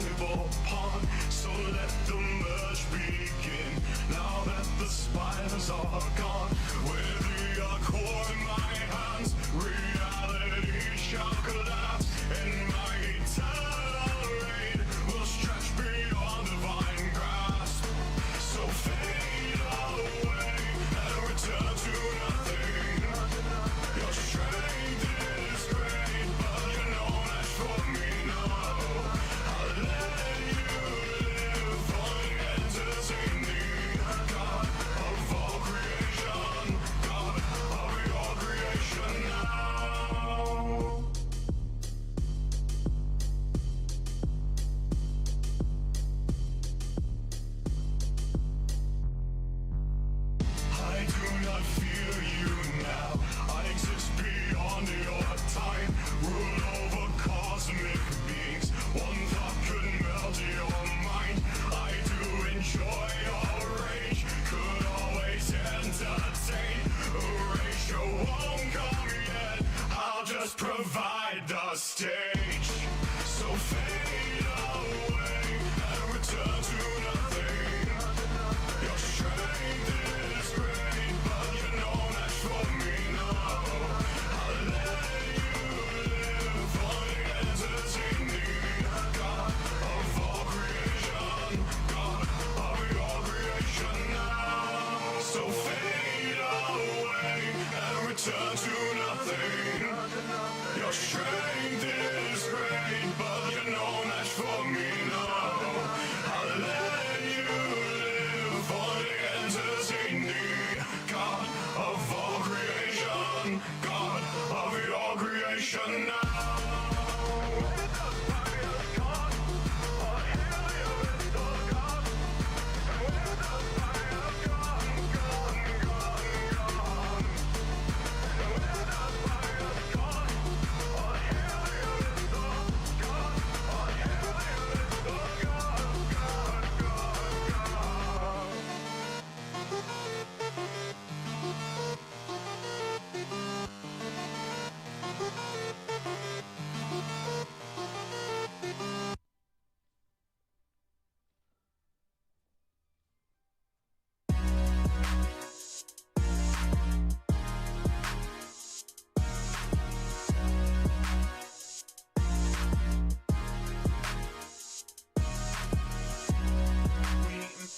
valuable pawn. So let the merge begin, now that the spiders are gone. With the core in my hands, reality shall collapse, and my eternal reign will stretch beyond divine grasp. So fade away and return to nothing. Your strength is great, but you're no match for me, no. I'll let you live for entertain me. God of all creation, God of your creation now. I do not fear you now. I exist beyond your time. Rule over cosmic beings. One thought could melt your mind. I do enjoy your rage. Could always entertain. Erasure won't come yet. I'll just provide the stage. So fade away and return to nothing. Your strength is great, but you're no match for me, no. I'll let you live for entertain me. God of all creation, God of your creation now. So fade away and return to nothing. Your strength is great, but you're no match for me, no. I'll let you live for entertain me. God of all creation, God of your creation now.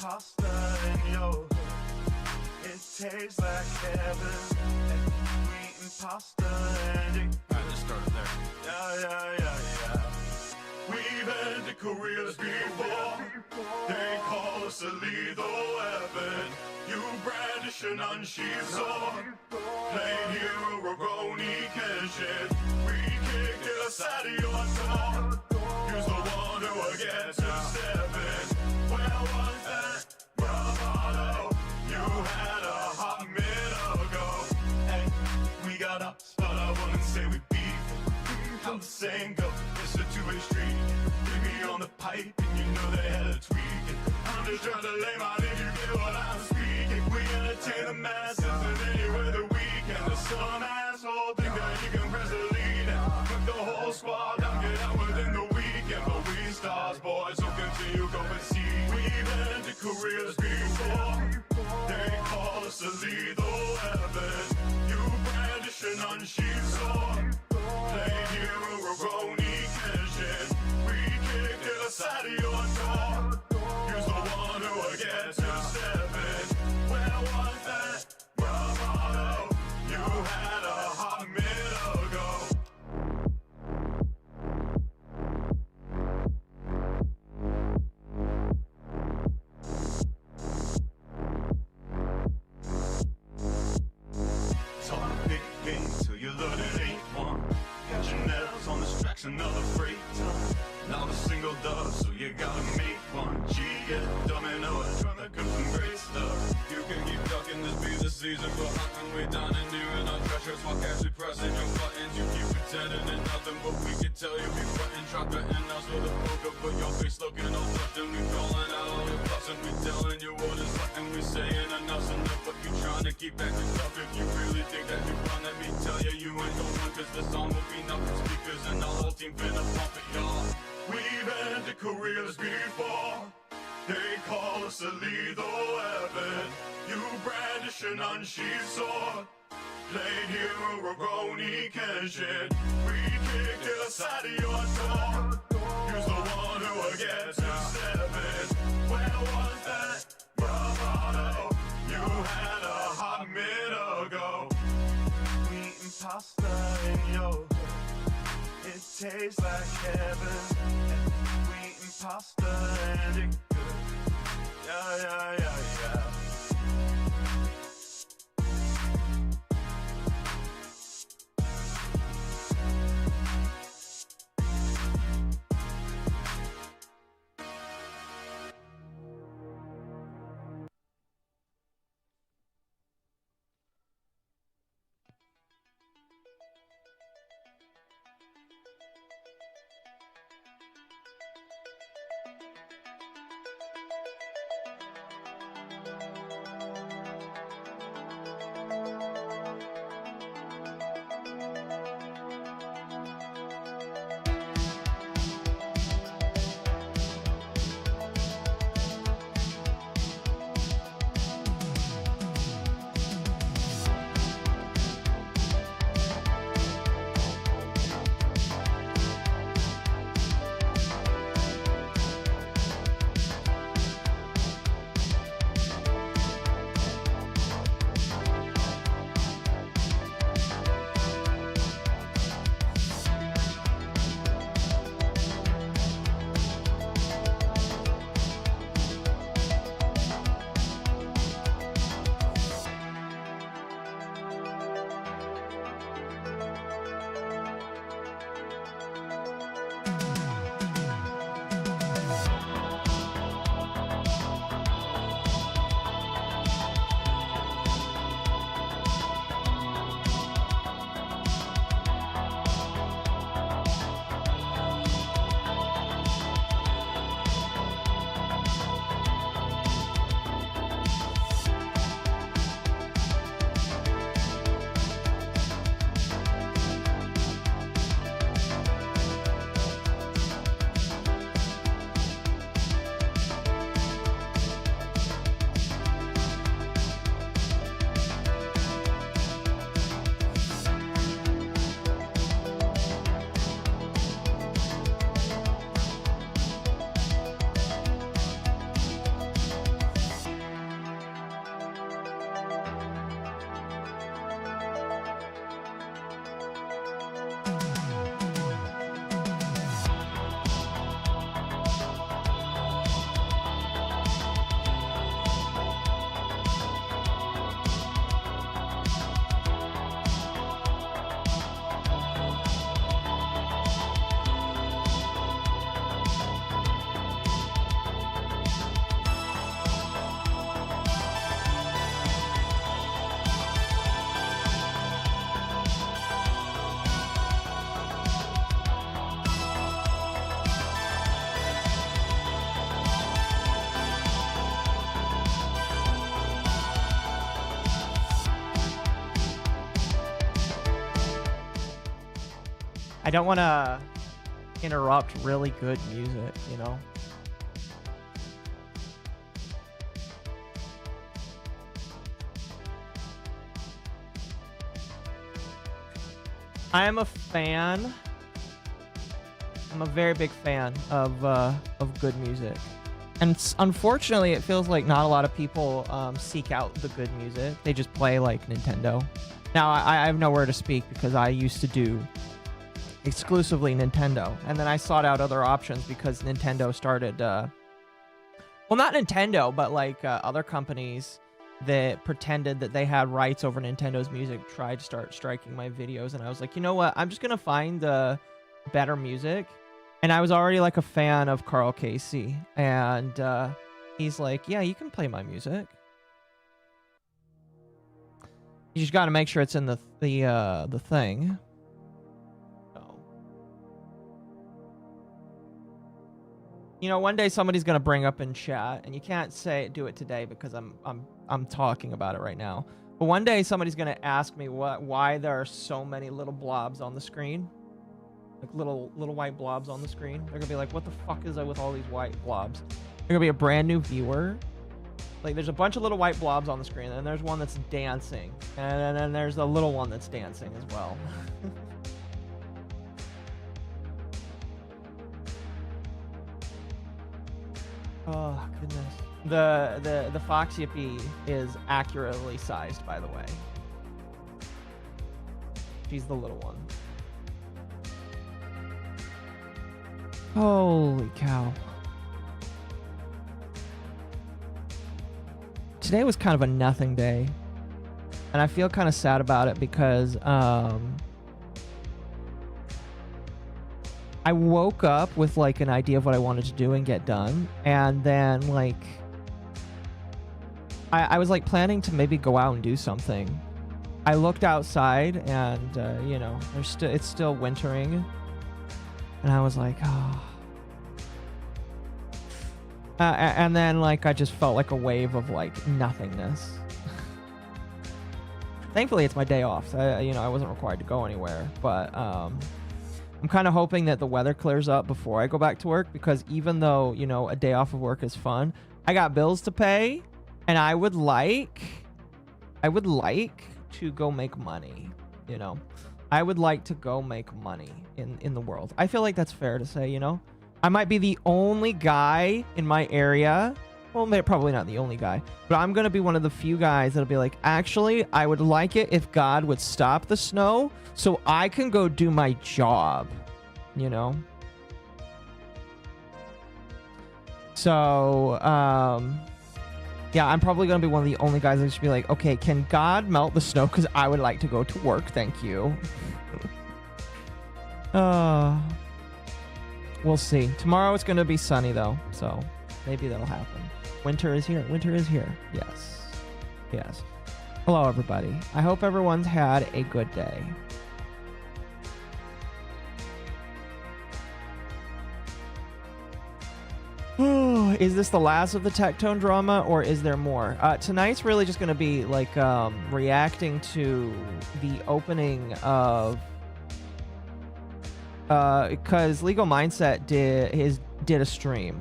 Pasta and yogurt, it tastes like heaven. We eating pasta and it. Alright, just start it there. Yeah. We've ended careers before. They call us a lethal weapon. You brandish an unsheathed sword. Plain hero, Roroni, Kenshin. We kicked it aside of your door. Use the one who will get to stepping. Where was that bravado you had a hot minute ago? Hey, we got ups, but I wouldn't say we beat. How the saying goes, it's a two-way street. Get me on the pipe and you know they had a tweak. I'm just trying to lay my name, you get what I'm speaking. We entertain the masses and anywhere the weekend. There's some asshole think that you can press the lead and put the whole squad down, get out within the weekend. But we stars, boys, so continue, go and see. We've ended careers before. They call us a lethal weapon. You brandish an unsheathed sword. Play hero, Roroni, Kenshin. We kicked it aside of your door. Use the one who will get to stepping. Where was that bravado you had a hot minute ago? Talk big game till you learn it ain't one. Got your nails on this track's another freight ton. Not a single dub, so you gotta make one. G, get domino, trying to cook some great stuff. You can keep talking, this be the season for hunting. We down and new in our treasures while casually pressing your buttons. You keep pretending and nothing, but we can tell you be frontin'. Try threatening us with a poker, but your face looking all flushed. And we calling out all your bluffs, and we telling you what is left. And we saying enough's enough, but you trying to keep acting tough. If you really think that you run, let me tell you, you ain't the one. Cause the song will be nothing speakers, and the whole team finna pump it, y'all. We've ended careers before. They call us a lethal weapon. You brandish an unsheathed sword. Played hero Roroni Kenshin. We kicked it aside of your door. You's the one who will get to seven. Where was that bravado you had a hot minute ago? Wheat and pasta in your hood. It tastes like heaven. Wheat and pasta and it good. Yeah, yeah, yeah, yeah. I don't want to interrupt really good music, you know? I am a fan. I'm a very big fan of good music. And unfortunately, it feels like not a lot of people seek out the good music. They just play like Nintendo. Now, I have nowhere to speak because I used to do exclusively Nintendo. And then I sought out other options because Nintendo started, well, not Nintendo, but like other companies that pretended that they had rights over Nintendo's music tried to start striking my videos. And I was like, you know what? I'm just going to find better music. And I was already like a fan of Carl Casey. And he's like, yeah, you can play my music. You just got to make sure it's in the thing. So. You know, one day somebody's going to bring up in chat, and you can't do it today because I'm talking about it right now. But one day somebody's going to ask me why there are so many little blobs on the screen. like little white blobs on the screen. They're gonna be like, what the fuck is that with all these white blobs? They're gonna be a brand new viewer. Like there's a bunch of little white blobs on the screen, and there's one that's dancing, and then there's the little one that's dancing as well. Oh goodness. The Fox Yippee is accurately sized, by the way. She's the little one. Holy cow. Today was kind of a nothing day. And I feel kind of sad about it because I woke up with like an idea of what I wanted to do and get done, and then like I was like planning to maybe go out and do something. I looked outside and you know, it's still wintering, and I was like, oh. And then like I just felt like a wave of like nothingness. Thankfully it's my day off, so you know, I wasn't required to go anywhere, but I'm kind of hoping that the weather clears up before I go back to work, because even though, you know, a day off of work is fun, I got bills to pay, and I would like to go make money, you know. I would like to go make money in the world. I feel like that's fair to say, you know. I might be the only guy in my area. Well, probably not the only guy, but I'm going to be one of the few guys that'll be like, actually, I would like it if God would stop the snow so I can go do my job, you know? So, yeah, I'm probably going to be one of the only guys that should be like, okay, can God melt the snow? Because I would like to go to work. Thank you. We'll see. Tomorrow it's going to be sunny, though, so maybe that'll happen. Winter is here. Winter is here. Yes. Yes. Hello, everybody. I hope everyone's had a good day. Is this the last of the Tectone drama, or is there more? Tonight's really just going to be like reacting to the opening of because Legal Mindset did a stream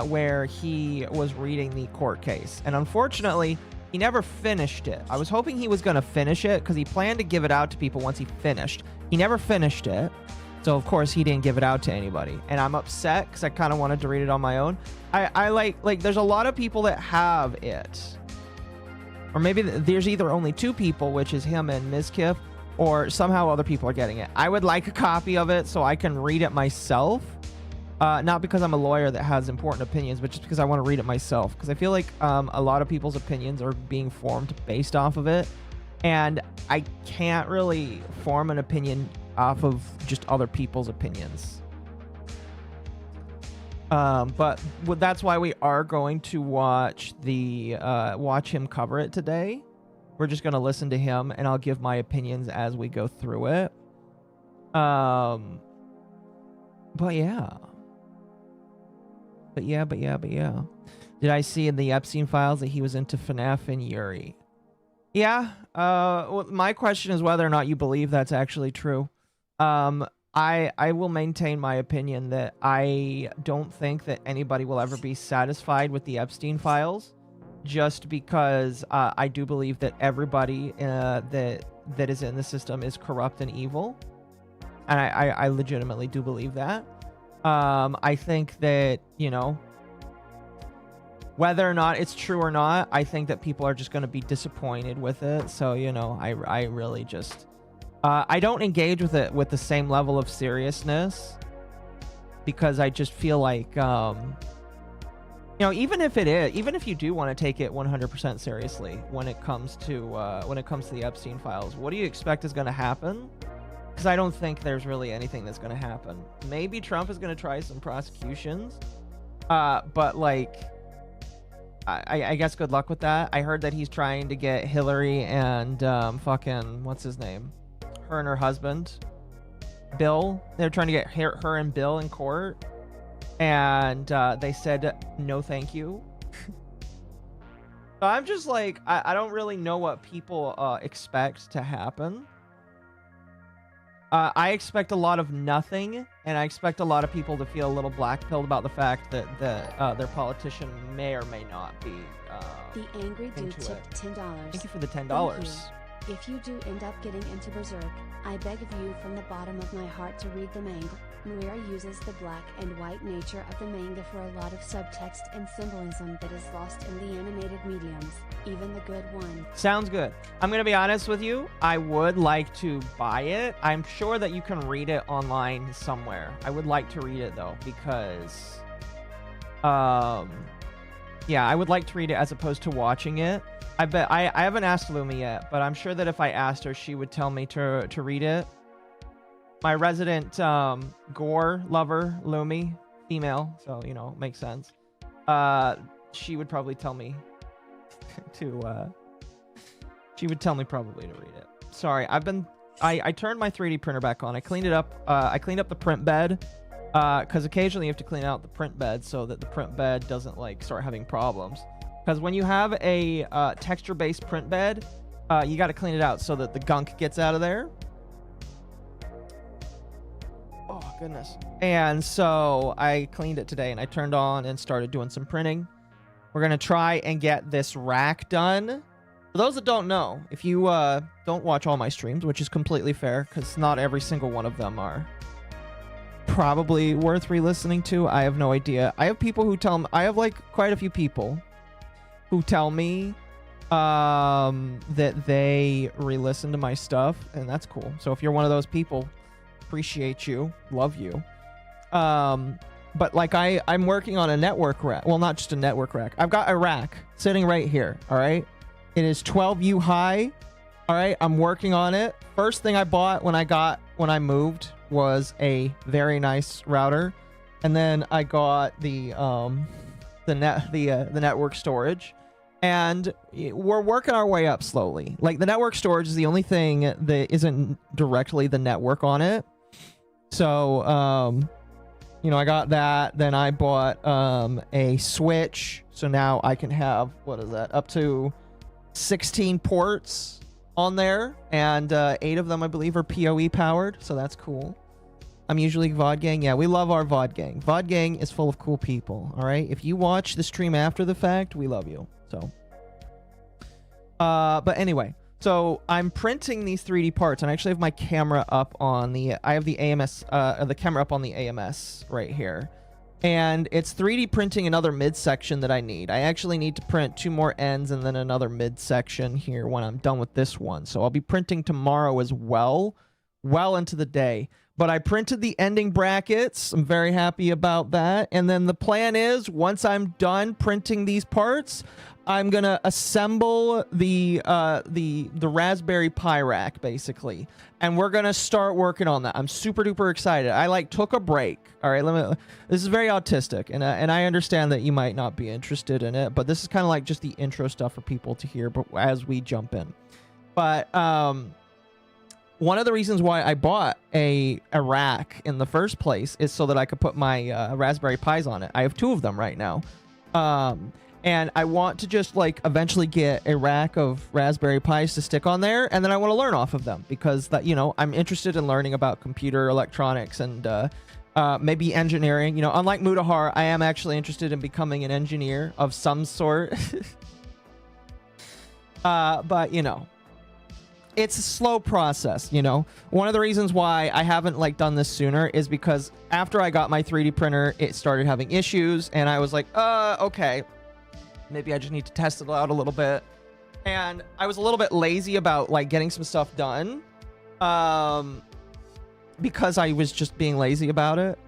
where he was reading the court case, and unfortunately he never finished it. I was hoping he was going to finish it because he planned to give it out to people once he finished. He never finished it, so of course he didn't give it out to anybody, and I'm upset because I kind of wanted to read it on my own. I like there's a lot of people that have it, or maybe there's either only 2 people, which is him and Mizkif, or somehow other people are getting it. I would like a copy of it so I can read it myself. Not because I'm a lawyer that has important opinions, but just because I want to read it myself. Because I feel like a lot of people's opinions are being formed based off of it. And I can't really form an opinion off of just other people's opinions. But that's why we are going to watch him cover it today. We're just going to listen to him, and I'll give my opinions as we go through it. But yeah. But yeah. Did I see in the Epstein files that he was into FNAF and Yuri? Yeah. Well, my question is whether or not you believe that's actually true. I will maintain my opinion that I don't think that anybody will ever be satisfied with the Epstein files, just because I do believe that everybody that is in the system is corrupt and evil, and I legitimately do believe that. I think that, you know, whether or not it's true or not, I think that people are just going to be disappointed with it. So, you know, I really just I don't engage with it with the same level of seriousness, because I just feel like you know, even if you do want to take it 100% seriously when it comes to the Epstein files, what do you expect is going to happen? Because I don't think there's really anything that's going to happen. Maybe Trump is going to try some prosecutions, but like, I guess good luck with that. I heard that he's trying to get Hillary and fucking what's his name, her and her husband, Bill. They're trying to get her and Bill in court, and they said no, thank you. So I'm just like, I don't really know what people expect to happen. I expect a lot of nothing, and I expect a lot of people to feel a little black-pilled about the fact that their politician may or may not be The angry dude into it. tipped $10. Thank you for the $10. Thank you. If you do end up getting into Berserk, I beg of you from the bottom of my heart to read the manga. Muira uses the black and white nature of the manga for a lot of subtext and symbolism that is lost in the animated mediums, even the good one. Sounds good. I'm going to be honest with you. I would like to buy it. I'm sure that you can read it online somewhere. I would like to read it, though, because... yeah, I would like to read it as opposed to watching it. I bet I haven't asked Lumi yet, but I'm sure that if I asked her, she would tell me to read it. My resident gore lover, Lumi, female, so you know, makes sense. She would probably tell me she would tell me probably to read it. Sorry, I turned my 3D printer back on. I cleaned it up. I cleaned up the print bed. Because occasionally you have to clean out the print bed so that the print bed doesn't like start having problems. Because when you have a texture-based print bed, you got to clean it out so that the gunk gets out of there. Oh, goodness. And so I cleaned it today, and I turned on and started doing some printing. We're going to try and get this rack done. For those that don't know, if you don't watch all my streams, which is completely fair, because not every single one of them are probably worth re-listening to. I have no idea. I have people who tell me, I have like quite a few people who tell me that they re-listen to my stuff, and that's cool. So if you're one of those people, appreciate you, love you. But like I'm working on a network rack. Well, not just a network rack. I've got a rack sitting right here. All right. It is 12U high. All right. I'm working on it. First thing I bought when I moved was a very nice router, and then I got the network storage, and we're working our way up slowly. Like the network storage is the only thing that isn't directly the network on it. So you know, I got that. Then I bought a switch, so now I can have, what is that, up to 16 ports on there, and 8 of them I believe are PoE powered, so that's cool. I'm usually VOD gang. Yeah, we love our VOD gang. VOD gang is full of cool people. All right, if you watch the stream after the fact, we love you. So but anyway, so I'm printing these 3D parts, and I actually have my camera up on the AMS, the camera up on the AMS right here, and it's 3D printing another midsection that I need. I actually need to print 2 more ends and then another midsection here when I'm done with this one. So I'll be printing tomorrow as well into the day. But I printed the ending brackets. I'm very happy about that. And then the plan is, once I'm done printing these parts, I'm gonna assemble the Raspberry Pi rack, basically, and we're gonna start working on that. I'm super duper excited. I like took a break. All right, this is very autistic, and I understand that you might not be interested in it, but this is kind of like just the intro stuff for people to hear. But as we jump in, but one of the reasons why I bought a rack in the first place is so that I could put my Raspberry Pis on it. I have 2 of them right now. And I want to just like eventually get a rack of Raspberry Pis to stick on there, and then I want to learn off of them, because that, you know, I'm interested in learning about computer electronics and maybe engineering. You know, unlike Mutahar, I am actually interested in becoming an engineer of some sort. But you know, it's a slow process. You know, one of the reasons why I haven't like done this sooner is because after I got my 3D printer, it started having issues, and I was like, okay, maybe I just need to test it out a little bit. And I was a little bit lazy about like getting some stuff done, because I was just being lazy about it.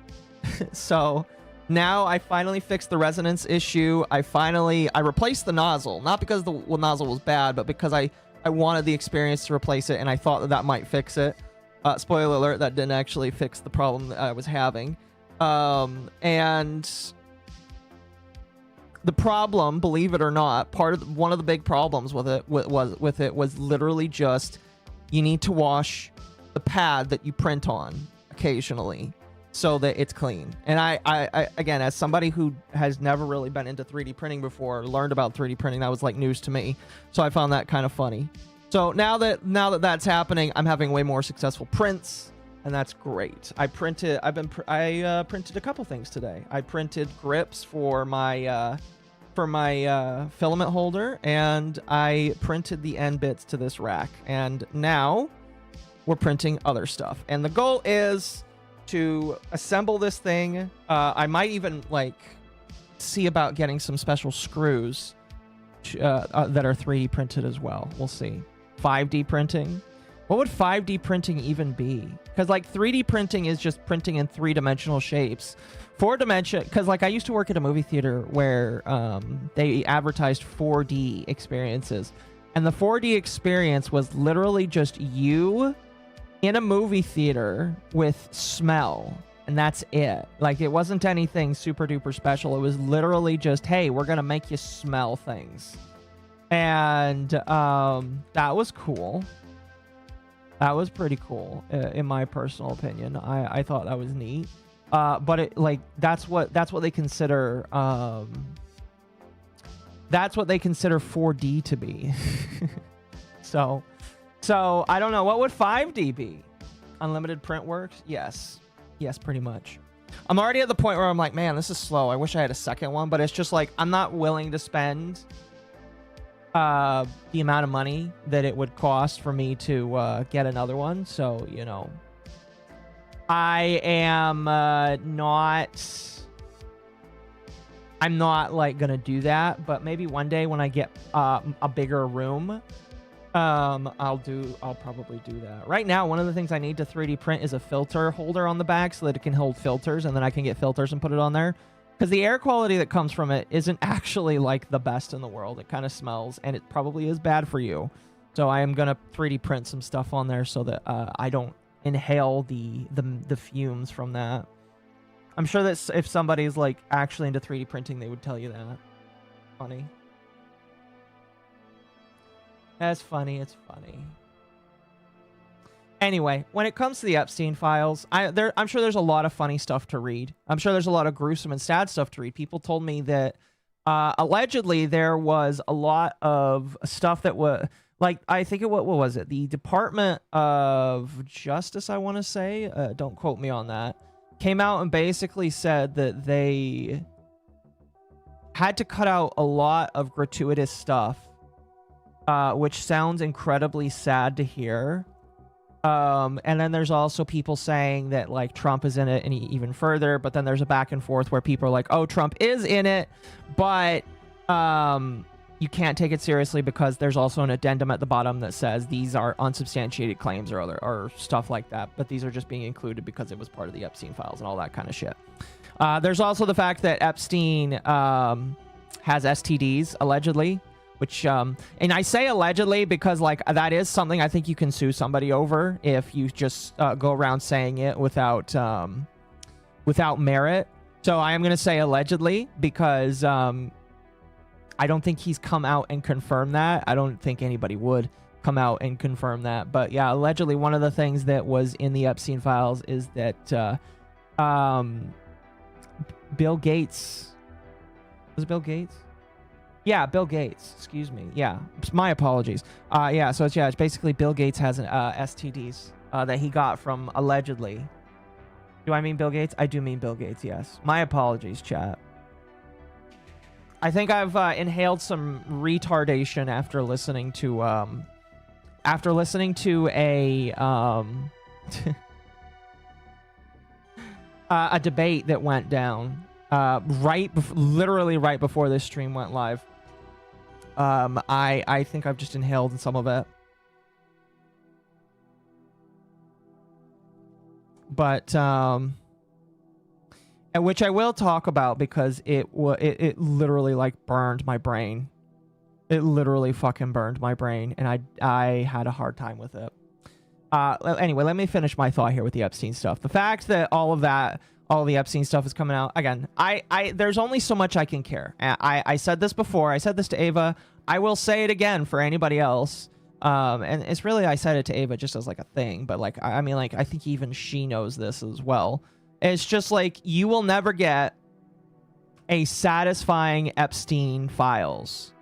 So now I finally fixed the resonance issue. I replaced the nozzle, not because the nozzle was bad, but because I wanted the experience to replace it, and I thought that might fix it. Spoiler alert, that didn't actually fix the problem that I was having. And the problem, believe it or not, one of the big problems with it was literally just, you need to wash the pad that you print on occasionally so that it's clean. And I again, as somebody who has never really been into 3D printing before, learned about 3D printing, that was like news to me. So I found that kind of funny. So now that that's happening, I'm having way more successful prints. and that's great. I printed a couple things today. I printed grips for my filament holder, and I printed the end bits to this rack, and now we're printing other stuff. And the goal is to assemble this thing. I might even like see about getting some special screws that are 3D printed as well. We'll see. 5D printing. What would 5D printing even be? Because like 3D printing is just printing in 3-dimensional shapes. 4-dimension, because like I used to work at a movie theater where they advertised 4D experiences, and the 4D experience was literally just you in a movie theater with smell, and that's it. Like, it wasn't anything super duper special. It was literally just, hey, we're gonna make you smell things. And that was cool. That was pretty cool, in my personal opinion. I thought that was neat. But it, like, that's what they consider that's what they consider 4D to be. so I don't know, what would 5D be? Unlimited print works? Yes, pretty much. I'm already at the point where I'm like, man, this is slow. I wish I had a second one, but it's just like I'm not willing to spend the amount of money that it would cost for me to get another one. So, you know, I am I'm not like gonna do that, but maybe one day when I get a bigger room, I'll probably do that. Right now, one of the things I need to 3D print is a filter holder on the back so that it can hold filters, and then I can get filters and put it on there. Because the air quality that comes from it isn't actually like the best in the world. It kind of smells, and it probably is bad for you. So I am gonna 3D print some stuff on there so that I don't inhale the fumes from that. I'm sure that if somebody's like actually into 3D printing, they would tell you that. Funny. That's funny. It's funny. Anyway, when it comes to the Epstein files, I'm sure there's a lot of funny stuff to read. I'm sure there's a lot of gruesome and sad stuff to read. People told me that allegedly there was a lot of stuff that was like, I think what was it? The Department of Justice, I want to say, don't quote me on that, came out and basically said that they had to cut out a lot of gratuitous stuff, which sounds incredibly sad to hear. And then there's also people saying that like Trump is in it and even further, but then there's a back and forth where people are like, oh, Trump is in it, but you can't take it seriously because there's also an addendum at the bottom that says these are unsubstantiated claims or stuff like that, but these are just being included because it was part of the Epstein files and all that kind of shit. There's also the fact that Epstein has STDs, allegedly, which, and I say allegedly because, like, that is something I think you can sue somebody over if you just go around saying it without merit. So I am going to say allegedly because I don't think he's come out and confirmed that. I don't think anybody would come out and confirm that. But yeah, allegedly one of the things that was in the Epstein files is that Bill Gates... Was it Bill Gates? Yeah, Bill Gates. Excuse me. Yeah, my apologies. Yeah, so it's basically Bill Gates has an STDs that he got from allegedly. Do I mean Bill Gates? I do mean Bill Gates, yes. My apologies, chat. I think I've inhaled some retardation after listening to a a debate that went down literally right before this stream went live. I think I've just inhaled some of it. But which I will talk about because it literally like burned my brain. It literally fucking burned my brain, and I had a hard time with it. Anyway, let me finish my thought here with the Epstein stuff. The fact that all the Epstein stuff is coming out again. There's only so much I can care. I said this before. I said this to Ava. I will say it again for anybody else. And it's really, I said it to Ava just as like a thing, but like, I mean, like, I think even she knows this as well. It's just like, you will never get a satisfying Epstein files.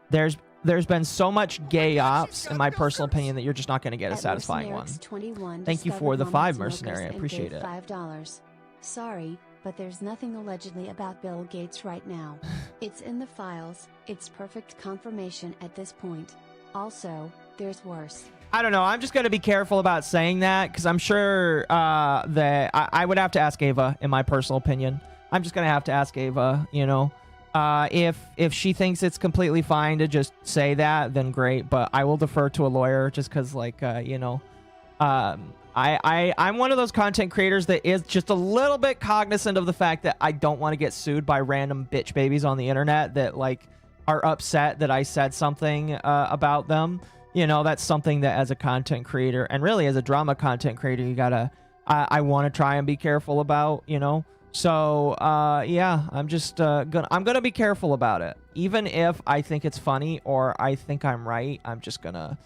There's there's been so much gay ops, in my personal opinion, that you're just not going to get a satisfying one. 21 Thank you for the 5 mercenary. I appreciate it. $5. Sorry, but there's nothing allegedly about Bill Gates right now. It's in the files. It's perfect confirmation at this point. Also, there's worse. I don't know. I'm just going to be careful about saying that because I'm sure that I would have to ask Ava, in my personal opinion. I'm just going to have to ask Ava, you know. If she thinks it's completely fine to just say that, then great. But I will defer to a lawyer just because, like, you know, I'm one of those content creators that is just a little bit cognizant of the fact that I don't want to get sued by random bitch babies on the internet that, like, are upset that I said something about them. You know, that's something that as a content creator and really as a drama content creator, you gotta, I want to try and be careful about, you know. So, yeah, I'm just gonna be careful about it. Even if I think it's funny or I think I'm right, I'm just gonna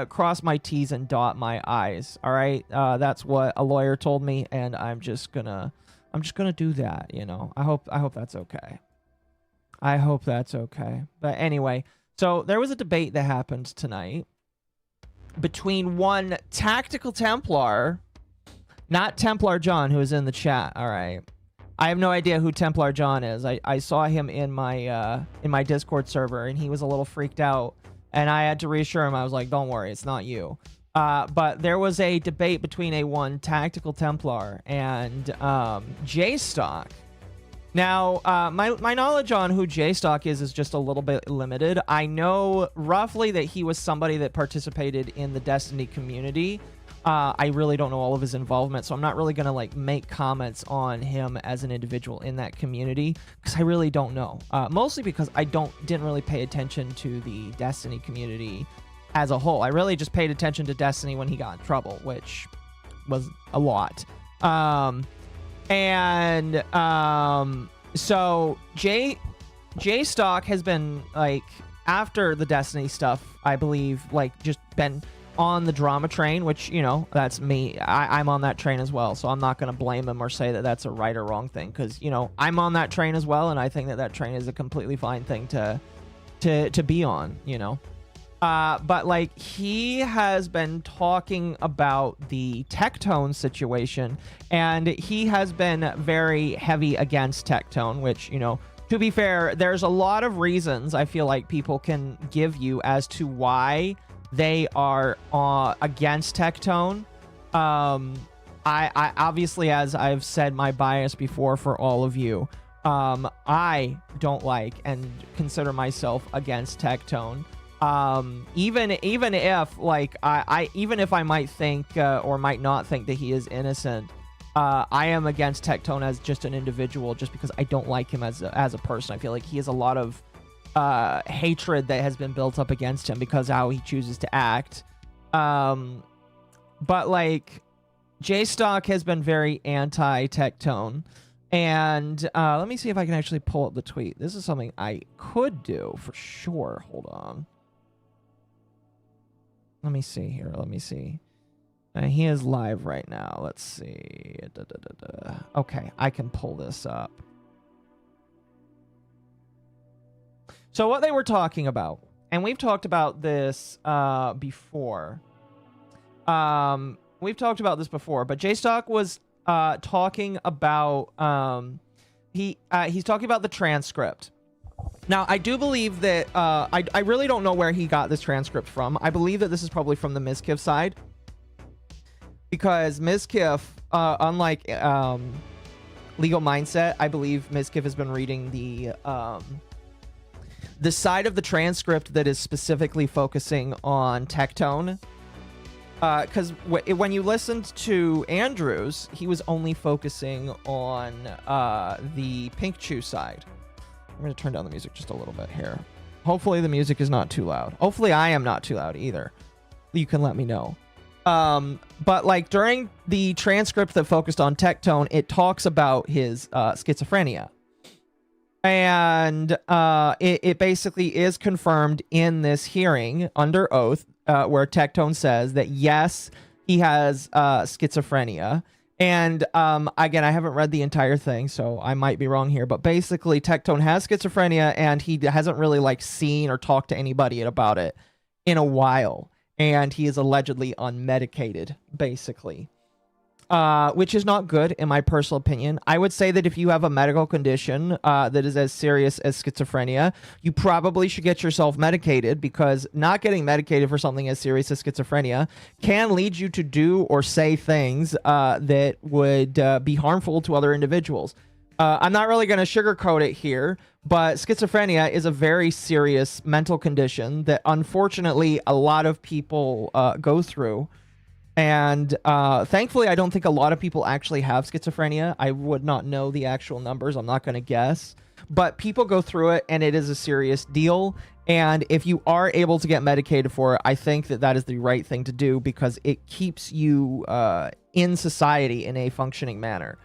cross my T's and dot my I's. All right. That's what a lawyer told me. And I'm just gonna do that. You know, I hope that's okay. I hope that's okay. But anyway, so there was a debate that happened tonight between one Tactical Templar, not Templar John, who is in the chat. All right. I have no idea who Templar John is. I saw him in my Discord server, and he was a little freaked out. And I had to reassure him. I was like, don't worry, it's not you. But there was a debate between a one Tactical Templar and J-Stock. Now, my knowledge on who J-Stock is just a little bit limited. I know roughly that he was somebody that participated in the Destiny community. I really don't know all of his involvement, so I'm not really going to like make comments on him as an individual in that community because I really don't know. Mostly because I didn't really pay attention to the Destiny community as a whole. I really just paid attention to Destiny when he got in trouble, which was a lot. So J-Stock has been like after the Destiny stuff, I believe, like just been on the drama train, which, you know, that's me. I'm on that train as well, so I'm not going to blame him or say that that's a right or wrong thing because, you know, I'm on that train as well, and I think that train is a completely fine thing to be on, you know. But like he has been talking about the Tectone situation, and he has been very heavy against Tectone, which, you know, to be fair, there's a lot of reasons I feel like people can give you as to why they are against Tectone. I obviously, as I've said my bias before for all of you, I don't like and consider myself against Tectone. Even if like even if I might think or might not think that he is innocent, I am against Tectone as just an individual, just because I don't like him as a person. I feel like he has a lot of hatred that has been built up against him because of how he chooses to act. But like J-Stock has been very anti-Tectone. And let me see if I can actually pull up the tweet. This is something I could do for sure. Hold on. Let me see here. Let me see. He is live right now. Let's see. Okay, I can pull this up. So what they were talking about, and we've talked about this before. We've talked about this before, but J-Stock was talking about he's talking about the transcript. Now, I do believe that I really don't know where he got this transcript from. I believe that this is probably from the Mizkif side, because Mizkif, unlike Legal Mindset, I believe Mizkif has been reading the side of the transcript that is specifically focusing on Tectone. Because when you listened to Andrews, he was only focusing on the Pink Chew side. I'm going to turn down the music just a little bit here. Hopefully the music is not too loud. Hopefully I am not too loud either. You can let me know. But like during the transcript that focused on Tectone, it talks about his schizophrenia. And it basically is confirmed in this hearing under oath, where Tectone says that yes, he has schizophrenia, And again, I haven't read the entire thing, so I might be wrong here. But basically, Tectone has schizophrenia, and he hasn't really like seen or talked to anybody about it in a while. And he is allegedly unmedicated, basically. Which is not good, in my personal opinion. I would say that if you have a medical condition that is as serious as schizophrenia, you probably should get yourself medicated, because not getting medicated for something as serious as schizophrenia can lead you to do or say things that would be harmful to other individuals. I'm not really going to sugarcoat it here, but schizophrenia is a very serious mental condition that unfortunately a lot of people go through. And thankfully, I don't think a lot of people actually have schizophrenia. I would not know the actual numbers. I'm not going to guess. But people go through it, and it is a serious deal. And if you are able to get medicated for it, I think that that is the right thing to do, because it keeps you in society in a functioning manner.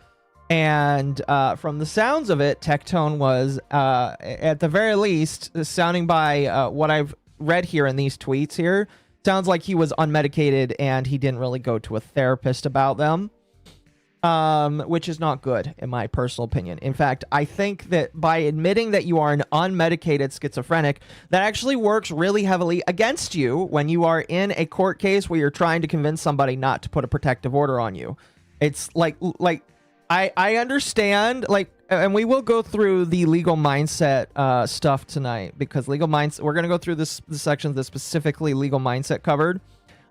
And from the sounds of it, Tectone was, at the very least, sounding by what I've read here in these tweets here, sounds like he was unmedicated and he didn't really go to a therapist about them, which is not good, in my personal opinion. In fact, I think that by admitting that you are an unmedicated schizophrenic, that actually works really heavily against you when you are in a court case where you're trying to convince somebody not to put a protective order on you. It's like I understand, like, and we will go through the legal mindset stuff tonight, because legal mindset, we're going to go through the sections that specifically legal mindset covered.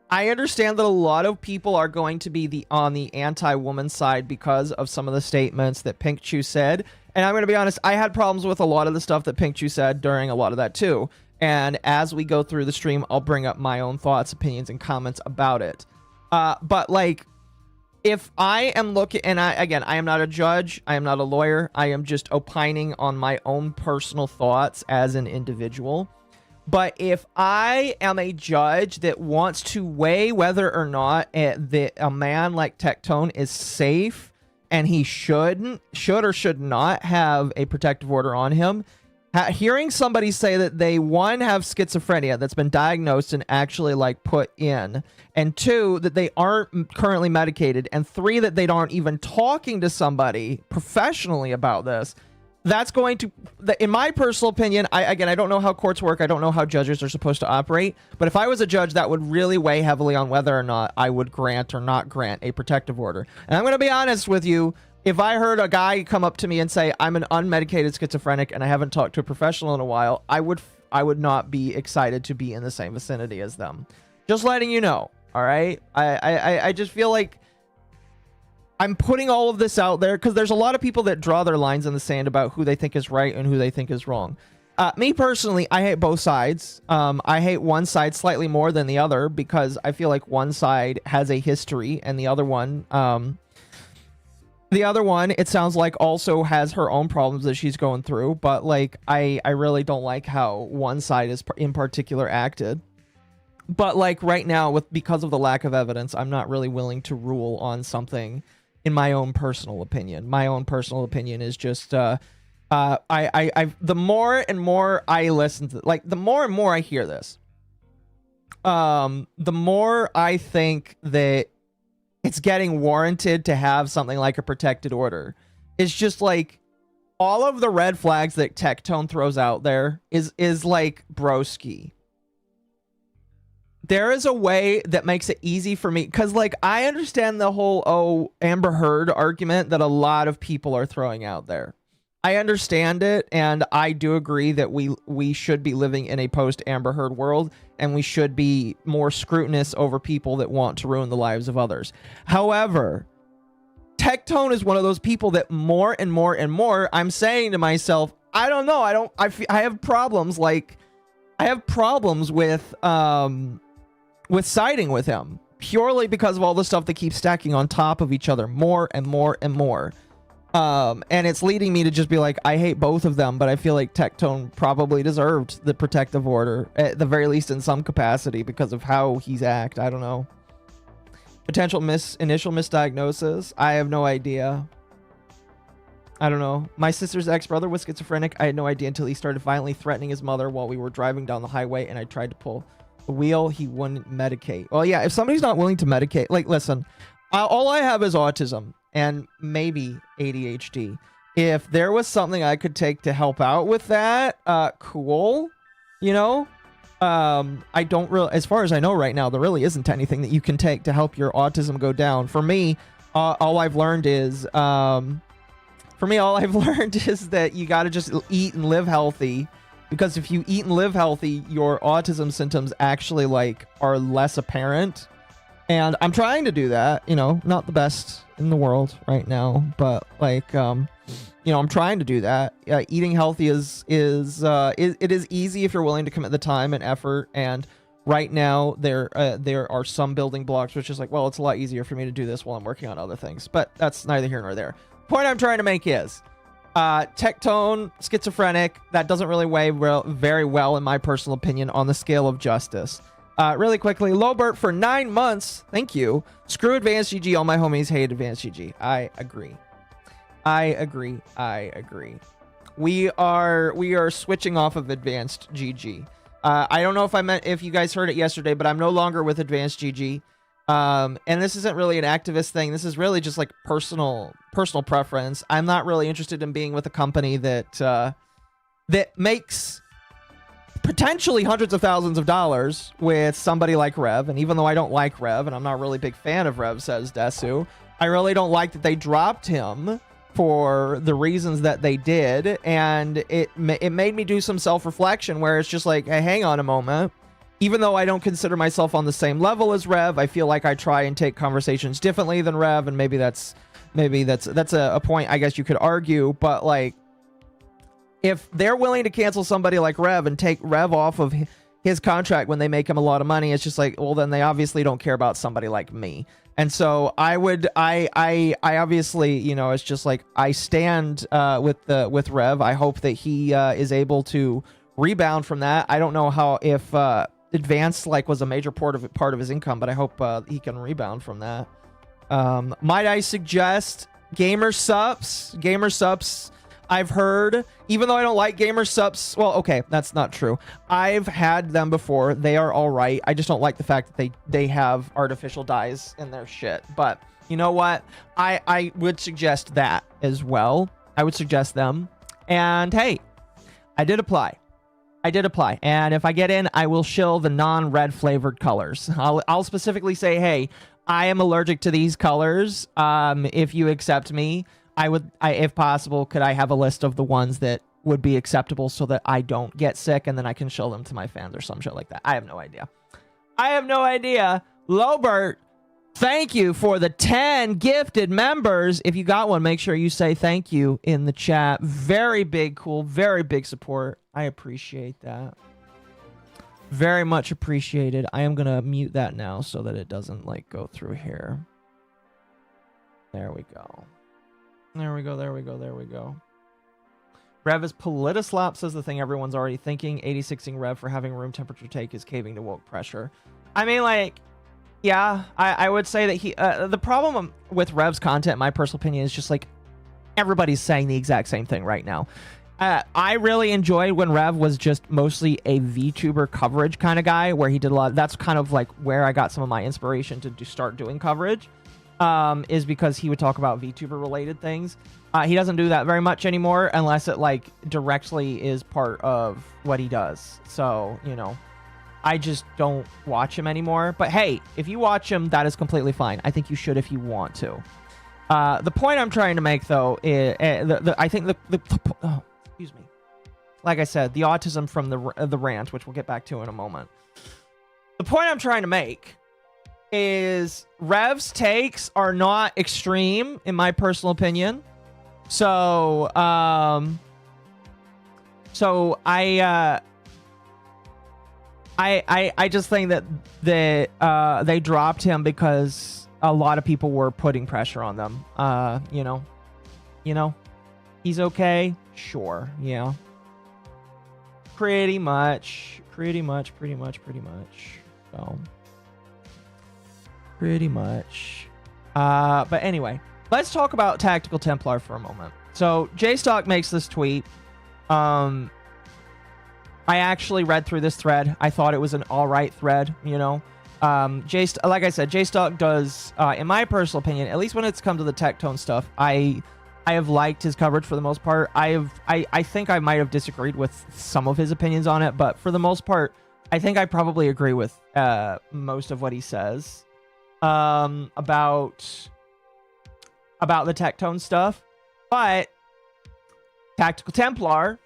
I understand that a lot of people are going to be on the anti-woman side because of some of the statements that Pink Chew said. And I'm going to be honest, I had problems with a lot of the stuff that Pink Chew said during a lot of that too. And as we go through the stream, I'll bring up my own thoughts, opinions, and comments about it. But like, if I am looking, and I am not a judge, I am not a lawyer, I am just opining on my own personal thoughts as an individual. But if I am a judge that wants to weigh whether or not a man like Tectone is safe and he should or should not have a protective order on him, hearing somebody say that they, one, have schizophrenia that's been diagnosed and actually like put in, and two, that they aren't currently medicated, and three, that they aren't even talking to somebody professionally about this, that's going to, in my personal opinion, I don't know how courts work, I don't know how judges are supposed to operate, but if I was a judge, that would really weigh heavily on whether or not I would grant or not grant a protective order. And I'm going to be honest with you, if I heard a guy come up to me and say, I'm an unmedicated schizophrenic and I haven't talked to a professional in a while, I would not be excited to be in the same vicinity as them. Just letting you know, all right? I just feel like I'm putting all of this out there because there's a lot of people that draw their lines in the sand about who they think is right and who they think is wrong. Me personally, I hate both sides. I hate one side slightly more than the other because I feel like one side has a history and the other one... it sounds like, also has her own problems that she's going through, but like, I really don't like how one side is in particular acted. But like right now, because of the lack of evidence, I'm not really willing to rule on something in my own personal opinion. My own personal opinion is just, the more and more I listen to, like, the more and more I hear this, the more I think that it's getting warranted to have something like a protected order. It's just like all of the red flags that Tectone throws out there is like broski. There is a way that makes it easy for me, because like I understand the whole Amber Heard argument that a lot of people are throwing out there. I understand it, and I do agree that we should be living in a post-Amber Heard world, and we should be more scrutinous over people that want to ruin the lives of others. However, Tectone is one of those people that more and more and more, I'm saying to myself, I don't know, I have problems, like, I have problems with siding with him, purely because of all the stuff that keeps stacking on top of each other more and more and more. And it's leading me to just be like, I hate both of them, but I feel like Tectone probably deserved the protective order, at the very least in some capacity, because of how he's act. I don't know. Potential initial misdiagnosis. I have no idea. I don't know. My sister's ex-brother was schizophrenic. I had no idea until he started violently threatening his mother while we were driving down the highway, and I tried to pull the wheel. He wouldn't medicate. Well, yeah, if somebody's not willing to medicate, like, listen, all I have is autism. and maybe ADHD. If there was something I could take to help out with that, cool. You know, I don't really, as far as I know right now, there really isn't anything that you can take to help your autism go down. For me, all I've learned is, that you got to just eat and live healthy, because if you eat and live healthy, your autism symptoms actually like are less apparent. And I'm trying to do that, you know, not the best in the world right now, but like, you know, I'm trying to do that. Eating healthy it is easy if you're willing to commit the time and effort. And right now there are some building blocks, which is like, well, it's a lot easier for me to do this while I'm working on other things, but that's neither here nor there. Point I'm trying to make is, Tectone, schizophrenic, that doesn't really weigh very well, in my personal opinion, on the scale of justice. Really quickly, Lobert for 9 months. Thank you. Screw Advanced GG. All my homies hate Advanced GG. I agree. We are switching off of Advanced GG. I don't know if you guys heard it yesterday, but I'm no longer with Advanced GG. And this isn't really an activist thing. This is really just like personal preference. I'm not really interested in being with a company that makes potentially hundreds of thousands of dollars with somebody like Rev. And even though I don't like Rev, and I'm not really a big fan of Rev, says Desu, I really don't like that they dropped him for the reasons that they did. And it made me do some self-reflection where it's just like, hey, hang on a moment. Even though I don't consider myself on the same level as Rev, I feel like I try and take conversations differently than Rev. And maybe that's a point I guess you could argue. But like, if they're willing to cancel somebody like Rev and take Rev off of his contract when they make him a lot of money, it's just like, well, then they obviously don't care about somebody like me. And so I obviously, you know, it's just like, I stand with Rev. I hope that he is able to rebound from that. I don't know how, if Advanced like was a major part of his income, but I hope he can rebound from that. Might I suggest Gamer Sups? I've heard, even though I don't like Gamer Sups, well, okay, that's not true. I've had them before. They are all right. I just don't like the fact that they have artificial dyes in their shit. But you know what? I would suggest that as well. I would suggest them. And hey, I did apply. And if I get in, I will shill the non-red flavored colors. I'll specifically say, hey, I am allergic to these colors. If you accept me, if possible, could I have a list of the ones that would be acceptable so that I don't get sick, and then I can show them to my fans or some shit like that. I have no idea. Lobert, thank you for the 10 gifted members. If you got one, make sure you say thank you in the chat. Very big, cool, very big support. I appreciate that. Very much appreciated. I am going to mute that now so that it doesn't like go through here. There we go. Rev is Politislop, says the thing everyone's already thinking. 86ing Rev for having room temperature take is caving to woke pressure. I mean, like, yeah, I would say that he... the problem with Rev's content, in my personal opinion, is just like everybody's saying the exact same thing right now. I really enjoyed when Rev was just mostly a VTuber coverage kind of guy, where he did a lot. That's kind of like where I got some of my inspiration to start doing coverage. Is because he would talk about VTuber related things. He doesn't do that very much anymore unless it like directly is part of what he does. So, you know, I just don't watch him anymore. But hey, if you watch him, that is completely fine. I think you should if you want to. The point I'm trying to make though is I think excuse me. Like I said, the autism from the rant, which we'll get back to in a moment. The point I'm trying to make is Rev's takes are not extreme, in my personal opinion. So, I just think that they dropped him because a lot of people were putting pressure on them. You know, he's okay. Sure. Yeah. Pretty much. So. Pretty much. But anyway, let's talk about Tactical Templar for a moment. So JStock makes this tweet. I actually read through this thread. I thought it was an all right thread, you know. like I said, J-Stock does, in my personal opinion, at least when it's come to the Tectone stuff, I have liked his coverage for the most part. I think I might have disagreed with some of his opinions on it, but for the most part, I think I probably agree with most of what he says about the Tectone stuff. But Tactical Templar,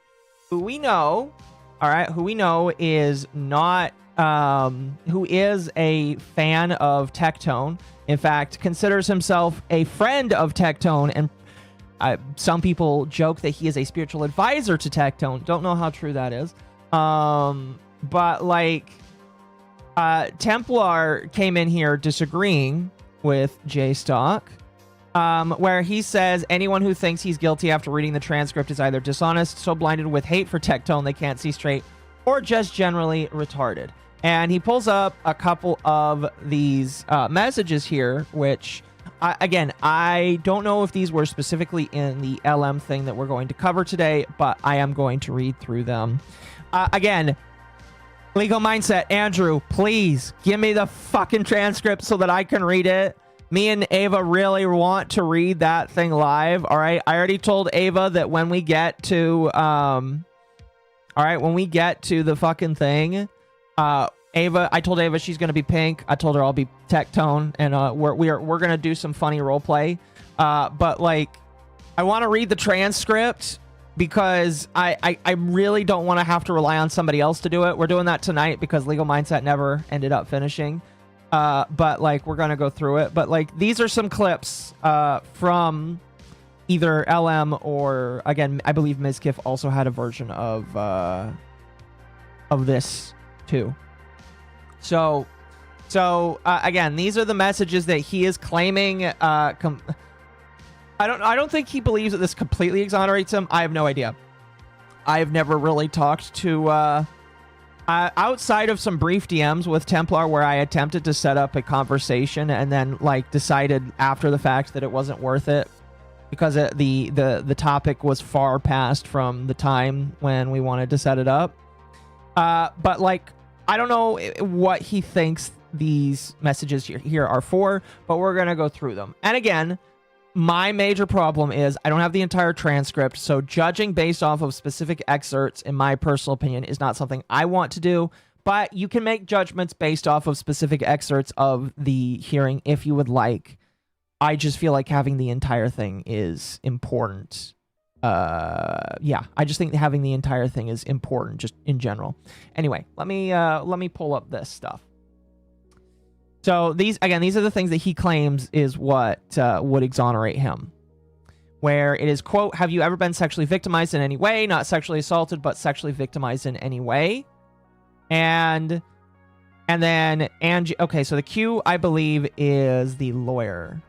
who we know, all right, who we know is not, who is a fan of Tectone, in fact, considers himself a friend of Tectone, and some people joke that he is a spiritual advisor to Tectone. Don't know how true that is. But like, Templar came in here disagreeing with J-Stock, where he says anyone who thinks he's guilty after reading the transcript is either dishonest, so blinded with hate for Tectone they can't see straight, or just generally retarded. And he pulls up a couple of these messages here, which, again, I don't know if these were specifically in the LM thing that we're going to cover today, but I am going to read through them. Again, Legal Mindset, Andrew, please give me the fucking transcript so that I can read it. Me and Ava really want to read that thing live. All right. I already told Ava that when we get to, all right, when we get to the fucking thing, I told Ava she's going to be pink. I told her I'll be Tectone, and we're going to do some funny role play. But like, I want to read the transcript because I really don't want to have to rely on somebody else to do it. We're doing that tonight because Legal Mindset never ended up finishing. But like, we're going to go through it. But like, these are some clips from either LM or, again, I believe Mizkif also had a version of this too. So again, these are the messages that he is claiming. I don't think he believes that this completely exonerates him. I have no idea. I have never really talked to outside of some brief DMs with Templar where I attempted to set up a conversation and then like decided after the fact that it wasn't worth it because the topic was far past from the time when we wanted to set it up. But like, I don't know what he thinks these messages here are for, but we're going to go through them. And again, my major problem is I don't have the entire transcript, so judging based off of specific excerpts, in my personal opinion, is not something I want to do, but you can make judgments based off of specific excerpts of the hearing if you would like. I just feel like having the entire thing is important. Yeah, I just think having the entire thing is important just in general. Anyway, let me pull up this stuff. So these are the things that he claims is what would exonerate him. Where it is, quote, have you ever been sexually victimized in any way? Not sexually assaulted, but sexually victimized in any way. And then Angie, okay, so the Q, I believe, is the lawyer.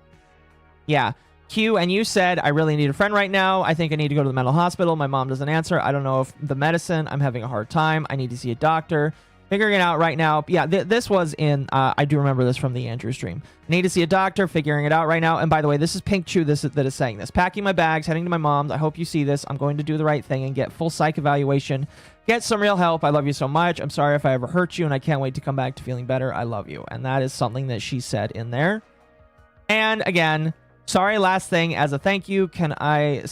Yeah. Q, and you said, I really need a friend right now. I think I need to go to the mental hospital. My mom doesn't answer. I don't know if the medicine. I'm having a hard time. I need to see a doctor. Figuring it out right now. Yeah, this was in, I do remember this from the Andrew stream. Need to see a doctor. Figuring it out right now. And by the way, this is Pink Chew that is saying this. Packing my bags, heading to my mom's. I hope you see this. I'm going to do the right thing and get full psych evaluation. Get some real help. I love you so much. I'm sorry if I ever hurt you, and I can't wait to come back to feeling better. I love you. And that is something that she said in there. And again, sorry, last thing, as a thank you, can I...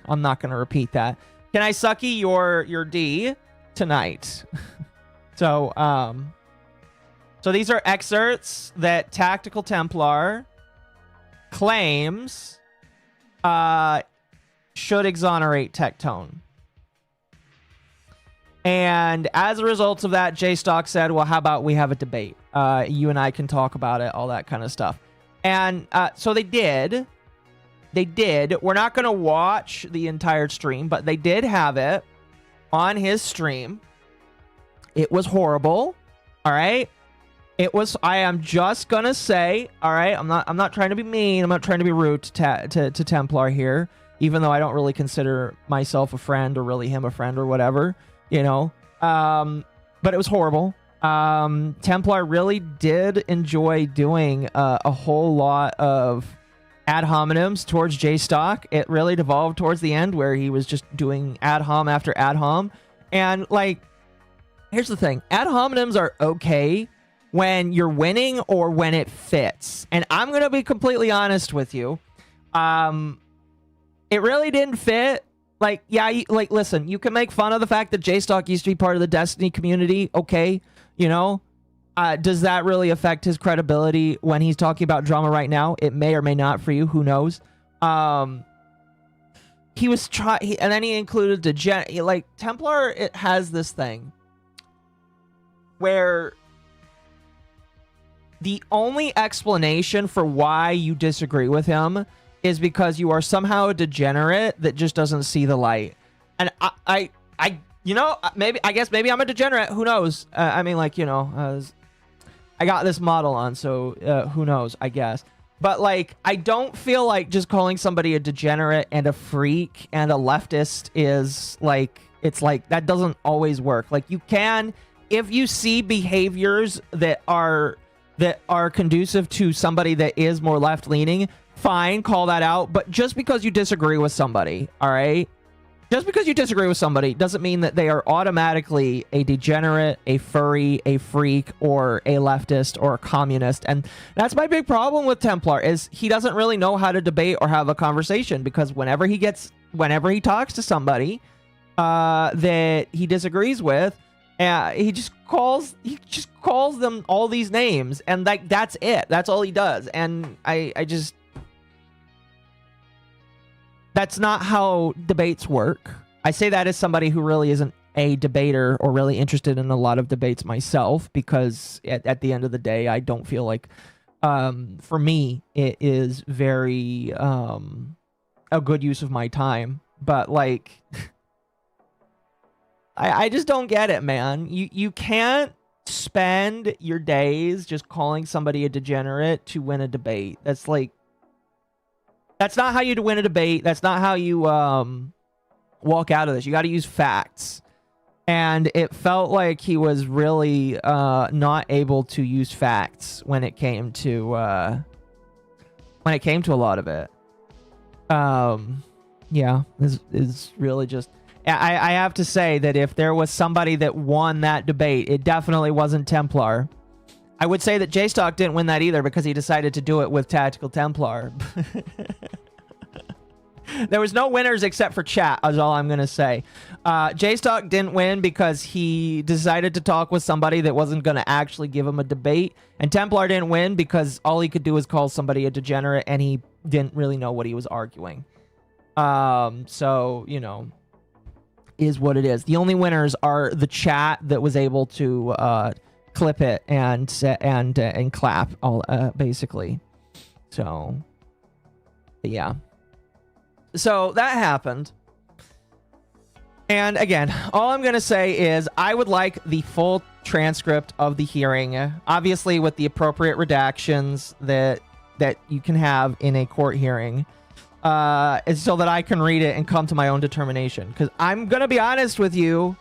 I'm not going to repeat that. Can I sucky your D tonight? So these are excerpts that Tactical Templar claims should exonerate Tectone. And as a result of that, J-Stock said, well, how about we have a debate? You and I can talk about it, all that kind of stuff. And so they did. They did. We're not going to watch the entire stream, but they did have it on his stream. It was horrible. All right. It was, I am just going to say, all right, I'm not trying to be mean. I'm not trying to be rude to Templar here, even though I don't really consider myself a friend or really him a friend or whatever, you know. But it was horrible. Templar really did enjoy doing a whole lot of ad hominems towards J-Stock. It really devolved towards the end where he was just doing ad hom after ad hom. And like, here's the thing. Ad hominems are okay when you're winning or when it fits. And I'm going to be completely honest with you. It really didn't fit. Like, yeah, like, listen, you can make fun of the fact that J-Stock used to be part of the Destiny community. Okay, you know, does that really affect his credibility when he's talking about drama right now? It may or may not for you. Who knows? He was and then he included like Templar. It has this thing where the only explanation for why you disagree with him is because you are somehow a degenerate that just doesn't see the light. And I you know, I guess maybe I'm a degenerate. Who knows? I mean, like, you know, I got this model on, so who knows, I guess. But, like, I don't feel like just calling somebody a degenerate and a freak and a leftist is, like, it's like, that doesn't always work. Like, you can, if you see behaviors that are conducive to somebody that is more left-leaning, fine, call that out. But just because you disagree with somebody, all right? Just because you disagree with somebody doesn't mean that they are automatically a degenerate, a furry, a freak, or a leftist, or a communist. And that's my big problem with Templar, is he doesn't really know how to debate or have a conversation, because whenever he talks to somebody that he disagrees with, he just calls them all these names, and like that's it. That's all he does. And I just, that's not how debates work. I say that as somebody who really isn't a debater or really interested in a lot of debates myself, because at the end of the day, I don't feel like, for me, it is very a good use of my time. But like, I just don't get it, man. You can't spend your days just calling somebody a degenerate to win a debate. That's like, that's not how you win a debate. That's not how you walk out of this. You got to use facts. And it felt like he was really not able to use facts when it came to a lot of it. Yeah, is really just. I have to say that if there was somebody that won that debate, it definitely wasn't Templar. I would say that J-Stock didn't win that either, because he decided to do it with Tactical Templar. There was no winners except for chat, is all I'm going to say. J-Stock didn't win because he decided to talk with somebody that wasn't going to actually give him a debate. And Templar didn't win because all he could do was call somebody a degenerate, and he didn't really know what he was arguing. So, you know, is what it is. The only winners are the chat that was able to clip it and clap, all basically. So, yeah. So that happened. And again, all I'm going to say is I would like the full transcript of the hearing, obviously with the appropriate redactions that you can have in a court hearing, so that I can read it and come to my own determination. Because I'm going to be honest with you,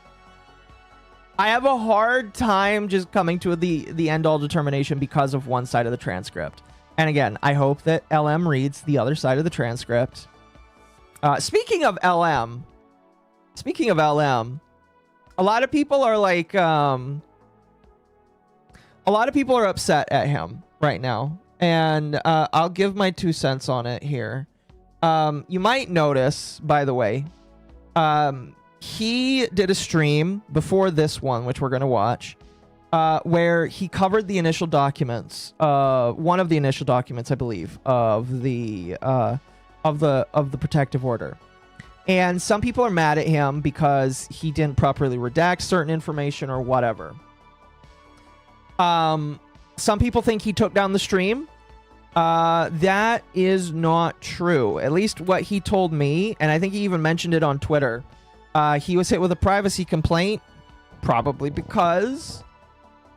I have a hard time just coming to the end-all determination because of one side of the transcript. And again, I hope that LM reads the other side of the transcript. Speaking of LM, a lot of people are like, a lot of people are upset at him right now. And I'll give my 2 cents on it here. You might notice, by the way, he did a stream before this one, which we're going to watch, where he covered the initial documents, one of the initial documents, I believe, of the protective order. And some people are mad at him because he didn't properly redact certain information or whatever. Some people think he took down the stream. That is not true. At least what he told me, and I think he even mentioned it on Twitter. He was hit with a privacy complaint, probably because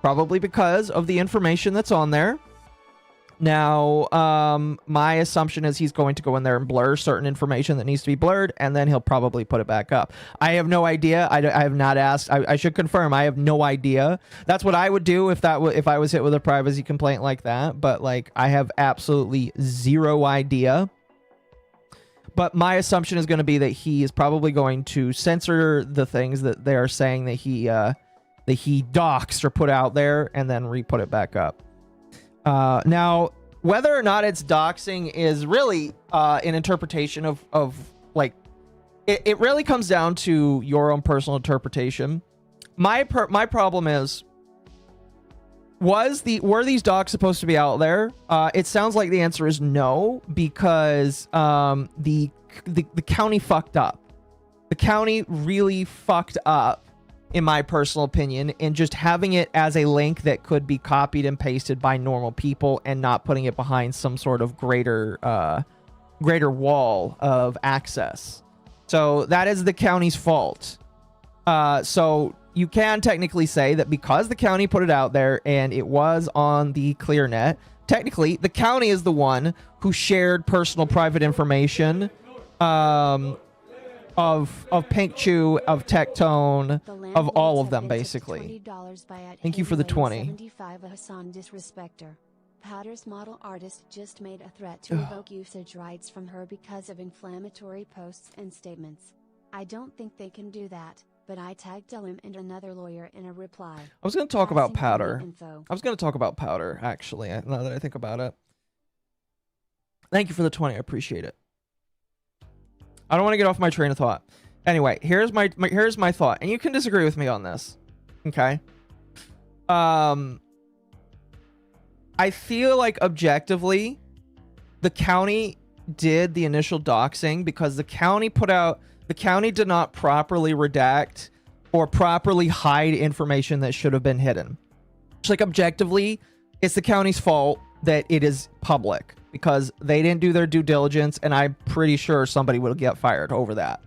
of the information that's on there. Now, my assumption is he's going to go in there and blur certain information that needs to be blurred, and then he'll probably put it back up. I have no idea. I have not asked. I should confirm. I have no idea. That's what I would do if I was hit with a privacy complaint like that. But like, I have absolutely zero idea. But my assumption is going to be that he is probably going to censor the things that they are saying that that he doxed or put out there and then re-put it back up. Now, whether or not it's doxing is really an interpretation of like, it really comes down to your own personal interpretation. My problem is, were these docs supposed to be out there? It sounds like the answer is no, because the county fucked up. The county really fucked up, in my personal opinion, in just having it as a link that could be copied and pasted by normal people and not putting it behind some sort of greater wall of access. So that is the county's fault. So you can technically say that because the county put it out there and it was on the ClearNet, technically the county is the one who shared personal private information of Pink Chew, of Tectone, of all of them, basically. Thank you for the 20. Powder's model artist just made a threat to revoke usage rights from her because of inflammatory posts and statements. I don't think they can do that, but I tagged LM and another lawyer in a reply. I was going to talk about Powder. I was going to talk about Powder, actually, now that I think about it. Thank you for the 20. I appreciate it. I don't want to get off my train of thought. Anyway, here's my thought, and you can disagree with me on this. Okay? I feel like objectively, the county did the initial doxing because the county did not properly redact or properly hide information that should have been hidden. It's like objectively, it's the county's fault that it is public because they didn't do their due diligence, and I'm pretty sure somebody will get fired over that.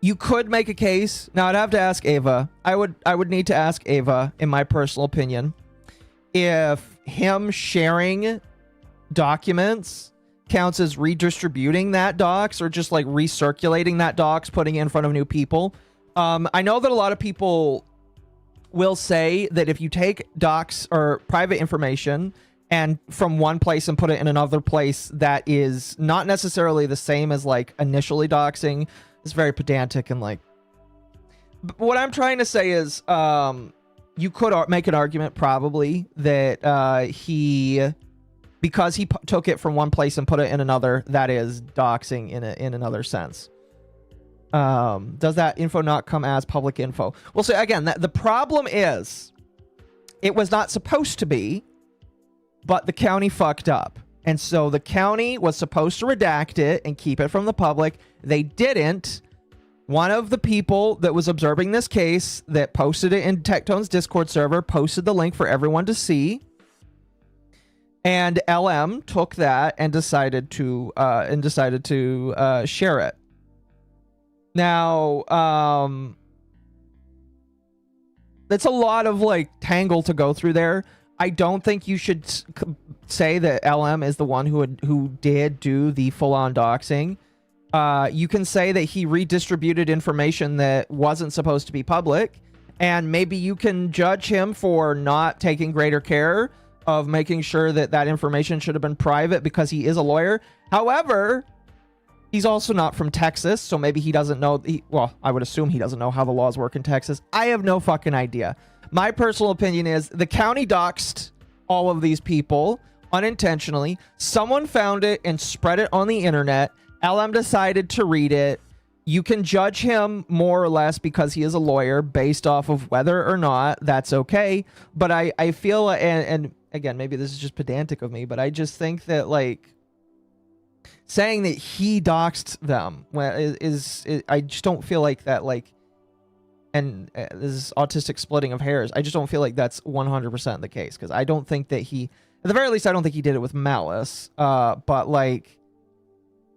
You could make a case. Now, I'd have to ask Ava. I would need to ask Ava, in my personal opinion, if him sharing documents counts as redistributing that docs or just like recirculating that docs, putting it in front of new people. I know that a lot of people will say that if you take docs or private information and from one place and put it in another place that is not necessarily the same as like initially doxing, it's very pedantic and like. But what I'm trying to say is, you could make an argument probably that because he took it from one place and put it in another, that is doxing in another sense. Does that info not come as public info? Well, so again, the problem is it was not supposed to be, but the county fucked up. And so the county was supposed to redact it and keep it from the public. They didn't. One of the people that was observing this case that posted it in Tectone's Discord server posted the link for everyone to see. And LM took that and decided to share it. Now, that's a lot of like tangle to go through there. I don't think you should say that LM is the one who did do the full-on doxing. You can say that he redistributed information that wasn't supposed to be public, and maybe you can judge him for not taking greater care of making sure that that information should have been private because he is a lawyer. However, he's also not from Texas, so maybe he doesn't know. Well, I would assume he doesn't know how the laws work in Texas. I have no fucking idea. My personal opinion is the county doxed all of these people unintentionally. Someone found it and spread it on the internet. LM decided to read it. You can judge him more or less because he is a lawyer based off of whether or not that's okay. But I feel, and again, maybe this is just pedantic of me, but I just think that like saying that he doxed them is I just don't feel like that, like, and this autistic splitting of hairs. I just don't feel like that's 100% the case, because I don't think that he, at the very least, I don't think he did it with malice. But like,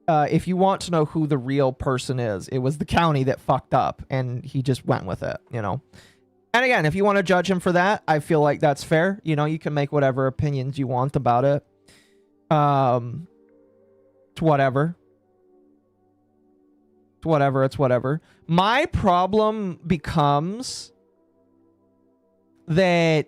if you want to know who the real person is, it was the county that fucked up, and he just went with it, you know. And again, if you want to judge him for that, I feel like that's fair. You know, you can make whatever opinions you want about it. It's whatever. It's whatever. My problem becomes that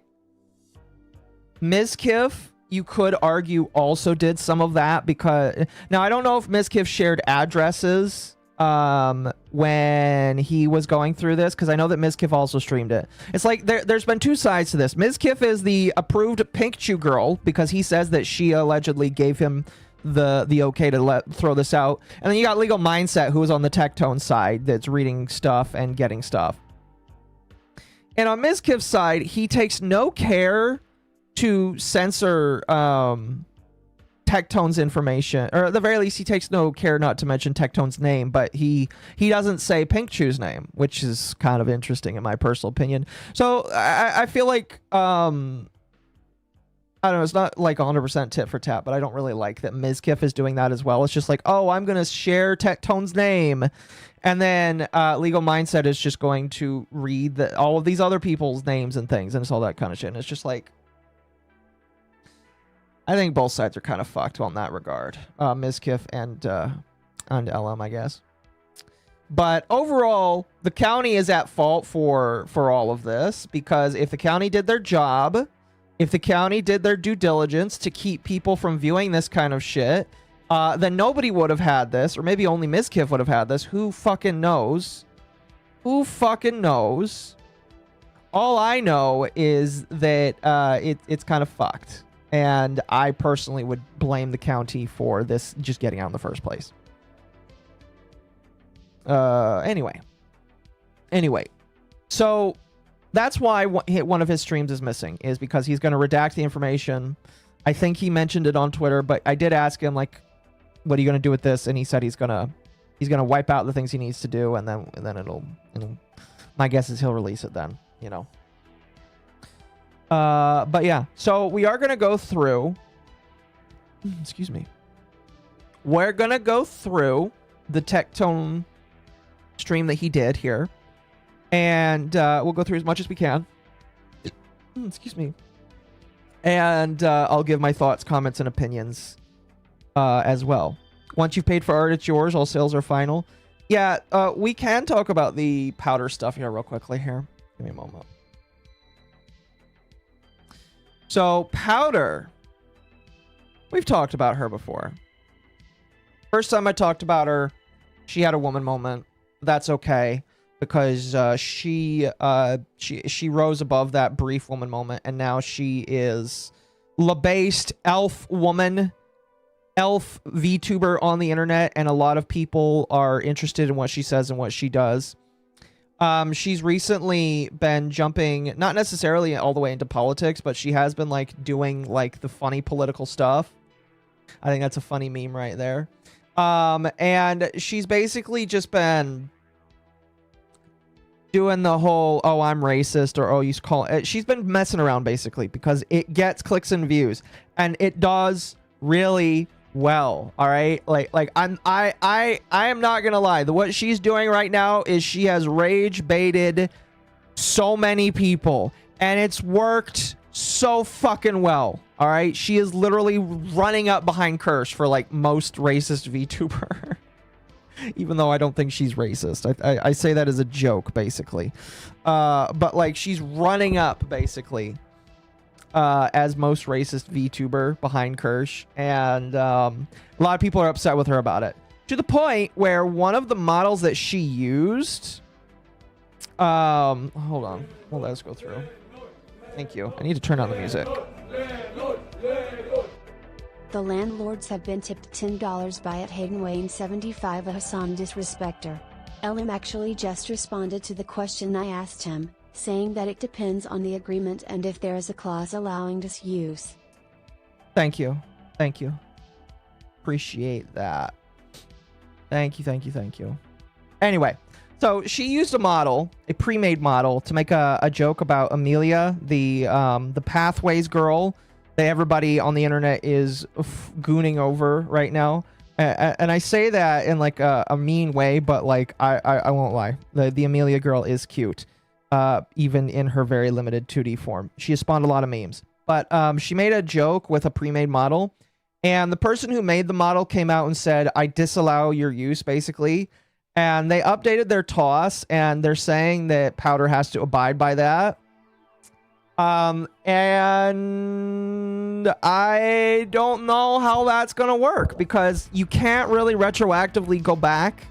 Mizkif, you could argue, also did some of that because now I don't know if Mizkif shared addresses when he was going through this, because I know that Mizkif also streamed it. It's like there's been two sides to this. Mizkif is the approved Pink Chew girl because he says that she allegedly gave him the okay to throw this out. And then you got Legal Mindset, who is on the Tectone side, that's reading stuff and getting stuff. And on Mizkif's side, he takes no care to censor Tectone's information, or at the very least, he takes no care not to mention Tectone's name, but he doesn't say Pink Chew's name, which is kind of interesting in my personal opinion. So I feel like, I don't know, it's not like 100% tit for tat, but I don't really like that Mizkif is doing that as well. It's just like, oh, I'm going to share Tectone's name. And then Legal Mindset is just going to read all of these other people's names and things, and it's all that kind of shit. And it's just like, I think both sides are kind of fucked on that regard. Mizkif and LM, I guess. But overall, the county is at fault for all of this, because if the county did their job, if the county did their due diligence to keep people from viewing this kind of shit, then nobody would have had this, or maybe only Mizkif would have had this. Who fucking knows? Who fucking knows? All I know is that it's kind of fucked. And I personally would blame the county for this just getting out in the first place. Anyway. So that's why one of his streams is missing, is because he's going to redact the information. I think he mentioned it on Twitter, but I did ask him, like, what are you going to do with this? And he said he's gonna wipe out the things he needs to do, and then it'll my guess is he'll release it then, you know. But yeah, so we are going to go through, excuse me. We're going to go through the Tectone stream that he did here, and we'll go through as much as we can. Excuse me. And I'll give my thoughts, comments, and opinions as well. Once you've paid for art, it's yours. All sales are final. Yeah, we can talk about the powder stuff here real quickly here. Give me a moment. So, Powder. We've talked about her before. First time I talked about her, she had a woman moment. That's okay, because she rose above that brief woman moment, and now she is LA-based elf woman, elf VTuber on the internet, and a lot of people are interested in what she says and what she does. She's recently been jumping, not necessarily all the way into politics, but she has been like doing like the funny political stuff. I think that's a funny meme right there. And she's basically just been doing the whole, oh, I'm racist, or oh, you call it. She's been messing around basically because it gets clicks and views, and it does really well. All right, like I am not gonna lie, what she's doing right now is she has rage baited so many people, and it's worked so fucking well. All right, she is literally running up behind Kirsch for like most racist VTuber. Even though I don't think she's racist, I say that as a joke basically, but like she's running up basically as most racist VTuber behind Kirsch, and a lot of people are upset with her about it, to the point where one of the models that she used, hold on, well, let's go through. Thank you. I need to turn on the music. The landlords have been tipped $10 by at Hayden Wayne 75, a Hassan disrespecter. LM actually just responded to the question I asked him, saying that it depends on the agreement and if there is a clause allowing disuse. Thank you. Thank you. Appreciate that. Thank you. Anyway, so she used a model, a pre-made model, to make a joke about Amelia, the Pathways girl that everybody on the internet is gooning over right now. And I say that in like a mean way, but like I won't lie. The Amelia girl is cute. Even in her very limited 2D form. She has spawned a lot of memes. But she made a joke with a pre-made model, and the person who made the model came out and said, I disallow your use, basically. And they updated their toss, and they're saying that Powder has to abide by that. And I don't know how that's going to work, because you can't really retroactively go back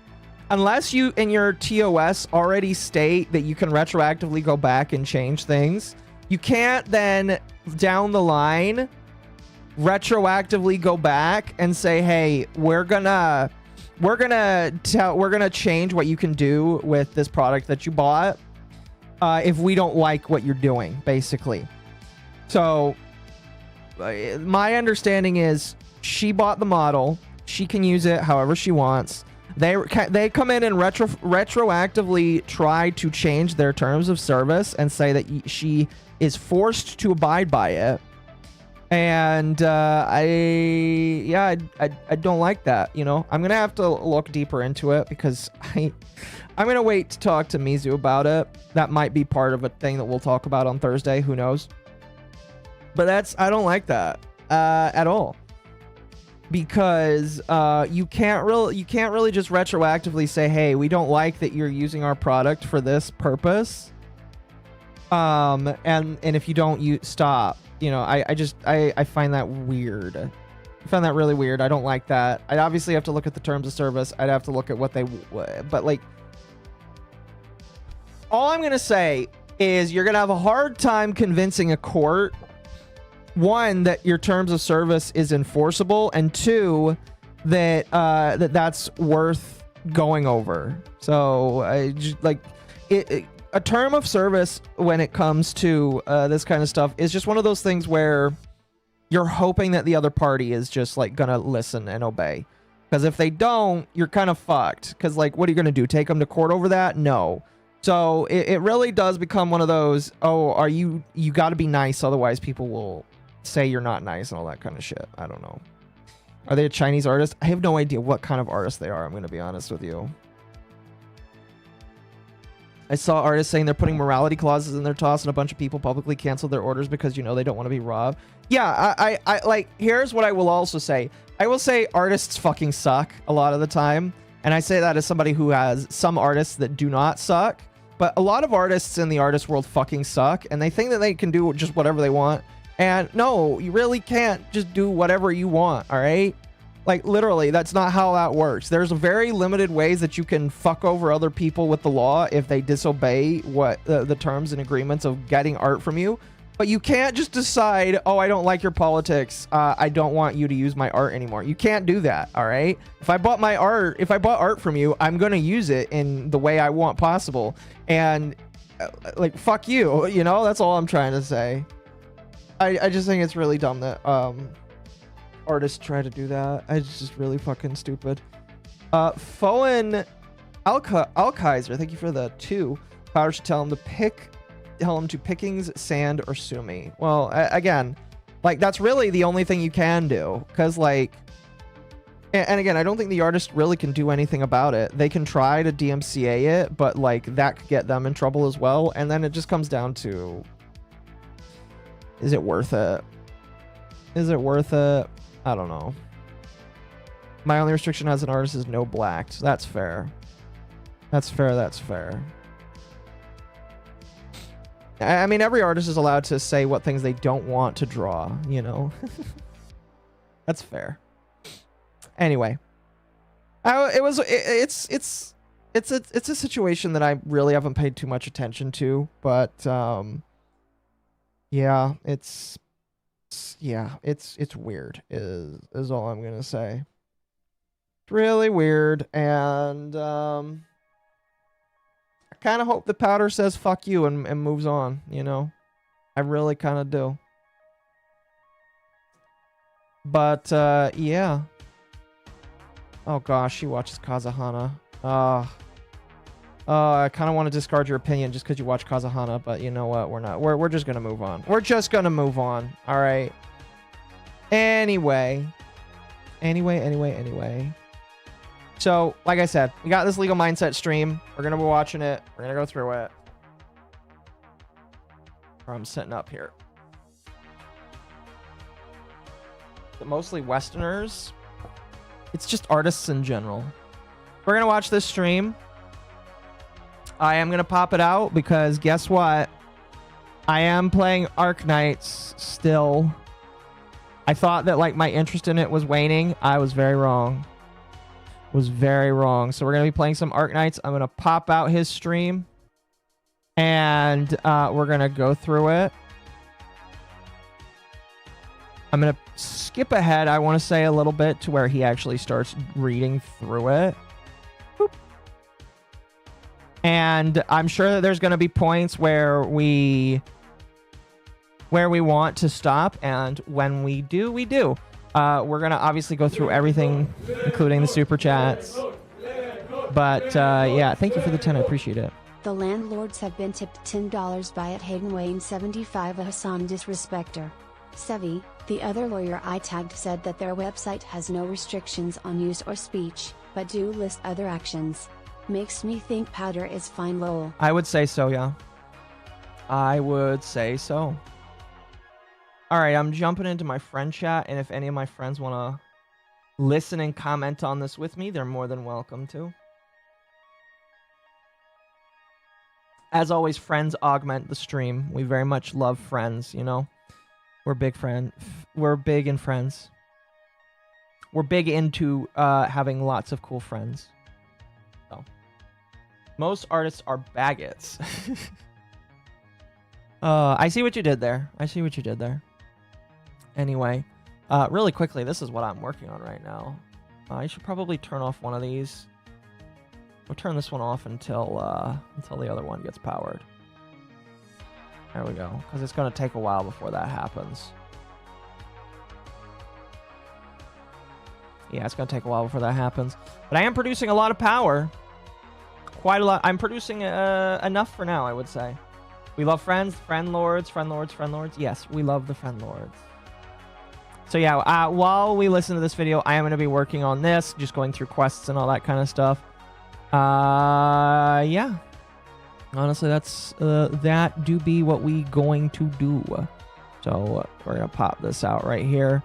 unless you in your TOS already state that you can retroactively go back and change things, you can't then down the line retroactively go back and say, hey, we're gonna change what you can do with this product that you bought if we don't like what you're doing, basically. So my understanding is she bought the model, she can use it however she wants. They come in and retroactively try to change their terms of service and say that she is forced to abide by it. And I don't like that, you know. I'm gonna have to look deeper into it because I'm gonna wait to talk to Mizu about it. That might be part of a thing that we'll talk about on Thursday, who knows. But I don't like that at all, because you can't really just retroactively say, hey, we don't like that you're using our product for this purpose, and if you don't, you stop. You know, I find that weird. I find that really weird. I don't like that. I'd obviously have to look at the terms of service. I'd have to look at what they, but like, all I'm gonna say is you're gonna have a hard time convincing a court, one, that your terms of service is enforceable, and two, that that's worth going over. So I just, like it a term of service when it comes to this kind of stuff is just one of those things where you're hoping that the other party is just like gonna listen and obey, because if they don't, you're kind of fucked. Because like, what are you gonna do, take them to court over that? No. So it really does become one of those, oh, you got to be nice, otherwise people will say you're not nice and all that kind of shit. I don't know. Are they a Chinese artist? I have no idea what kind of artist they are, I'm gonna be honest with you. I saw artists saying they're putting morality clauses in their toss, and a bunch of people publicly canceled their orders because, you know, they don't want to be robbed. Yeah, I like, here's what I will also say. I will say artists fucking suck a lot of the time. And I say that as somebody who has some artists that do not suck. But a lot of artists in the artist world fucking suck. And they think that they can do just whatever they want. And no, you really can't just do whatever you want, all right? Like, literally, that's not how that works. There's very limited ways that you can fuck over other people with the law if they disobey what the terms and agreements of getting art from you. But you can't just decide, oh, I don't like your politics, I don't want you to use my art anymore. You can't do that, all right? If I bought art from you, I'm gonna use it in the way I want possible. And, like, fuck you, you know? That's all I'm trying to say. I just think it's really dumb that, artists try to do that. It's just really fucking stupid. Foen Alkaiser, thank you for the 2. Power should tell him to pickings, sand, or sue me. Well, again, like, that's really the only thing you can do, because like, and again, I don't think the artist really can do anything about it. They can try to DMCA it, but like, that could get them in trouble as well. And then it just comes down to, is it worth it? Is it worth it? I don't know. My only restriction as an artist is no blacks. That's fair. That's fair. That's fair. I mean, every artist is allowed to say what things they don't want to draw, you know? That's fair. Anyway. It's a situation that I really haven't paid too much attention to, but yeah, it's weird is all I'm gonna say. It's really weird, and I kind of hope the Powder says fuck you and moves on, you know? I really kind of do. But yeah. Oh gosh, she watches Kazahana. I kind of want to discard your opinion just because you watch Kazahana, but you know what? We're not. We're just gonna move on. We're just gonna move on. All right. Anyway. So, like I said, we got this Legal Mindset stream. We're gonna be watching it. We're gonna go through it. I'm sitting up here. But mostly Westerners. It's just artists in general. We're gonna watch this stream. I am going to pop it out because guess what? I am playing Arknights still. I thought that like my interest in it was waning. I was very wrong. was very wrong. So we're going to be playing some Arknights. I'm going to pop out his stream. And we're going to go through it. I'm going to skip ahead, I want to say, a little bit to where he actually starts reading through it. Boop. And I'm sure that there's going to be points where we want to stop. And when we do, we do. We're going to obviously go through everything, including the super chats. But yeah, thank you for the 10. I appreciate it. The landlords have been tipped $10 by at Hayden Wayne 75 a Hassan disrespecter. Sevi, the other lawyer I tagged, said that their website has no restrictions on use or speech, but do list other actions. Makes me think powder is fine, lol. I would say so, yeah. I would say so. All right, I'm jumping into my friend chat, and if any of my friends want to listen and comment on this with me, they're more than welcome to. As always, friends augment the stream. We very much love friends, you know? We're big in friends. We're big into having lots of cool friends. So, most artists are baggots. I see what you did there. Anyway, really quickly, this is what I'm working on right now. I should probably turn off one of these. We'll turn this one off until the other one gets powered. There we go, because it's going to take a while before that happens. Yeah, it's going to take a while before that happens. But I am producing a lot of power. Quite a lot. I'm producing enough for now, I would say. We love friends, friend lords. Yes, we love the friend lords. So yeah, while we listen to this video, I am going to be working on this, just going through quests and all that kind of stuff. Yeah. Honestly, that's that do be what we going to do. So we're gonna pop this out right here.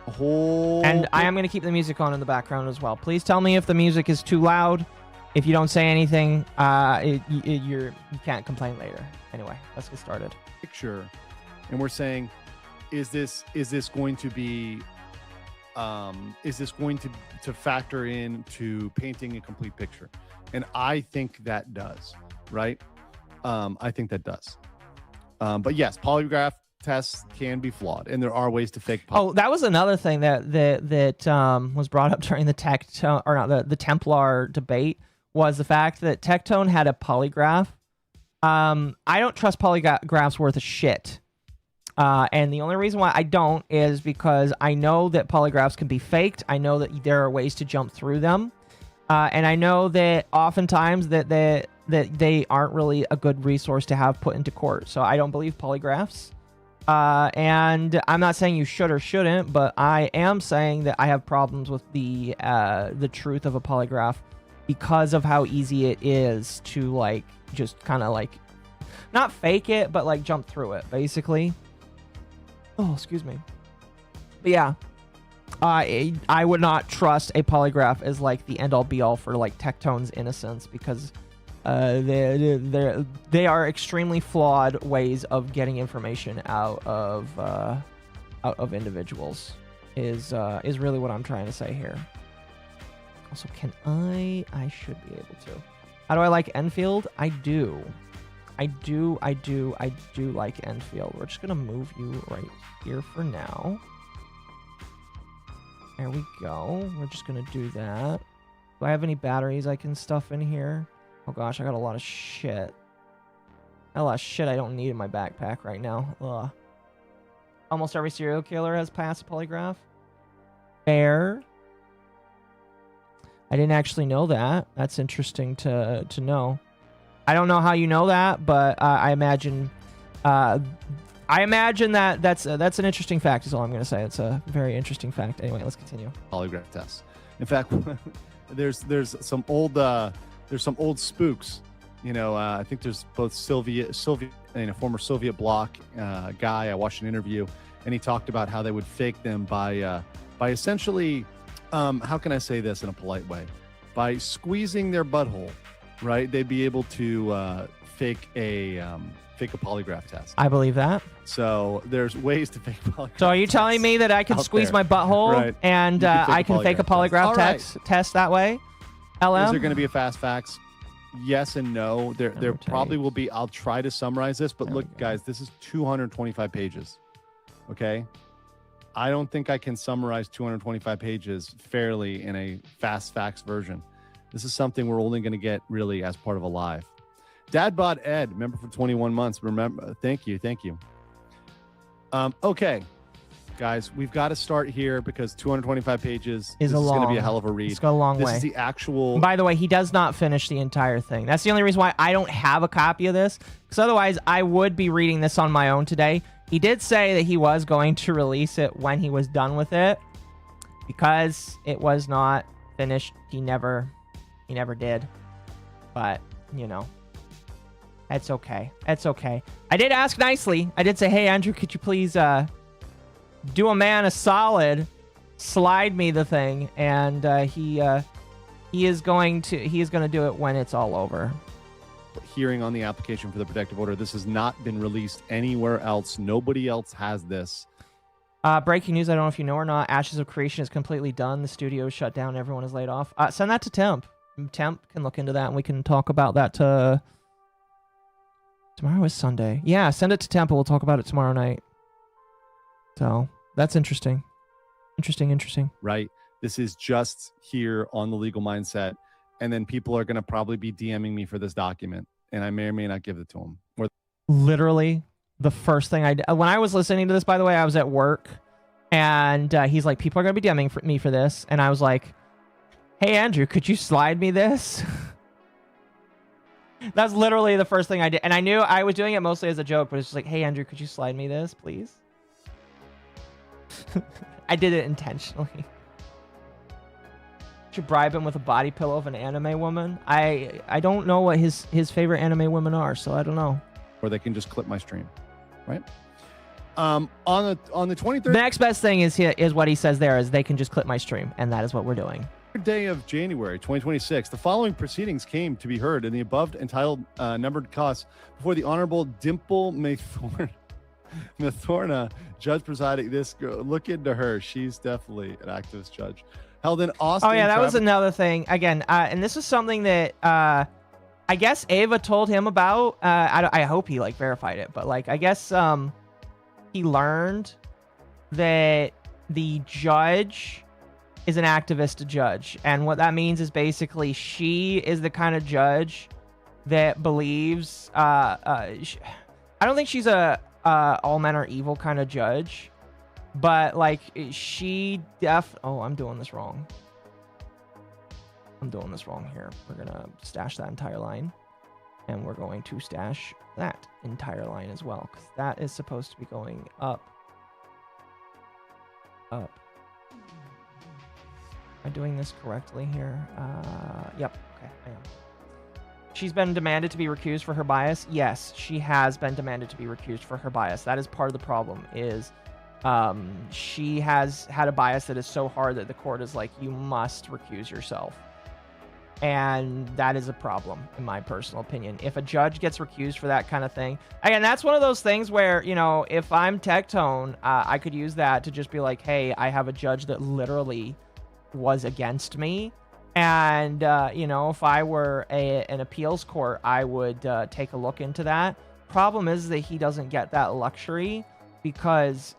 And I am gonna keep the music on in the background as well. Please tell me if the music is too loud. If you don't say anything, you can't complain later. Anyway, let's get started. Picture, and we're saying, is this going to be to factor into painting a complete picture? And I think that does, right? I think that does. But yes, polygraph tests can be flawed, and there are ways to fake. Oh, that was another thing that was brought up during the the Templar debate, was the fact that Tectone had a polygraph. I don't trust polygraphs worth a shit. And the only reason why I don't is because I know that polygraphs can be faked. I know that there are ways to jump through them. And I know that oftentimes that they aren't really a good resource to have put into court. So I don't believe polygraphs. And I'm not saying you should or shouldn't, but I am saying that I have problems with the truth of a polygraph because of how easy it is to, like, just kind of, like, not fake it, but, like, jump through it, basically. Oh, excuse me. But yeah. I would not trust a polygraph as, like, the end-all be-all for, like, Tectone's innocence, because they are extremely flawed ways of getting information out of individuals. Is really what I'm trying to say here. Also, can I should be able to. How do I like Enfield? I do like Enfield. We're just gonna move you right here for now. There we go. We're just going to do that. Do I have any batteries I can stuff in here? Oh gosh, I got a lot of shit. A lot of shit I don't need in my backpack right now. Ugh. Almost every serial killer has passed a polygraph. Fair. I didn't actually know that. That's interesting to know. I don't know how you know that, but I imagine that's an interesting fact is all I'm going to say. It's a very interesting fact. Anyway, let's continue. Polygraph tests. In fact, there's some old spooks. You know, I think there's both Soviet and a former Soviet bloc guy. I watched an interview, and he talked about how they would fake them by essentially, how can I say this in a polite way? By squeezing their butthole, right? They'd be able to fake fake a polygraph test. I believe that. So there's ways to fake polygraph. So are you telling me that I can squeeze my butthole Right. and I can fake a polygraph test that way? LM? Is there going to be a fast facts? Yes and no. There probably will be. I'll try to summarize this, but look, guys, this is 225 pages. Okay. I don't think I can summarize 225 pages fairly in a fast facts version. This is something we're only going to get really as part of a live. Dadbot Ed, member for 21 months. Remember, thank you. Okay, guys, we've got to start here because 225 pages is going to be a hell of a read. It's got a long way. This is the actual. By the way, he does not finish the entire thing. That's the only reason why I don't have a copy of this, because otherwise I would be reading this on my own today. He did say that he was going to release it when he was done with it, because it was not finished. He never did. But you know. It's okay. It's okay. I did ask nicely. I did say, hey, Andrew, could you please do a man a solid, slide me the thing, and he is going to do it when it's all over. Hearing on the application for the protective order. This has not been released anywhere else. Nobody else has this. Breaking news. I don't know if you know or not. Ashes of Creation is completely done. The studio is shut down. Everyone is laid off. Send that to Temp. Temp can look into that, and we can talk about that tomorrow is Sunday. Yeah, send it to Temple. We'll talk about it tomorrow night. So that's interesting. Interesting. Right. This is just here on the Legal Mindset. And then people are going to probably be DMing me for this document. And I may or may not give it to them. Literally the first thing I did. When I was listening to this, by the way, I was at work. And he's like, people are going to be DMing me for this. And I was like, hey, Andrew, could you slide me this? That's literally the first thing I did. And I knew I was doing it mostly as a joke, but it's just like, hey, Andrew, could you slide me this, please? I did it intentionally. Should bribe him with a body pillow of an anime woman. I don't know what his favorite anime women are, so I don't know. Or they can just clip my stream, right? On the 23rd. The next best thing is what he says there is they can just clip my stream, and that is what we're doing. Day of January 2026, the following proceedings came to be heard in the above entitled numbered costs before the Honorable Dimple Mathorna, judge presiding. This girl, look into her. She's definitely an activist judge. Held in Austin. Oh yeah, that was another thing. Again, and this is something that I guess Ava told him about. I hope he verified it, but I guess he learned that the judge is an activist judge, and what that means is basically she is the kind of judge that believes I don't think she's a all men are evil kind of judge, but she I'm doing this wrong here. We're gonna stash that entire line, and we're going to stash that entire line as well, because that is supposed to be going up. Am I doing this correctly here? Yep. Okay, I am. She's been demanded to be recused for her bias. Yes, she has been demanded to be recused for her bias. That is part of the problem, is she has had a bias that is so hard that the court is like, you must recuse yourself. And that is a problem, in my personal opinion. If a judge gets recused for that kind of thing, again, that's one of those things where, if I'm Tectone, I could use that to just be like, hey, I have a judge that literally was against me, and if I were an appeals court, I would take a look into that. Problem is that he doesn't get that luxury, because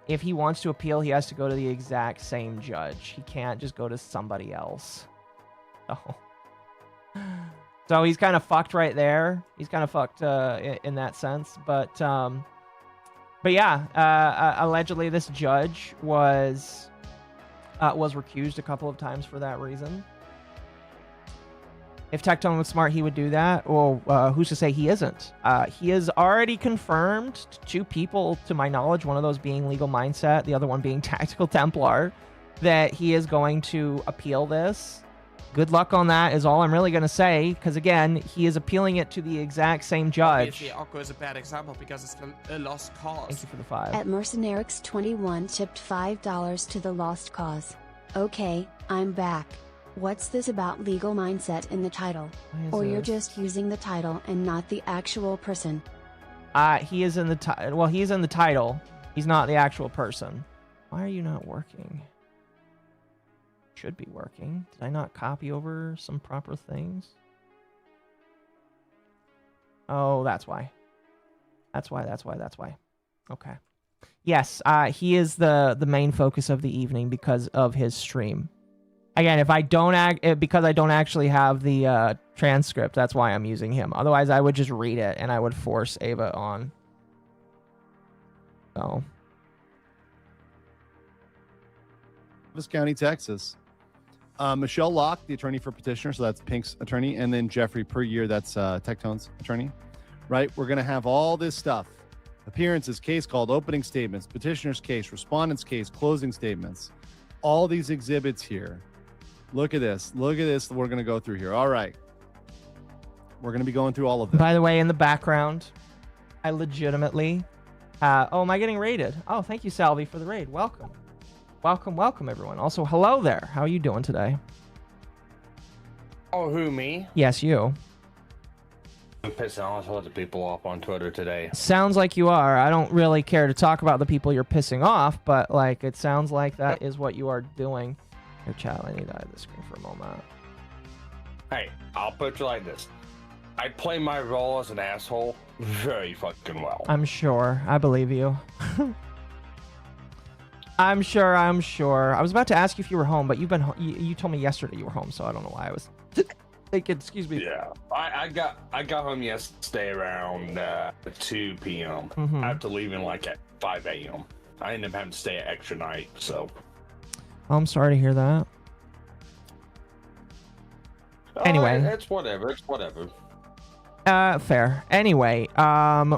if he wants to appeal, he has to go to the exact same judge. He can't just go to somebody else. So he's kind of fucked right there. He's kind of fucked in that sense, but yeah, allegedly this judge was recused a couple of times for that reason. If Tectone was smart, he would do that. Well, who's to say he isn't? He has already confirmed two people, to my knowledge, one of those being Legal Mindset, the other one being Tactical Templar, that he is going to appeal this. Good luck on that is all I'm really going to say, because again, he is appealing it to the exact same judge. Obviously, Occo is a bad example because it's a lost cause. Thank you for the 5. At Mercenarix21 tipped $5 to the lost cause. Okay, I'm back. What's this about Legal Mindset in the title? Or you're just using the title and not the actual person? He is in the well, he's in the title. He's not the actual person. Why are you not working? Should be working. Did I not copy over some proper things? Oh, that's why. That's why. Okay. Yes, he is the main focus of the evening because of his stream. Again, if I don't because I don't actually have the transcript, that's why I'm using him. Otherwise, I would just read it and I would force Ava on. So. Davis County, Texas. Michelle Locke, the attorney for petitioner, so that's Pink's attorney, and then Jeffrey per year, that's Tectone's attorney. Right? We're going to have all this stuff. Appearances, case called, opening statements, petitioner's case, respondent's case, closing statements. All these exhibits here. Look at this. Look at this. We're going to go through here. All right. We're going to be going through all of them. By the way, in the background, I legitimately... oh, am I getting raided? Oh, thank you, Salvi, for the raid. Welcome. Welcome, everyone. Also, hello there. How are you doing today? Oh, who, me? Yes, you. I'm pissing all sorts of people off on Twitter today. Sounds like you are. I don't really care to talk about the people you're pissing off, but like it sounds like that is what you are doing. Here, chat, I need to hide the screen for a moment. Hey, I'll put you like this. I play my role as an asshole very fucking well. I'm sure. I believe you. I'm sure. I was about to ask you if you were home, but you've been you told me yesterday you were home, so I don't know why I was thinking, excuse me. Yeah, I got home yesterday around 2 p.m. After leaving like at 5 a.m. I ended up having to stay an extra night, so. Oh, I'm sorry to hear that. Anyway, it's whatever. Fair. Anyway,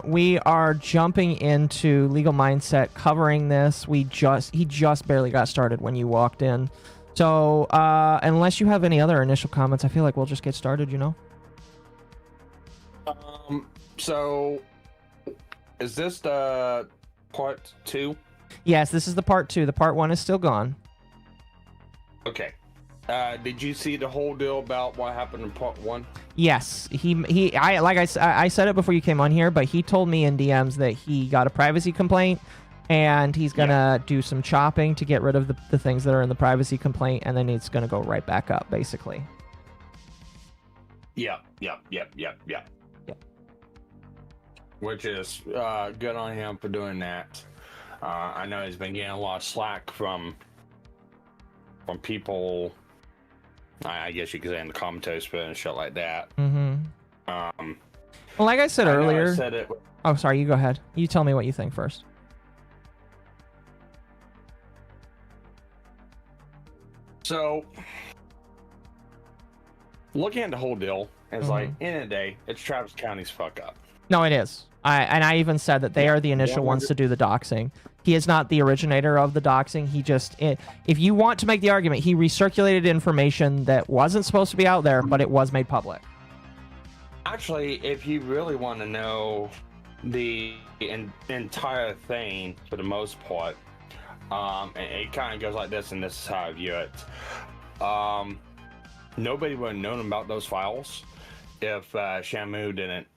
we are jumping into Legal Mindset, covering this. He just barely got started when you walked in. So, unless you have any other initial comments, I feel like we'll just get started, you know? So, is this the part 2? Yes, this is the part 2. The part 1 is still gone. Okay. Did you see the whole deal about what happened in part 1? Yes, I said it before you came on here, but he told me in DMs that he got a privacy complaint and he's gonna do some chopping to get rid of the things that are in the privacy complaint, and then it's gonna go right back up, basically. Yep. Which is good on him for doing that. I know he's been getting a lot of slack from people. I guess you could say in the commentary spin and shit like that. Well, like I said earlier. Oh, sorry. You go ahead. You tell me what you think first. So, looking at the whole deal, it's like, in a day, it's Travis County's fuck up. No, it is. I even said that they are the initial ones to do the doxing. He is not the originator of the doxing. He just, if you want to make the argument, he recirculated information that wasn't supposed to be out there, but it was made public. Actually, if you really want to know the entire thing, for the most part, it kind of goes like this, and this is how I view it. Nobody would have known about those files if Shamu didn't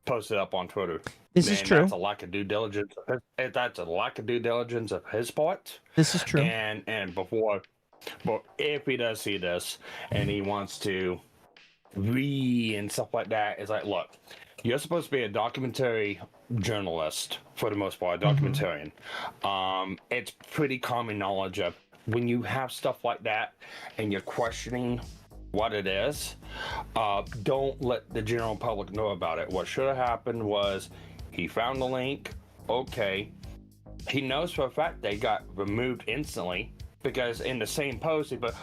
post it up on Twitter. This is true. That's a lack of due diligence. That's a lack of due diligence of his part. This is true. And if he does see this and he wants to and stuff like that, it's like, look, you're supposed to be a documentary journalist for the most part, a documentarian. It's pretty common knowledge of when you have stuff like that and you're questioning what it is, don't let the general public know about it. What should have happened was he found the link. Okay, he knows for a fact they got removed instantly because in the same post he put,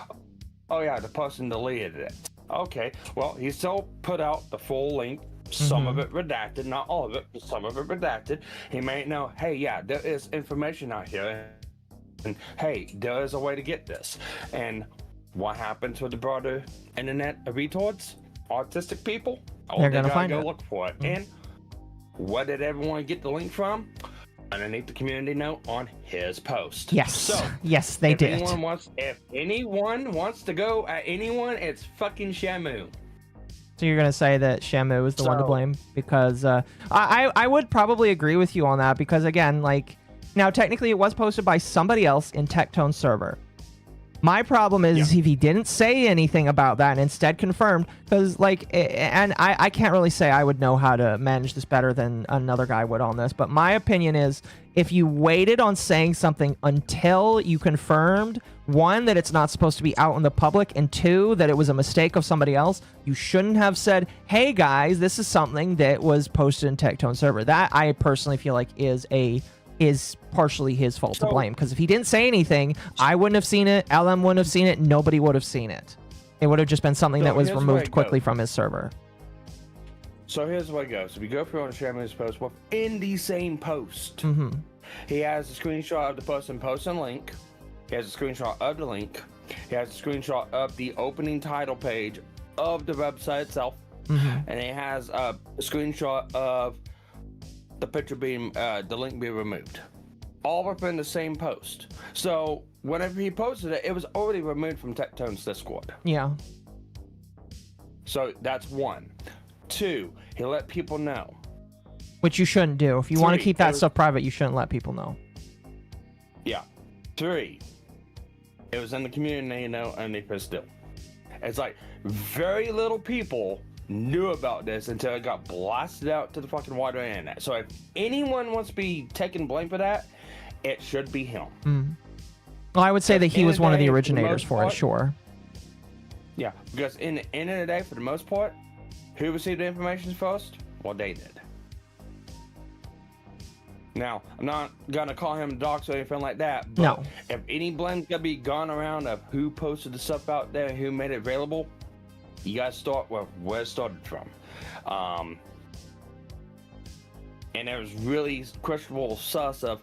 oh yeah, the person deleted it. Okay, well, he still put out the full link, some of it redacted, not all of it, but some of it redacted. He may know, hey, yeah, there is information out here, and hey, there is a way to get this. And what happens with the broader internet of retards, autistic people? They're gonna find go it. Look for it. And where did everyone get the link from? Underneath the community note on his post. Yes. So yes, they did. If anyone wants to go at anyone, it's fucking Shamu. So you're gonna say that Shamu is the one to So- blame? Because I would probably agree with you on that, because again, like, now technically it was posted by somebody else in Tectone server. My problem is if he didn't say anything about that and instead confirmed, because like, and I can't really say I would know how to manage this better than another guy would on this, but my opinion is if you waited on saying something until you confirmed, one, that it's not supposed to be out in the public, and two, that it was a mistake of somebody else, you shouldn't have said, hey guys, this is something that was posted in Tectone server. That I personally feel like is partially his fault to blame, because if he didn't say anything, I wouldn't have seen it, LM wouldn't have seen it, nobody would have seen it. It would have just been something that was removed quickly from his server. So here's the way it goes. If you go through on Shamu's post, well, in the same post, he has a screenshot of the person posting link. He has a screenshot of the link. He has a screenshot of the opening title page of the website itself. And he has a screenshot of the picture being, the link being removed. All within the same post. So whenever he posted it, it was already removed from Tectone's Discord. Yeah. So that's one. Two, he let people know. Which you shouldn't do. If you want to Three, keep that stuff private, you shouldn't let people know. Yeah. Three, it was in the community, you know, and they pissed it. It's like very little people knew about this until it got blasted out to the fucking wider internet. So if anyone wants to be taking blame for that, it should be him. Well, I would say that he was one of the originators for it, sure. Yeah, because in the end of the day, for the most part, who received the information first? Well, they did. Now, I'm not gonna call him docs or anything like that, but No. if any blame's gonna be gone around of who posted the stuff out there, who made it available, you gotta start with where it started from. And it was really questionable sus of,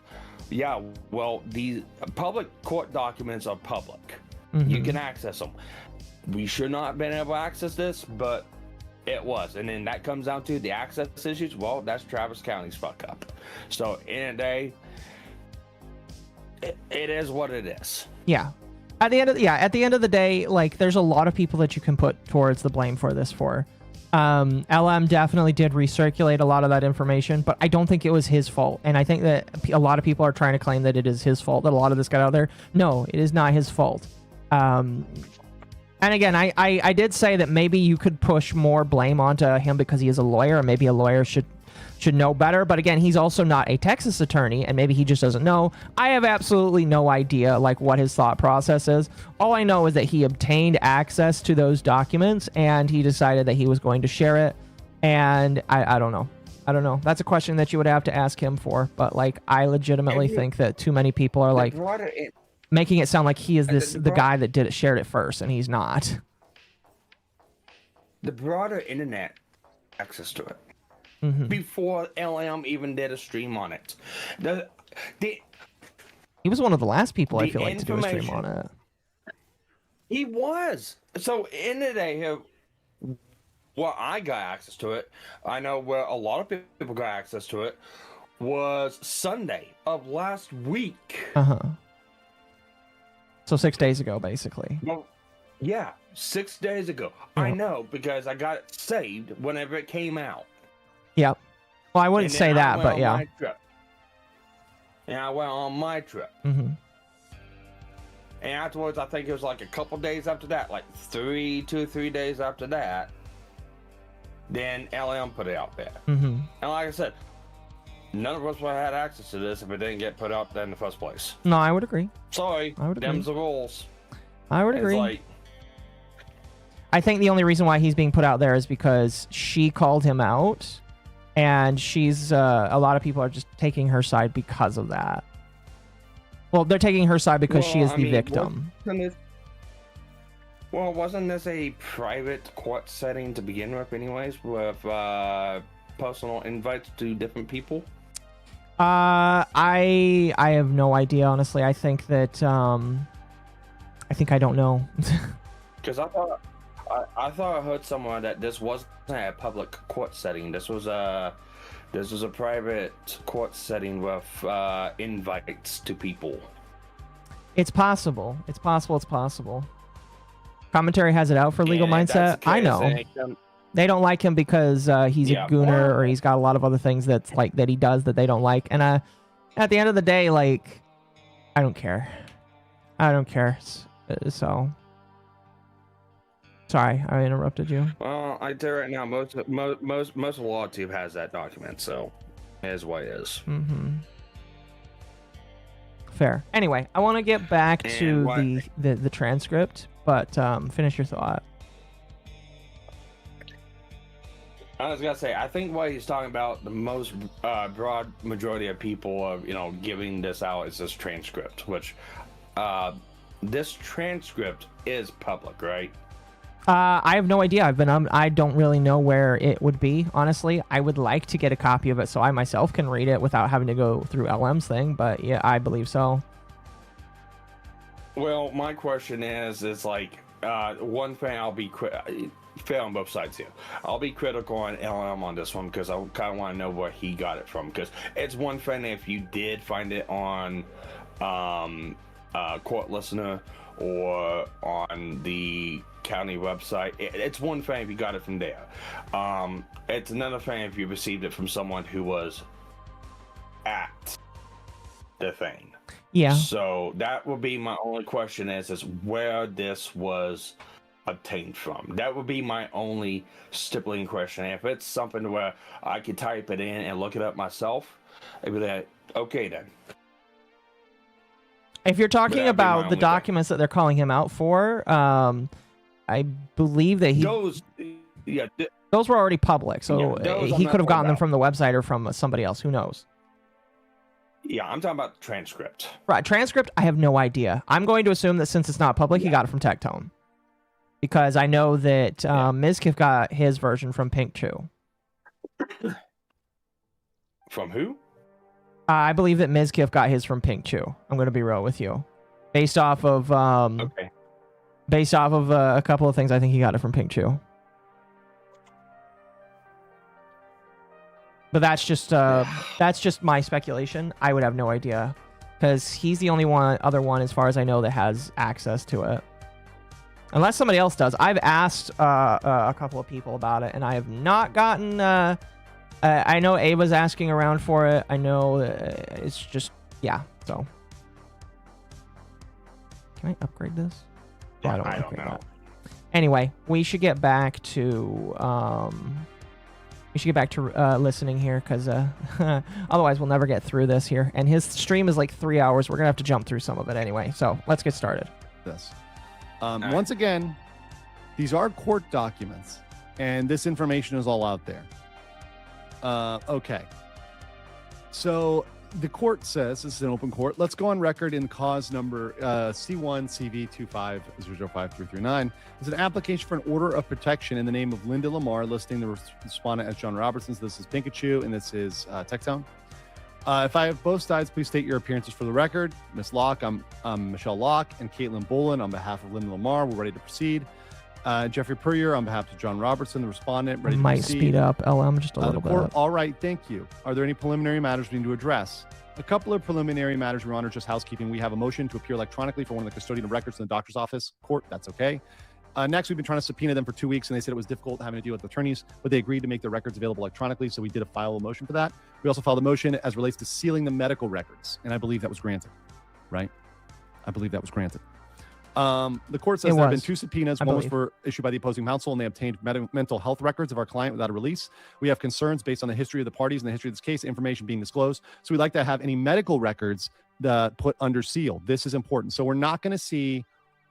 yeah, well, these public court documents are public. You can access them. We should not have been able to access this, but it was. And then that comes down to the access issues. Well, that's Travis County's fuck up. So in a day, it is what it is. Yeah. At the end of the day, like, there's a lot of people that you can put towards the blame for this for. LM definitely did recirculate a lot of that information, but I don't think it was his fault. And I think that a lot of people are trying to claim that it is his fault that a lot of this got out there. No, it is not his fault. And again, I did say that maybe you could push more blame onto him because he is a lawyer, and maybe a lawyer should know better. But again, he's also not a Texas attorney, and maybe he just doesn't know. I have absolutely no idea like what his thought process is. All I know is that he obtained access to those documents, and he decided that he was going to share it. And I don't know. I don't know. That's a question that you would have to ask him for. But like, I legitimately think that too many people are like making it sound like he is the guy that shared it first, and he's not. The broader internet access to it. Before LM even did a stream on it. He was one of the last people I feel like to do a stream on it. He was. So in the day, what I got access to it, I know where a lot of people got access to it, was Sunday of last week. So 6 days ago, basically. Well, yeah, 6 days ago. I know because I got it saved whenever it came out. Yep. Well, I wouldn't say that, but yeah. And I went on my trip. And afterwards, I think it was like a couple days after that, like 2 or 3 days after that, then LM put it out there. And like I said, none of us would have had access to this if it didn't get put out there in the first place. No, I would agree. Sorry, them's the rules. I would agree. Like, I think the only reason why he's being put out there is because she called him out, and she's a lot of people are just taking her side because of that. Well, they're taking her side because she is the victim. Wasn't this a private court setting to begin with anyways, with personal invites to different people? I have no idea, honestly. I think that I don't know. Because I thought I heard somewhere that this wasn't a public court setting. This was a private court setting with invites to people. It's possible. It's possible. Commentary has it out for Legal Mindset. I know. They don't like him because he's a gooner, or he's got a lot of other things that he does that they don't like. And at the end of the day, like, I don't care. I don't care. So, sorry, I interrupted you. Well, I tell you right now, most of LawTube has that document, so it is what it is. Mm-hmm. Fair. Anyway, I want to get back to the transcript, but finish your thought. I was gonna say, I think what he's talking about, the most broad majority of people are, giving this out is this transcript, which this transcript is public, right? I have no idea. I don't really know where it would be, honestly. I would like to get a copy of it so I myself can read it without having to go through LM's thing, but yeah, I believe so. Well, my question is like, one thing I'll be fair on both sides here. I'll be critical on LM on this one because I kind of want to know where he got it from, because it's one thing if you did find it on Court Listener or on the county website. It's one thing if you got it from there. It's another thing if you received it from someone who was at the thing. Yeah. So that would be my only question is where this was obtained from. That would be my only stipulating question. If it's something where I could type it in and look it up myself, I'd be like, okay then. If you're talking about the documents that they're calling him out for, I believe that those were already public, so he could have gotten them from the website or from somebody else. Who knows? Yeah, I'm talking about the transcript. Right, transcript, I have no idea. I'm going to assume that since it's not public, he got it from Tectone. Because I know that Mizkif got his version from Pink Chew. From who? I believe that Mizkif got his from Pink Chew. I'm going to be real with you. Based off of based off of a couple of things, I think he got it from Pink Chew. But that's just my speculation. I would have no idea, because he's the only other one, as far as I know, that has access to it. Unless somebody else does. I've asked a couple of people about it, and I have not gotten. I know Ava's asking around for it. I know it's just So, can I upgrade this? Yeah, I don't know. That. Anyway, we should get back to listening here, because otherwise we'll never get through this here. And his stream is like 3 hours. We're gonna have to jump through some of it anyway. So let's get started. This. Once again, these are court documents, and this information is all out there. Okay. So the court says, this is an open court, let's go on record in cause number C1CV250053339. It's an application for an order of protection in the name of Linda Lamar, listing the respondent as John Robertson. So this is Pikachu, and this is Tectone. If I have both sides, please state your appearances for the record. Ms. Locke, I'm Michelle Locke, and Caitlin Bolin on behalf of Linda Lamar. We're ready to proceed. Jeffrey Purrier on behalf of John Robertson, the respondent, ready to proceed. Might speed up LM just a little bit. All right, thank you. Are there any preliminary matters we need to address? A couple of preliminary matters, Your Honor, just housekeeping. We have a motion to appear electronically for one of the custodian of records in the doctor's office. Court, that's okay. Next, we've been trying to subpoena them for 2 weeks, and they said it was difficult having to deal with attorneys, but they agreed to make their records available electronically, so we did file a motion for that. We also filed a motion as relates to sealing the medical records, and I believe that was granted, right? I believe that was granted. The court says there have been 2 subpoenas. One was issued by the opposing counsel, and they obtained mental health records of our client without a release. We have concerns based on the history of the parties and the history of this case, information being disclosed. So we'd like to have any medical records put under seal. This is important. So we're not going to see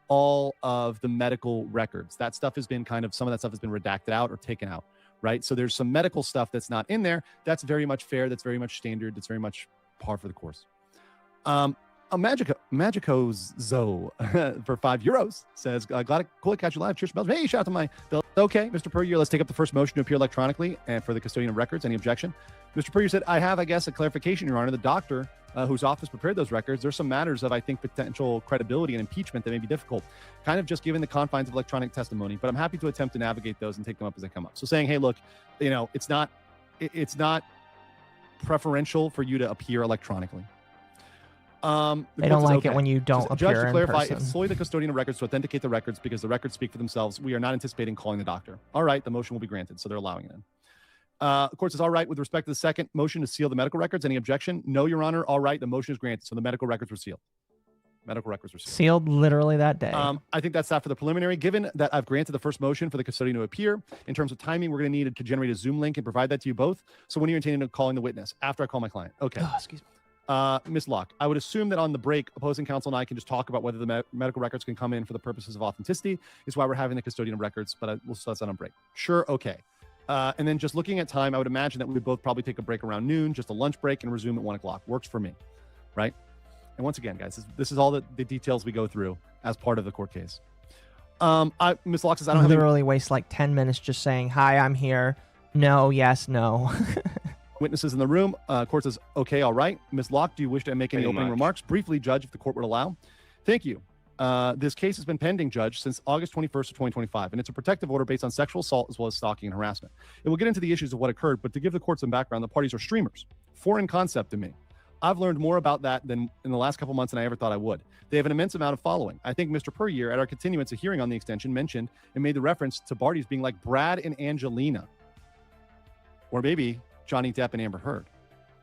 all of the medical records. That stuff has been some of that stuff has been redacted out or taken out, right? So there's some medical stuff that's not in there. That's very much fair. That's very much standard. That's very much par for the course. Magico's Zoe for €5 says, glad to cool catch you live. Cheers, bells. Hey, shout out to my bill. Okay, Mr. Purrier, let's take up the first motion to appear electronically and for the custodian of records. Any objection? Mr. Purrier said, I have, I guess, a clarification, Your Honor. The doctor whose office prepared those records, there's some matters of, I think, potential credibility and impeachment that may be difficult, kind of just given the confines of electronic testimony, but I'm happy to attempt to navigate those and take them up as they come up. So saying, hey, look, it's not preferential for you to appear electronically. They don't like it when you don't Judge, appear to in clarify, person. it's solely the custodian of records to authenticate the records because the records speak for themselves. We are not anticipating calling the doctor. All right, the motion will be granted, so they're allowing it in. The court says, all right, with respect to the second motion to seal the medical records, any objection? No, Your Honor. All right, the motion is granted, so the medical records were sealed. Medical records were sealed literally that day. I think that's that for the preliminary. Given that I've granted the first motion for the custodian to appear, in terms of timing, we're going to need to generate a Zoom link and provide that to you both. So when are you intending on calling the witness? After I call my client. Okay. Oh, excuse me. Ms. Locke, I would assume that on the break, opposing counsel and I can just talk about whether the medical records can come in for the purposes of authenticity. Is why we're having the custodian of records, but we'll discuss that on break. Sure, okay. And then just looking at time, I would imagine that we would both probably take a break around noon, just a lunch break, and resume at 1 o'clock. Works for me, right? And once again, guys, this is all the details we go through as part of the court case. Ms. Locke says, I don't literally waste like 10 minutes just saying, hi, I'm here. No, yes, no. Witnesses in the room. Court says, okay, all right. Ms. Locke, do you wish to make any opening remarks? Briefly, Judge, if the court would allow. Thank you. This case has been pending, Judge, since August 21st of 2025, and it's a protective order based on sexual assault as well as stalking and harassment. It will get into the issues of what occurred, but to give the court some background, the parties are streamers. Foreign concept to me. I've learned more about that than in the last couple months than I ever thought I would. They have an immense amount of following. I think Mr. Puryear, at our continuance of hearing on the extension, mentioned and made the reference to parties being like Brad and Angelina, or maybe Johnny Depp and Amber Heard,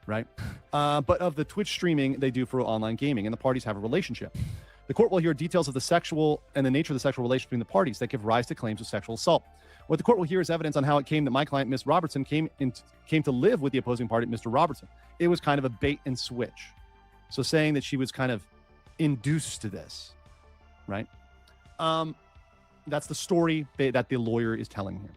right? But of the Twitch streaming they do for online gaming, and the parties have a relationship. The court will hear details of the sexual and the nature of the sexual relationship between the parties that give rise to claims of sexual assault. What the court will hear is evidence on how it came that my client, Ms. Robertson, came to live with the opposing party, Mr. Robertson. It was kind of a bait and switch. So saying that she was kind of induced to this, right? That's the story that the lawyer is telling here.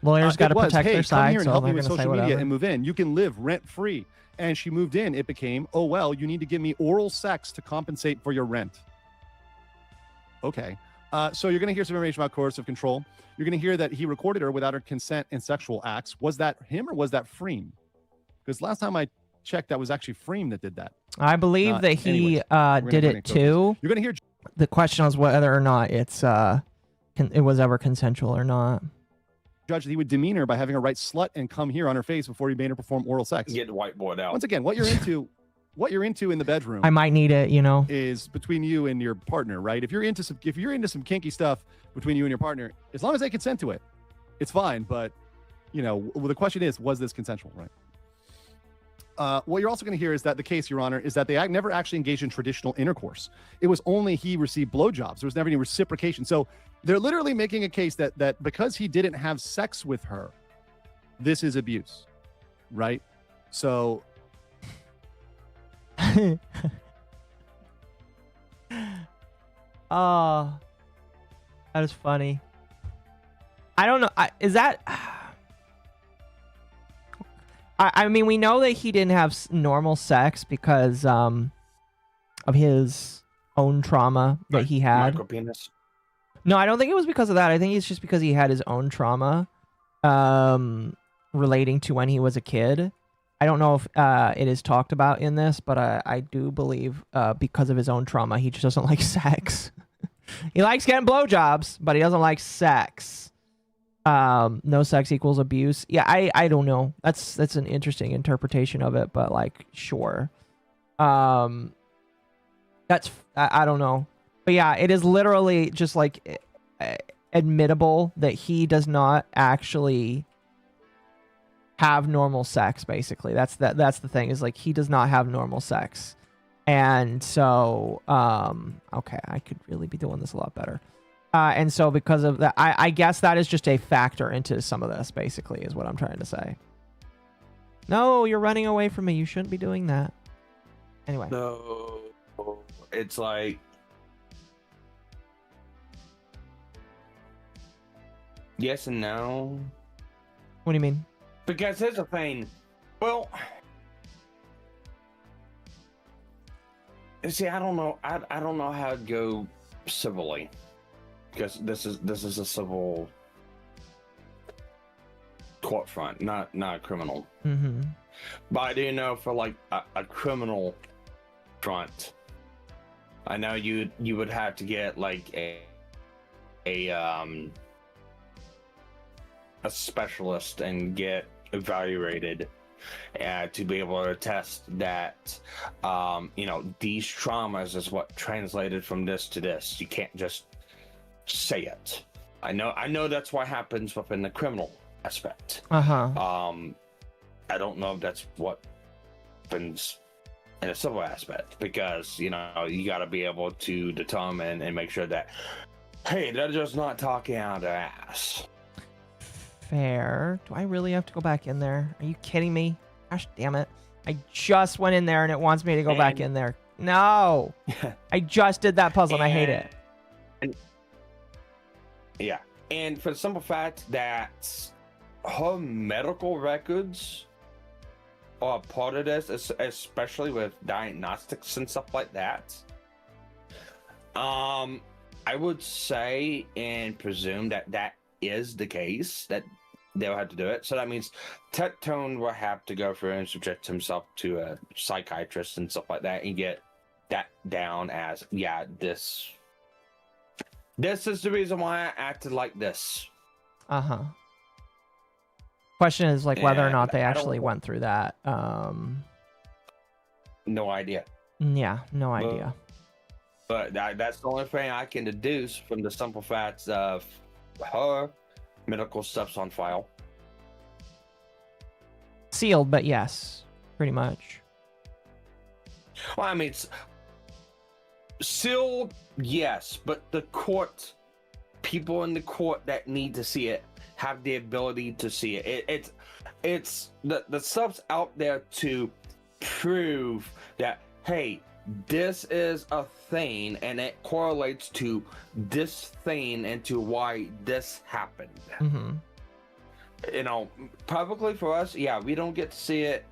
Lawyers got to protect their side, come here and so help me they're with going to say social media whatever. and move in. You can live rent free. And she moved in. It became, oh, well, you need to give me oral sex to compensate for your rent. Okay. So you're going to hear some information about coercive control. You're going to hear that he recorded her without her consent in sexual acts. Was that him or was that Freem? Because last time I checked, that was actually Freem that did that. I believe that he did it too. You're going to hear. The question was whether or not it was ever consensual or not. Judge, he would demean her by having her write slut and come here on her face before he made her perform oral sex. Get the whiteboard out. Once again, what you're into in the bedroom, I might need it, is between you and your partner, right? If you're into some kinky stuff between you and your partner, as long as they consent to it, it's fine. But the question is, was this consensual, right? What you're also going to hear is that the case, Your Honor, is that they never actually engaged in traditional intercourse. It was only he received blowjobs. There was never any reciprocation. So they're literally making a case that because he didn't have sex with her, this is abuse, right? So. Oh, that is funny. I don't know. Is that? I mean, we know that he didn't have normal sex because of his own trauma that he had. Micropenis. No, I don't think it was because of that. I think it's just because he had his own trauma relating to when he was a kid. I don't know if it is talked about in this, but I do believe because of his own trauma, he just doesn't like sex. He likes getting blowjobs, but he doesn't like sex. No sex equals abuse. Yeah, I don't know. That's an interesting interpretation of it, but like, sure. That's I don't know. But yeah, it is literally just like admittable that he does not actually have normal sex. Basically, that's the thing, is like he does not have normal sex, and so okay, I could really be doing this a lot better. And so because of that, I guess that is just a factor into some of this. Basically, is what I'm trying to say. No, you're running away from me. You shouldn't be doing that. Anyway. No, it's like. Yes and no. What do you mean? Because here's the thing. Well, see, I don't know. I don't know how to go civilly, because this is a civil court front, not a criminal. Mm-hmm. But I do know for like a criminal front, I know you would have to get like a specialist and get evaluated to be able to test that, these traumas is what translated from this to this. You can't just say it. I know that's what happens within the criminal aspect. I don't know if that's what happens in a civil aspect, because you got to be able to determine and make sure that, hey, they're just not talking out their ass. Fair. Do I really have to go back in there? Are you kidding me? Gosh damn it. I just went in there and it wants me to go back in there. No. I just did that puzzle and I hate it. Yeah. And for the simple fact that her medical records are part of this, especially with diagnostics and stuff like that. I would say and presume that is the case, that they'll have to do it. So that means Tectone will have to go through and subject himself to a psychiatrist and stuff like that and get that down as, yeah, this is the reason why I acted like this. Question is like whether or not they actually went through that. No idea. Yeah, no idea. But that's the only thing I can deduce from the simple facts of her medical stuff's on file. Sealed, but yes, pretty much. Well, I mean, it's sealed, yes, but the court, people in the court that need to see it have the ability to see it. It's the stuff's out there to prove that, hey, this is a thing and it correlates to this thing and to why this happened. Publicly for us, yeah, we don't get to see it.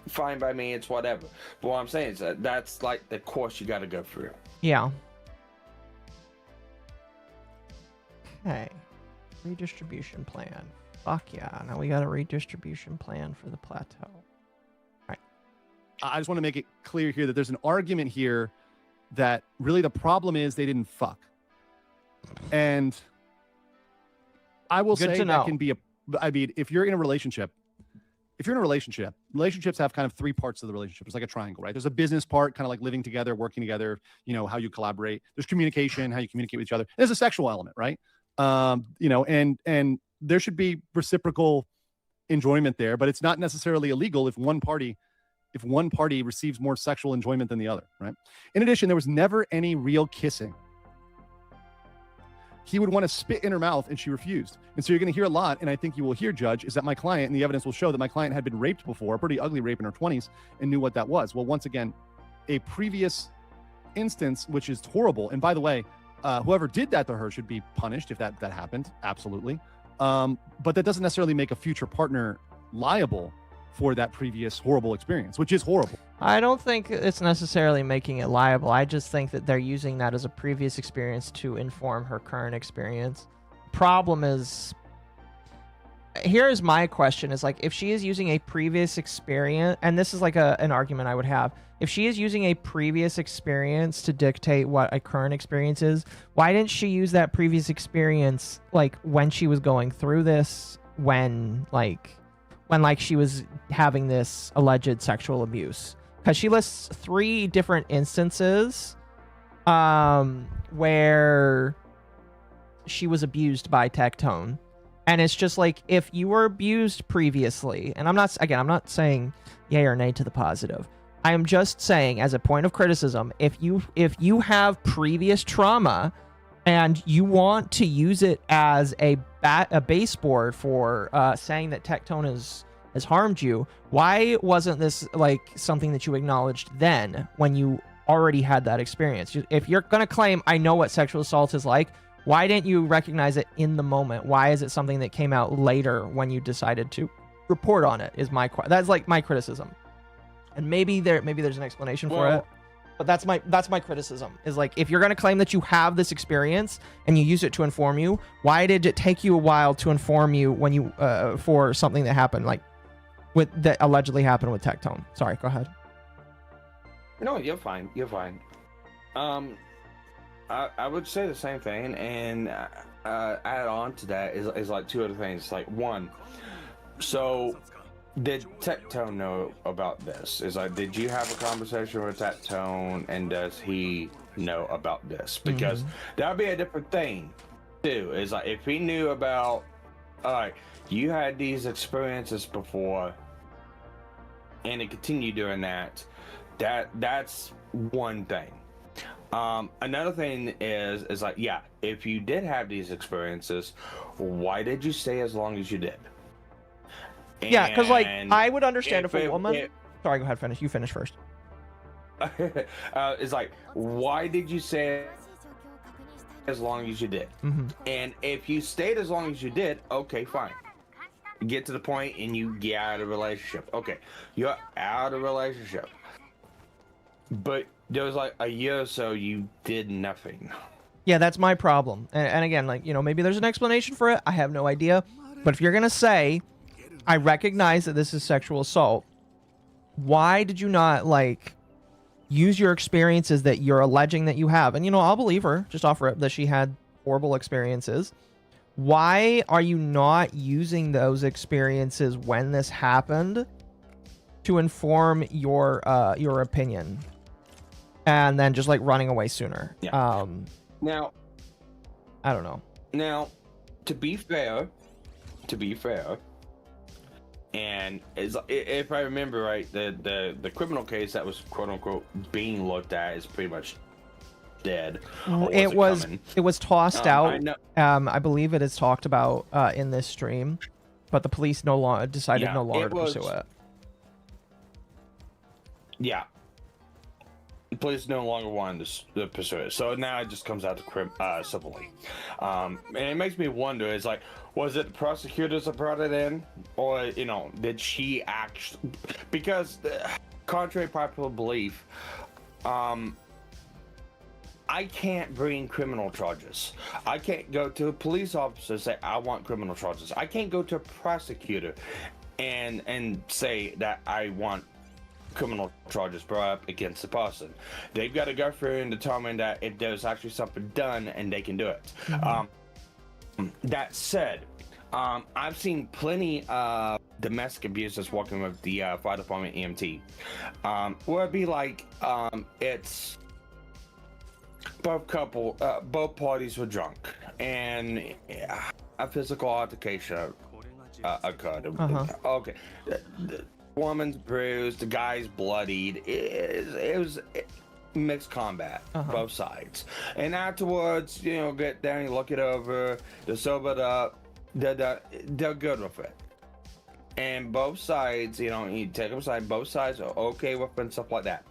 Fine by me, it's whatever. But what I'm saying is that's like the course you got to go through. Yeah. Okay. Redistribution plan. Fuck yeah. Now we got a redistribution plan for the plateau. I just want to make it clear here that there's an argument here that really the problem is they didn't fuck. And I will say that can be if you're in a relationship, relationships have kind of three parts of the relationship. It's like a triangle, right? There's a business part, kind of like living together, working together, how you collaborate. There's communication, how you communicate with each other. There's a sexual element, right? And there should be reciprocal enjoyment there, but it's not necessarily illegal if one party receives more sexual enjoyment than the other, right? In addition, there was never any real kissing. He would want to spit in her mouth and she refused. And so you're going to hear a lot, and I think you will hear, Judge, is that my client, and the evidence will show that my client had been raped before, a pretty ugly rape in her 20s, and knew what that was. Well, once again, a previous instance, which is horrible. And by the way, whoever did that to her should be punished if that happened. Absolutely. But that doesn't necessarily make a future partner liable for that previous horrible experience, which is horrible. I don't think it's necessarily making it liable. I just think that they're using that as a previous experience to inform her current experience. Problem is, here's my question, is like, if she is using a previous experience, and this is like an argument I would have, if she is using a previous experience to dictate what a current experience is, why didn't she use that previous experience like when she was going through this, when she was having this alleged sexual abuse? Because she lists 3 different instances where she was abused by Tectone. And it's just like, if you were abused previously, and I'm not saying yay or nay to the positive. I am just saying, as a point of criticism, if you have previous trauma and you want to use it as a baseboard for saying that Tectone has harmed you, why wasn't this like something that you acknowledged then when you already had that experience? If you're going to claim, I know what sexual assault is like, why didn't you recognize it in the moment? Why is it something that came out later when you decided to report on it? That's like my criticism. And maybe there's an explanation for it, but that's my criticism, is like, if you're going to claim that you have this experience and you use it to inform you, why did it take you a while to inform you when you for something that happened, like that allegedly happened with Tectone? Sorry, go ahead. No, you're fine. I would say the same thing, and add on to that is like 2 other things. Like, one, so Did Tectone know about this? Is like, did you have a conversation with Tectone, and does he know about this? Because that'd be a different thing, too. Is like, if he knew about, all right, you had these experiences before, and it continued doing that. That's one thing. Another thing is like, yeah, if you did have these experiences, why did you stay as long as you did? Yeah, because like And I would understand if a it- woman. it- Sorry, go ahead. Finish. You finish first. it's like, why did you stay as long as you did? And if you stayed as long as you did, okay, fine. You get to the point and you get out of a relationship. Okay, you're out of a relationship. But there was like a year or so you did nothing. Yeah, that's my problem. And again, like, you know, maybe there's an explanation for it. I have no idea. But if you're going to say, I recognize that this is sexual assault, why did you not, like, use your experiences that you're alleging that you have? And, you know, I'll believe her, just offer it that she had horrible experiences. Why are you not using those experiences when this happened to inform your opinion? And then just, like, running away sooner? Yeah. Now, I don't know. Now, to be fair, and if I remember right, the criminal case that was quote unquote being looked at is pretty much dead. It was tossed out. I know. I believe it is talked about in this stream, but the police decided no longer to pursue it. Yeah. The police no longer wanted to pursue it, so now it just comes out to civilly. And it makes me wonder: is like, was it the prosecutors that brought it in, or you know, did she actually? Because, contrary to popular belief, I can't bring criminal charges. I can't go to a police officer and say I want criminal charges. I can't go to a prosecutor and say that I want criminal charges brought up against the person. They've got to go through and determine that if there's actually something done, and they can do it. That said, I've seen plenty of domestic abusers working with the fire department EMT, where it'd be like, it's both parties were drunk, and a physical altercation occurred. Okay. The woman's bruised, the guy's bloodied. It was mixed combat, both sides. And afterwards, you know, get down, you look it over, they're sobered up, they're good with it. And both sides, you know, you take them aside, both sides are okay with it and stuff like that.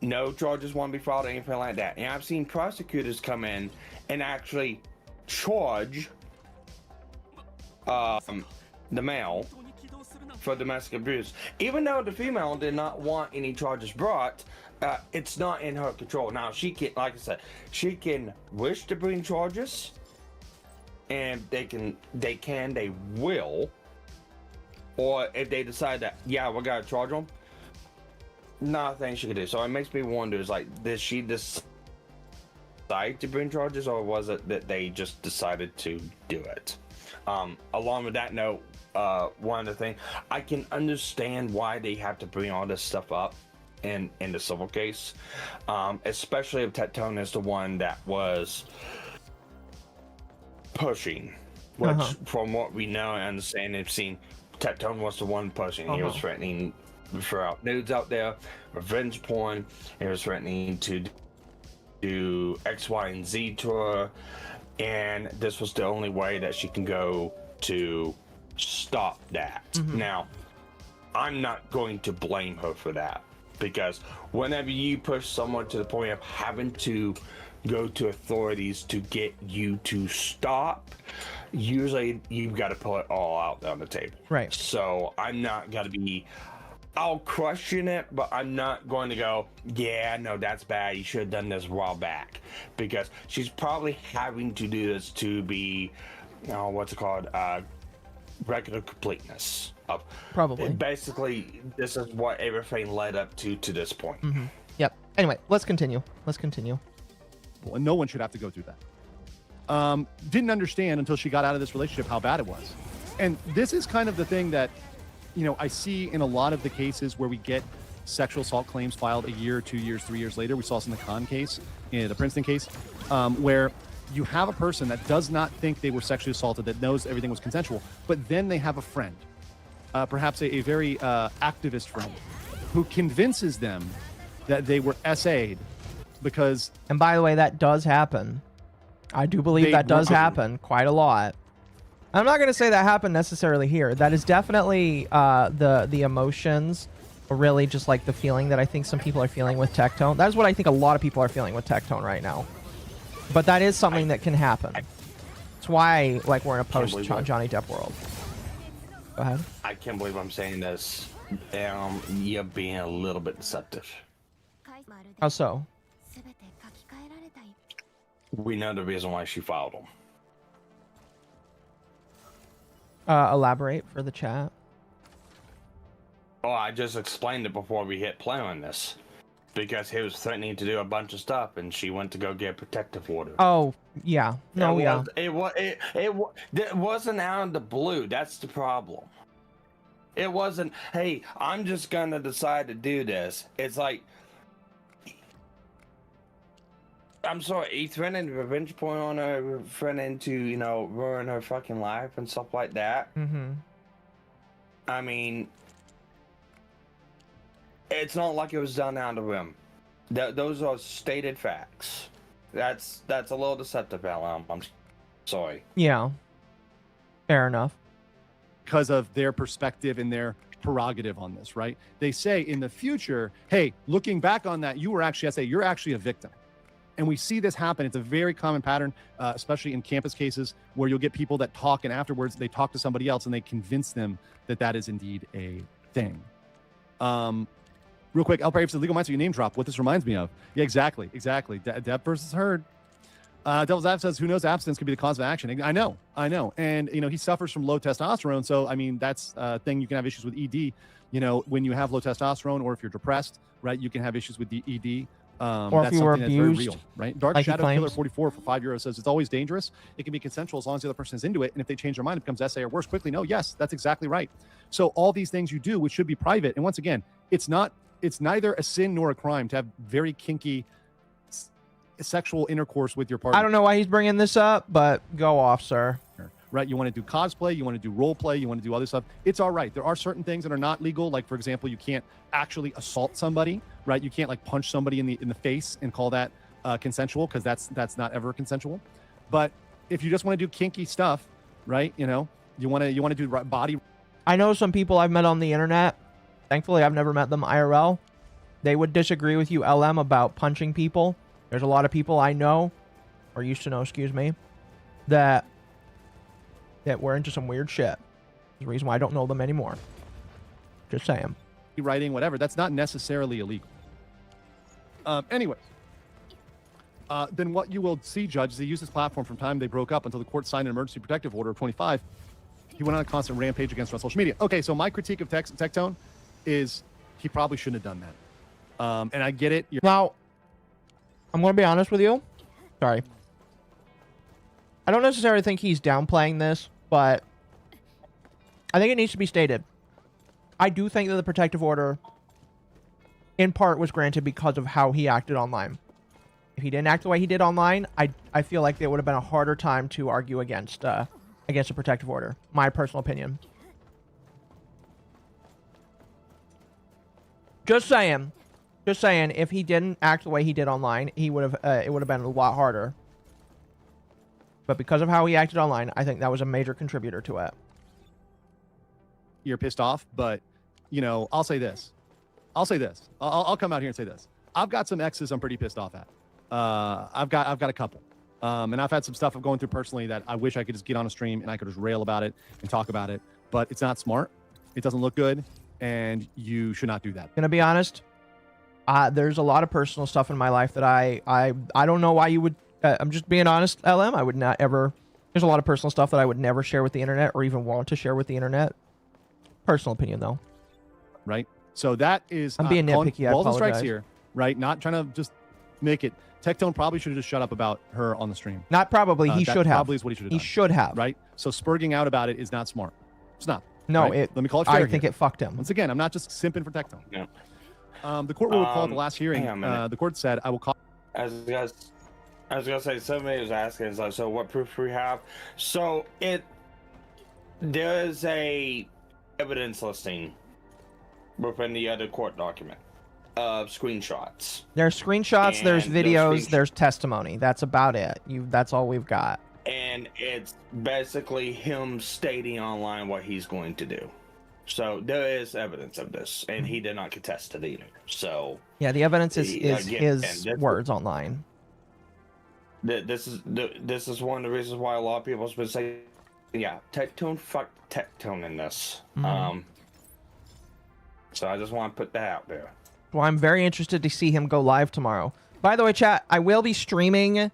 No charges want to be filed or anything like that. And I've seen prosecutors come in and actually charge the male for domestic abuse, even though the female did not want any charges brought. It's not in her control. Now she can, like I said, she can wish to bring charges, and they will, or if they decide that, yeah, we gotta charge them, nothing she can do. So it makes me wonder, is like, did she decide to bring charges, or was it that they just decided to do it? Along with that note, one of the things, I can understand why they have to bring all this stuff up in the civil case, especially if Tectone is the one that was pushing, which from what we know and understand and have seen, Tectone was the one pushing. He was threatening to throw out nudes out there, revenge porn. He was threatening to do X, Y, and Z to her, and this was the only way that she can go to stop that. Now, I'm not going to blame her for that, because whenever you push someone to the point of having to go to authorities to get you to stop, usually you've got to put it all out on the table. Right. So I'm not going to be, I'll question it, but I'm not going to go, yeah, no, that's bad, you should have done this a while back, because she's probably having to do this to be, what's it called, record of completeness of Probably. Basically, this is what everything led up to this point. Yep. Anyway, let's continue. And no one should have to go through that. Didn't understand until she got out of this relationship how bad it was. And this is kind of the thing that, I see in a lot of the cases where we get sexual assault claims filed a year, 2 years, 3 years later. We saw this in the Khan case, in the Princeton case, where you have a person that does not think they were sexually assaulted, that knows everything was consensual, but then they have a friend, perhaps a very activist friend, who convinces them that they were SA'd because... And by the way, that does happen. I do believe that does happen quite a lot. I'm not going to say that happened necessarily here. That is definitely the emotions, or really just like the feeling that I think some people are feeling with Tectone. That is what I think a lot of people are feeling with Tectone right now. But that is something that can happen. That's why, like, we're in a post-Johnny Depp world. Go ahead. I can't believe I'm saying this. You're being a little bit deceptive. How so? We know the reason why she filed them. Elaborate for the chat. Oh, I just explained it before we hit play on this. Because he was threatening to do a bunch of stuff, and she went to go get a protective order. Oh, yeah. No, yeah. It wasn't out of the blue. That's the problem. It wasn't, hey, I'm just gonna decide to do this. It's like, I'm sorry, he threatened revenge point on her, threatening to, ruin her fucking life and stuff like that. Mm-hmm. I mean, it's not like it was done out of him. Those are stated facts. That's a little deceptive, Alan. I'm sorry. Yeah. Fair enough. Because of their perspective and their prerogative on this, right? They say in the future, hey, looking back on that, you were actually, you're actually a victim. And we see this happen. It's a very common pattern, especially in campus cases, where you'll get people that talk, and afterwards they talk to somebody else and they convince them that that is indeed a thing. Real quick, El Brave says, legal mindset, you name drop. What this reminds me of. Yeah, exactly. Depp versus Heard. Devil's Advocate says, who knows, abstinence could be the cause of action. I know. And, he suffers from low testosterone. So, I mean, that's a thing. You can have issues with ED, when you have low testosterone, or if you're depressed, right, you can have issues with the ED. Or that's if you were something that's very abused, real, right? Dark like Shadow Killer 44 for €5 says, it's always dangerous. It can be consensual as long as the other person is into it. And if they change their mind, it becomes SA or worse quickly. No, yes, that's exactly right. So all these things you do, which should be private. And once again, it's neither a sin nor a crime to have very kinky sexual intercourse with your partner. I don't know why he's bringing this up, but go off, sir. Right? You want to do cosplay, you want to do role play, you want to do other stuff. It's all right. There are certain things that are not legal. Like, for example, you can't actually assault somebody, right? You can't like punch somebody in the face and call that consensual, because that's not ever consensual. But if you just want to do kinky stuff, right? You want to do body. I know some people I've met on the internet. Thankfully, I've never met them IRL. They would disagree with you, LM, about punching people. There's a lot of people I know, or used to know, excuse me, that we're into some weird shit. There's the reason why I don't know them anymore. Just saying. Writing, whatever. That's not necessarily illegal. Anyways, then what you will see, Judge, is they use this platform from time they broke up until the court signed an emergency protective order of 25. He went on a constant rampage against her on social media. Okay, so my critique of Tectone is he probably shouldn't have done that. And I get it. Now, I'm going to be honest with you. Sorry. I don't necessarily think he's downplaying this, but I think it needs to be stated. I do think that the protective order, in part, was granted because of how he acted online. If he didn't act the way he did online, I feel like it would have been a harder time to argue against a protective order. My personal opinion. Just saying. If he didn't act the way he did online, he would have. It would have been a lot harder. But because of how he acted online, I think that was a major contributor to it. You're pissed off, but I'll say this. I'll come out here and say this. I've got some exes I'm pretty pissed off at. I've got a couple. And I've had some stuff I'm going through personally that I wish I could just get on a stream and I could just rail about it and talk about it. But it's not smart. It doesn't look good. And you should not do that. Gonna be honest. There's a lot of personal stuff in my life that I don't know why you would. I'm just being honest, LM. I would not ever. There's a lot of personal stuff that I would never share with the internet or even want to share with the internet. Personal opinion, though. Right. So that is. I'm being nitpicky. I balls and apologize. strikes here. Right. Not trying to just make it. Tectone probably should have just shut up about her on the stream. Not probably. He should have. Probably is what he should have done. He should have. Right. So spurging out about it is not smart. It's not. No, right? Let me call it fair I think here. it fucked him. Once again, I'm not just simping for Tectone. Yeah. The court will recall at the last hearing. hang on a minute. The court said, "I will call." As guys, I was gonna say, somebody was asking, so what proof we have? So there's a evidence listing within the other court document of screenshots. There's screenshots, there's And those videos, there's testimony. That's about it. That's all we've got. And it's basically him stating online what he's going to do. So there is evidence of this, and he did not contest it either. So yeah, the evidence is again, his words online. This is one of the reasons why a lot of people have been saying, yeah, Tectone fucked Tectone in this. So I just want to put that out there. Well, I'm very interested to see him go live tomorrow. By the way, chat, I will be streaming.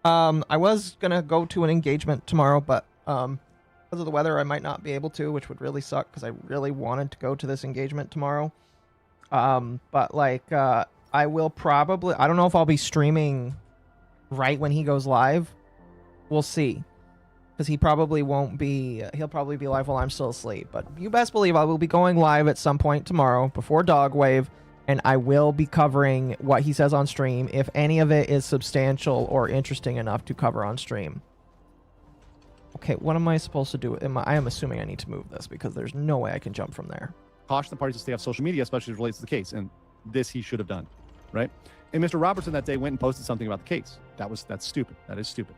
I was gonna go to an engagement tomorrow, but because of the weather, I might not be able to, which would really suck because I really wanted to go to this engagement tomorrow. But like, I will probably, I don't know if I'll be streaming right when he goes live. We'll see. Because he probably won't be, he'll probably be live while I'm still asleep. But you best believe I will be going live at some point tomorrow before Dogwave, and I will be covering what he says on stream if any of it is substantial or interesting enough to cover on stream. Okay, what am I supposed to do? I am assuming I need to move this because there's no way I can jump from there. Caution the parties to stay off social media, especially as it relates to the case. And this he should have done, right? And Mr. Robertson that day went and posted something about the case. That's stupid. That is stupid.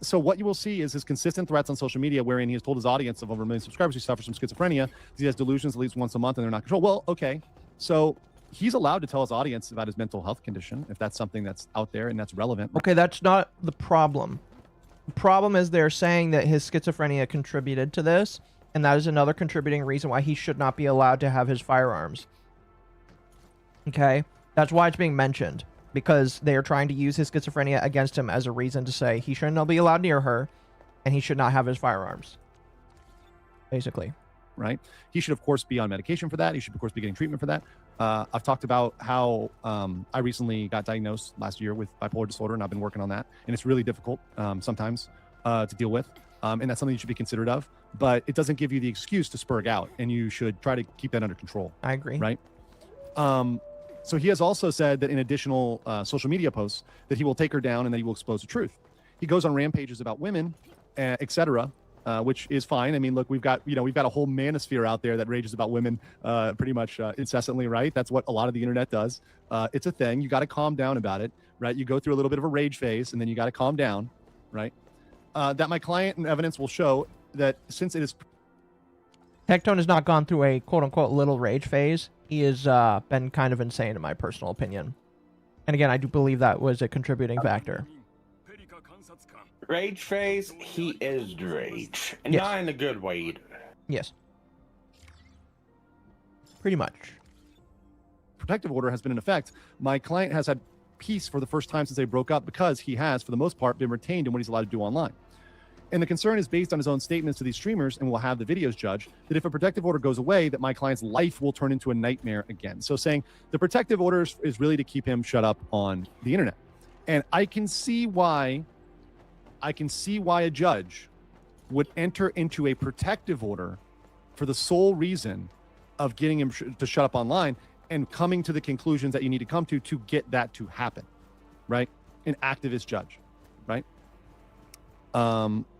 So what you will see is his consistent threats on social media, wherein he has told his audience of over 1 million subscribers he suffers from schizophrenia. He has delusions at least once a month and they're not controlled. Well, okay. So he's allowed to tell his audience about his mental health condition if that's something that's out there and that's relevant. Okay, that's not the problem. The problem is they're saying that his schizophrenia contributed to this, and that is another contributing reason why he should not be allowed to have his firearms. Okay? That's why it's being mentioned, because they are trying to use his schizophrenia against him as a reason to say he shouldn't be allowed near her, and he should not have his firearms. Basically. Right? He should, of course, be on medication for that. He should, of course, be getting treatment for that. I've talked about how I recently got diagnosed last year with bipolar disorder, and I've been working on that. And it's really difficult sometimes to deal with. And that's something you should be considerate of. But it doesn't give you the excuse to spurg out, and you should try to keep that under control. I agree. Right? So he has also said that in additional social media posts that he will take her down and that he will expose the truth. He goes on rampages about women, etc., which is fine. I mean, look, we've got a whole manosphere out there that rages about women pretty much incessantly, right? That's what a lot of the internet does. It's a thing. You got to calm down about it, right? You go through a little bit of a rage phase, and then you got to calm down, right? That my client and evidence will show that since it is... Tectone has not gone through a quote-unquote little rage phase. He has been kind of insane, in my personal opinion. And again, I do believe that was a contributing factor. Rage phase, he is rage. And Yes. not in a good way either. Yes. Pretty much. protective order has been in effect. My client has had peace for the first time since they broke up because he has, for the most part, been retained in what he's allowed to do online. And the concern is based on his own statements to these streamers, and we'll have the videos judged, that if a protective order goes away, that my client's life will turn into a nightmare again. So saying the protective order is really to keep him shut up on the internet. And I can see why a judge would enter into a protective order for the sole reason of getting him to shut up online and coming to the conclusions that you need to come to get that to happen, right? An activist judge, right?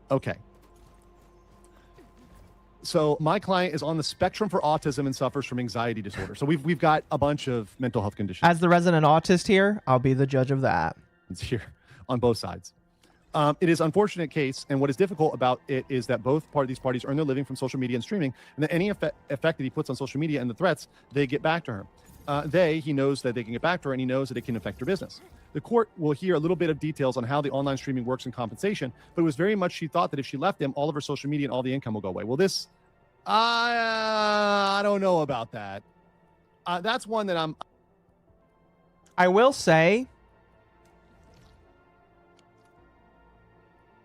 Okay. So my client is on the spectrum for autism and suffers from anxiety disorder. So we've got a bunch of mental health conditions. As the resident autist here, I'll be the judge of that. It's here on both sides. It is an unfortunate case, and what is difficult about it is that both these parties earn their living from social media and streaming, and that any effect that he puts on social media and the threats, they get back to her. He knows that they can get back to her, and he knows that it can affect her business. The court will hear a little bit of details on how the online streaming works in compensation, but it was very much she thought that if she left him, all of her social media and all the income will go away. Well, this, I don't know about that. That's one that I will say,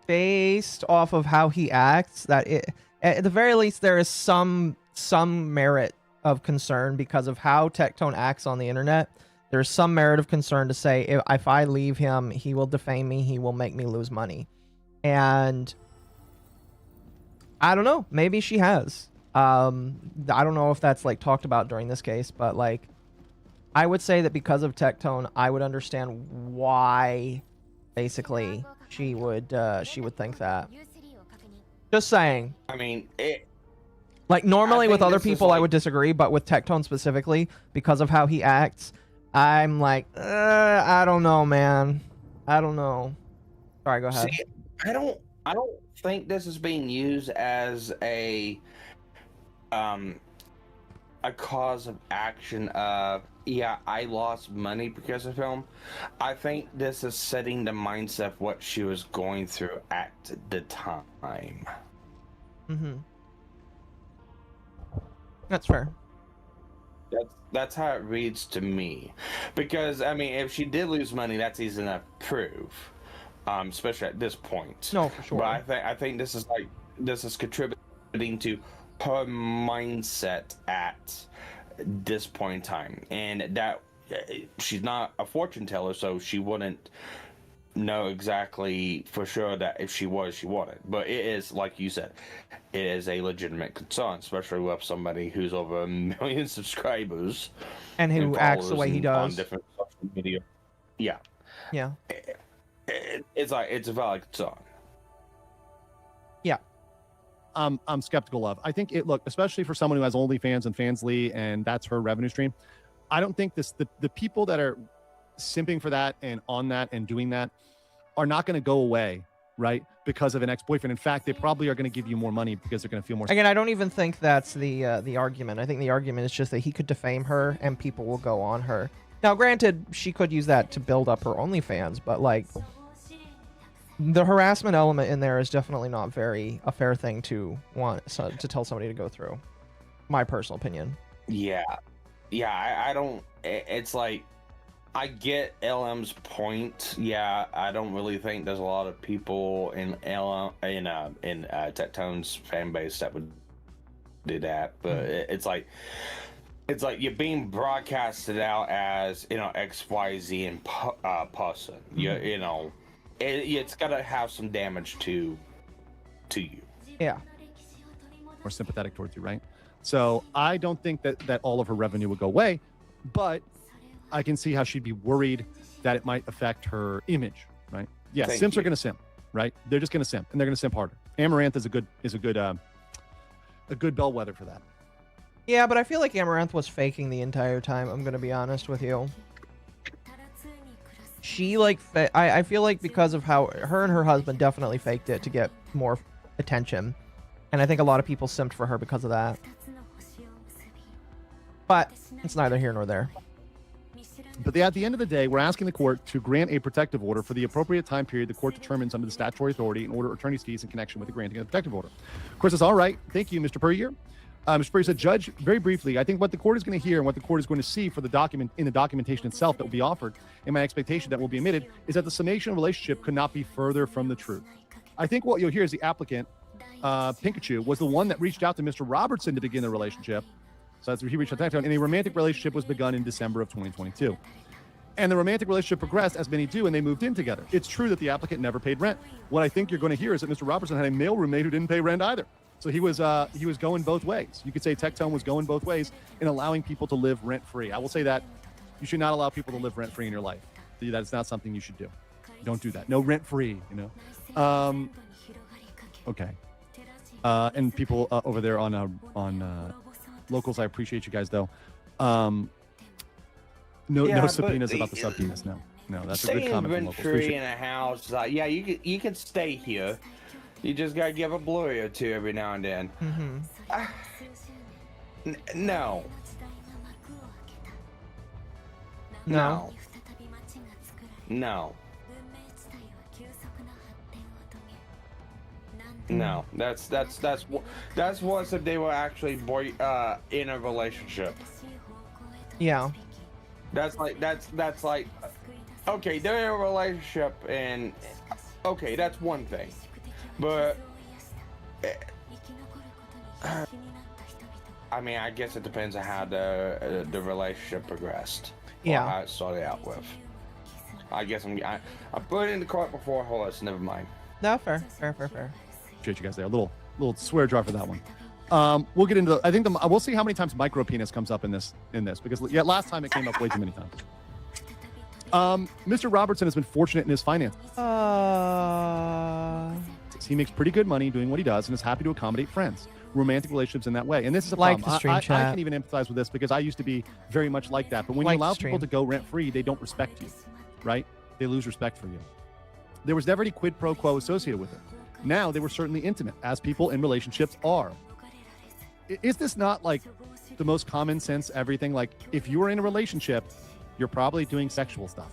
based off of how he acts, that at the very least there is some merit of concern because of how Tectone acts on the internet. There's some merit of concern to say if I leave him, he will defame me, he will make me lose money. And I don't know. Maybe she has. I don't know if that's like talked about during this case, but like, I would say that because of Tectone, I would understand why, basically, she would think that. Just saying. I mean, Like normally with think other this is people, I like- would disagree, but with Tectone specifically, because of how he acts, I'm like, I don't know, man. I don't know. Sorry, go ahead. See, I don't think this is being used as a cause of action of, yeah, I lost money because of him. I think this is setting the mindset of what she was going through at the time. Mm-hmm. That's fair. That's how it reads to me. Because, I mean, if she did lose money, that's easy enough to prove. Especially at this point. No, for sure. But I think this is contributing to her mindset at this point in time, and that she's not a fortune teller, so she wouldn't know exactly for sure that if she was, she wouldn't. But it is, like you said, it is a legitimate concern, especially with somebody who's over 1 million subscribers And who acts the way he on does. different social media. Yeah, Yeah. it's a valid concern. Yeah. I'm skeptical of. I think look, especially for someone who has OnlyFans and Fansly, and that's her revenue stream. I don't think the people that are simping for that and on that and doing that are not going to go away, right? Because of an ex-boyfriend. In fact, they probably are going to give you more money because they're going to feel more. Again, I don't even think that's the argument. I think the argument is just that he could defame her and people will go on her. Now, granted, she could use that to build up her OnlyFans, but like the harassment element in there is definitely not a fair thing to to tell somebody to go through. My personal opinion. Yeah, I don't. It's like, I get LM's point. Yeah, I don't really think there's a lot of people in Tectone's fan base that would do that. But it's like you're being broadcasted out as, XYZ and person. You know, it's gotta have some damage to you. Yeah. More sympathetic towards you, right? So I don't think that all of her revenue would go away, but I can see how she'd be worried that it might affect her image, right? Yeah, Thank simps you. are going to simp, right? They're just going to simp, and they're going to simp harder. Amaranth is a good bellwether for that. Yeah, but I feel like Amaranth was faking the entire time. I'm gonna be honest with you. She I feel like because of how her and her husband definitely faked it to get more attention, and I think a lot of people simped for her because of that. But it's neither here nor there. But at the end of the day, we're asking the court to grant a protective order for the appropriate time period the court determines under the statutory authority in order attorney's fees in connection with the granting of the protective order. Of course, it's all right. Thank you, Mr. Puryear. Mr. Puryear said, Judge, very briefly, I think what the court is going to hear and what the court is going to see for the documentation itself that will be offered, and my expectation that will be admitted, is that the summation relationship could not be further from the truth. I think what you'll hear is the applicant, Pikachu, was the one that reached out to Mr. Robertson to begin the relationship. So that's where he reached out to Tectone, and a romantic relationship was begun in December of 2022. And the romantic relationship progressed, as many do, and they moved in together. It's true that the applicant never paid rent. What I think you're going to hear is that Mr. Robertson had a male roommate who didn't pay rent either. So he was going both ways. You could say Tectone was going both ways in allowing people to live rent-free. I will say that you should not allow people to live rent-free in your life. That's not something you should do. Don't do that. No rent-free, Okay. And people over there on locals, I appreciate you guys though. No subpoenas about the subpoenas. No, that's a good comment from locals. Free in a house, yeah, you can stay here. You just gotta give a blurry or two every now and then. No. No, that's once if they were actually in a relationship. Yeah. That's like okay, they're in a relationship and okay, that's one thing. But I mean, I guess it depends on how the relationship progressed. Yeah. Or how it started out with. I guess I put it in the cart before horse. Never mind. No, fair. Appreciate you guys there. A little little swear jar for that one. We'll get into. I think we'll see how many times micro penis comes up in this because last time it came up way too many times. Mr. Robertson has been fortunate in his finances. He makes pretty good money doing what he does and is happy to accommodate friends, romantic relationships in that way. And this is a Like problem. the stream I chat. can even empathize with this because I used to be very much like that. But when Like you the allow stream. people to go rent free, they don't respect you, right? They lose respect for you. There was never any quid pro quo associated with it. Now they were certainly intimate, as people in relationships are. Is this not like the most common sense everything? Like, if you are in a relationship, you're probably doing sexual stuff.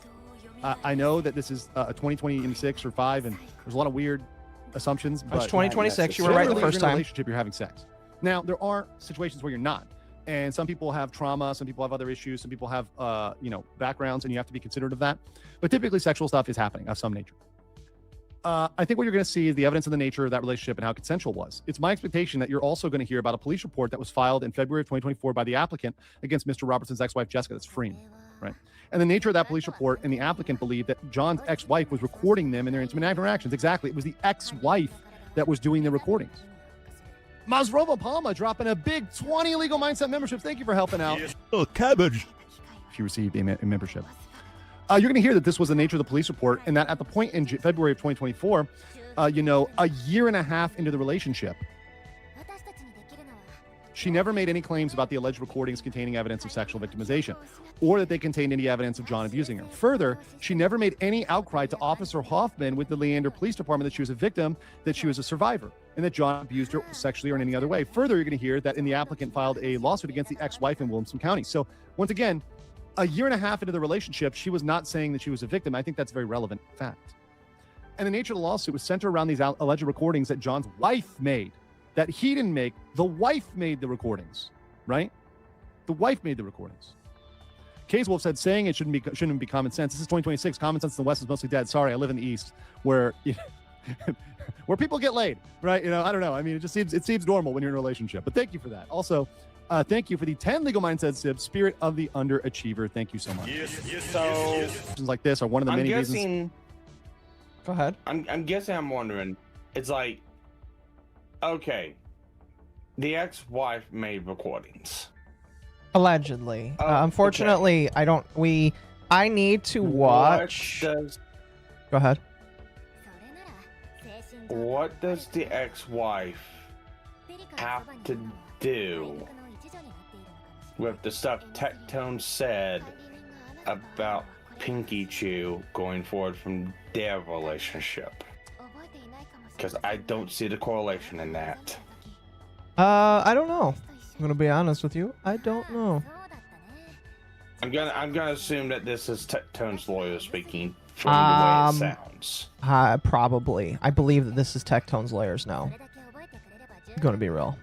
I know that this is a 2026 or 5, and there's a lot of weird assumptions. It's But 2026. You were right the generally, if first you're in a time. relationship, you're having sex. Now, there are situations where you're not. And some people have trauma, some people have other issues, some people have backgrounds, and you have to be considerate of that. But typically, sexual stuff is happening of some nature. I think what you're going to see is the evidence of the nature of that relationship and how consensual it was. It's my expectation that you're also going to hear about a police report that was filed in February of 2024 by the applicant against Mr. Robertson's ex-wife, Jessica. That's Freem, right? And the nature of that police report, and the applicant believed that John's ex-wife was recording them in their intimate interactions. Exactly. It was the ex-wife that was doing the recordings. Mazrova Palma dropping a big 20 Illegal Mindset memberships. Thank you for helping out. Oh, cabbage. She received a membership. You're going to hear that this was the nature of the police report, and that at the point in February of 2024, a year and a half into the relationship, she never made any claims about the alleged recordings containing evidence of sexual victimization, or that they contained any evidence of John abusing her. Further, she never made any outcry to Officer Hoffman with the Leander Police Department that she was a victim, that she was a survivor, and that John abused her sexually or in any other way. Further, you're going to hear that the applicant filed a lawsuit against the ex-wife in Williamson County. So once again, a year and a half into the relationship, she was not saying that she was a victim. I think that's a very relevant fact. And the nature of the lawsuit was centered around these alleged recordings that John's wife made, that he didn't make. The wife made the recordings, right? The wife made the recordings. Kayswolf said, saying it shouldn't be common sense. This is 2026. Common sense in the West is mostly dead. Sorry, I live in the East, where where people get laid, right? I don't know. I mean, it seems normal when you're in a relationship. But thank you for that. Also, thank you for the 10 Legal Mindset Sib, Spirit of the Underachiever. Thank you so much. So Questions like this are one of the many reasons. Go ahead. I'm guessing. I'm wondering. It's like, okay, the ex-wife made recordings. Allegedly. Oh, Unfortunately, I need to watch. Go ahead. What does the ex-wife have to do with the stuff Tectone said about Pinky Chew going forward from their relationship? Because I don't see the correlation in that. I don't know. I'm gonna be honest with you. I don't know. I'm gonna assume that this is Tectone's lawyer speaking from the way it sounds. Probably. I believe that this is Tectone's lawyers now. I'm gonna be real.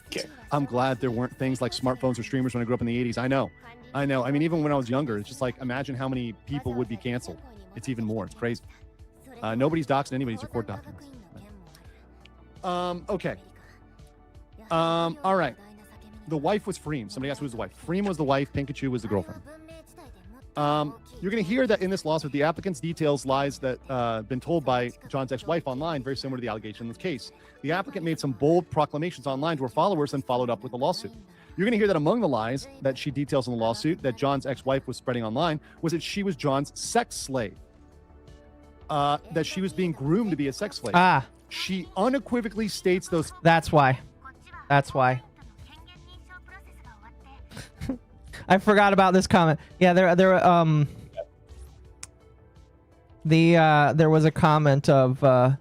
Okay. I'm glad there weren't things like smartphones or streamers when I grew up in the 80s. I know. I mean, even when I was younger, it's just like, imagine how many people would be canceled. It's even more. It's crazy. Nobody's doxing anybody's court documents. Okay. All right. The wife was Freem. Somebody asked who was the wife. Freem was the wife. Pikachu was the girlfriend. You're going to hear that in this lawsuit, the applicant's details lies that been told by John's ex-wife online, very similar to the allegation in this case. The applicant made some bold proclamations online to her followers and followed up with a lawsuit. You're going to hear that among the lies that she details in the lawsuit that John's ex-wife was spreading online was that she was John's sex slave. That she was being groomed to be a sex slave. She unequivocally states those. That's why. That's why. I forgot about this comment. Yeah, there was a comment of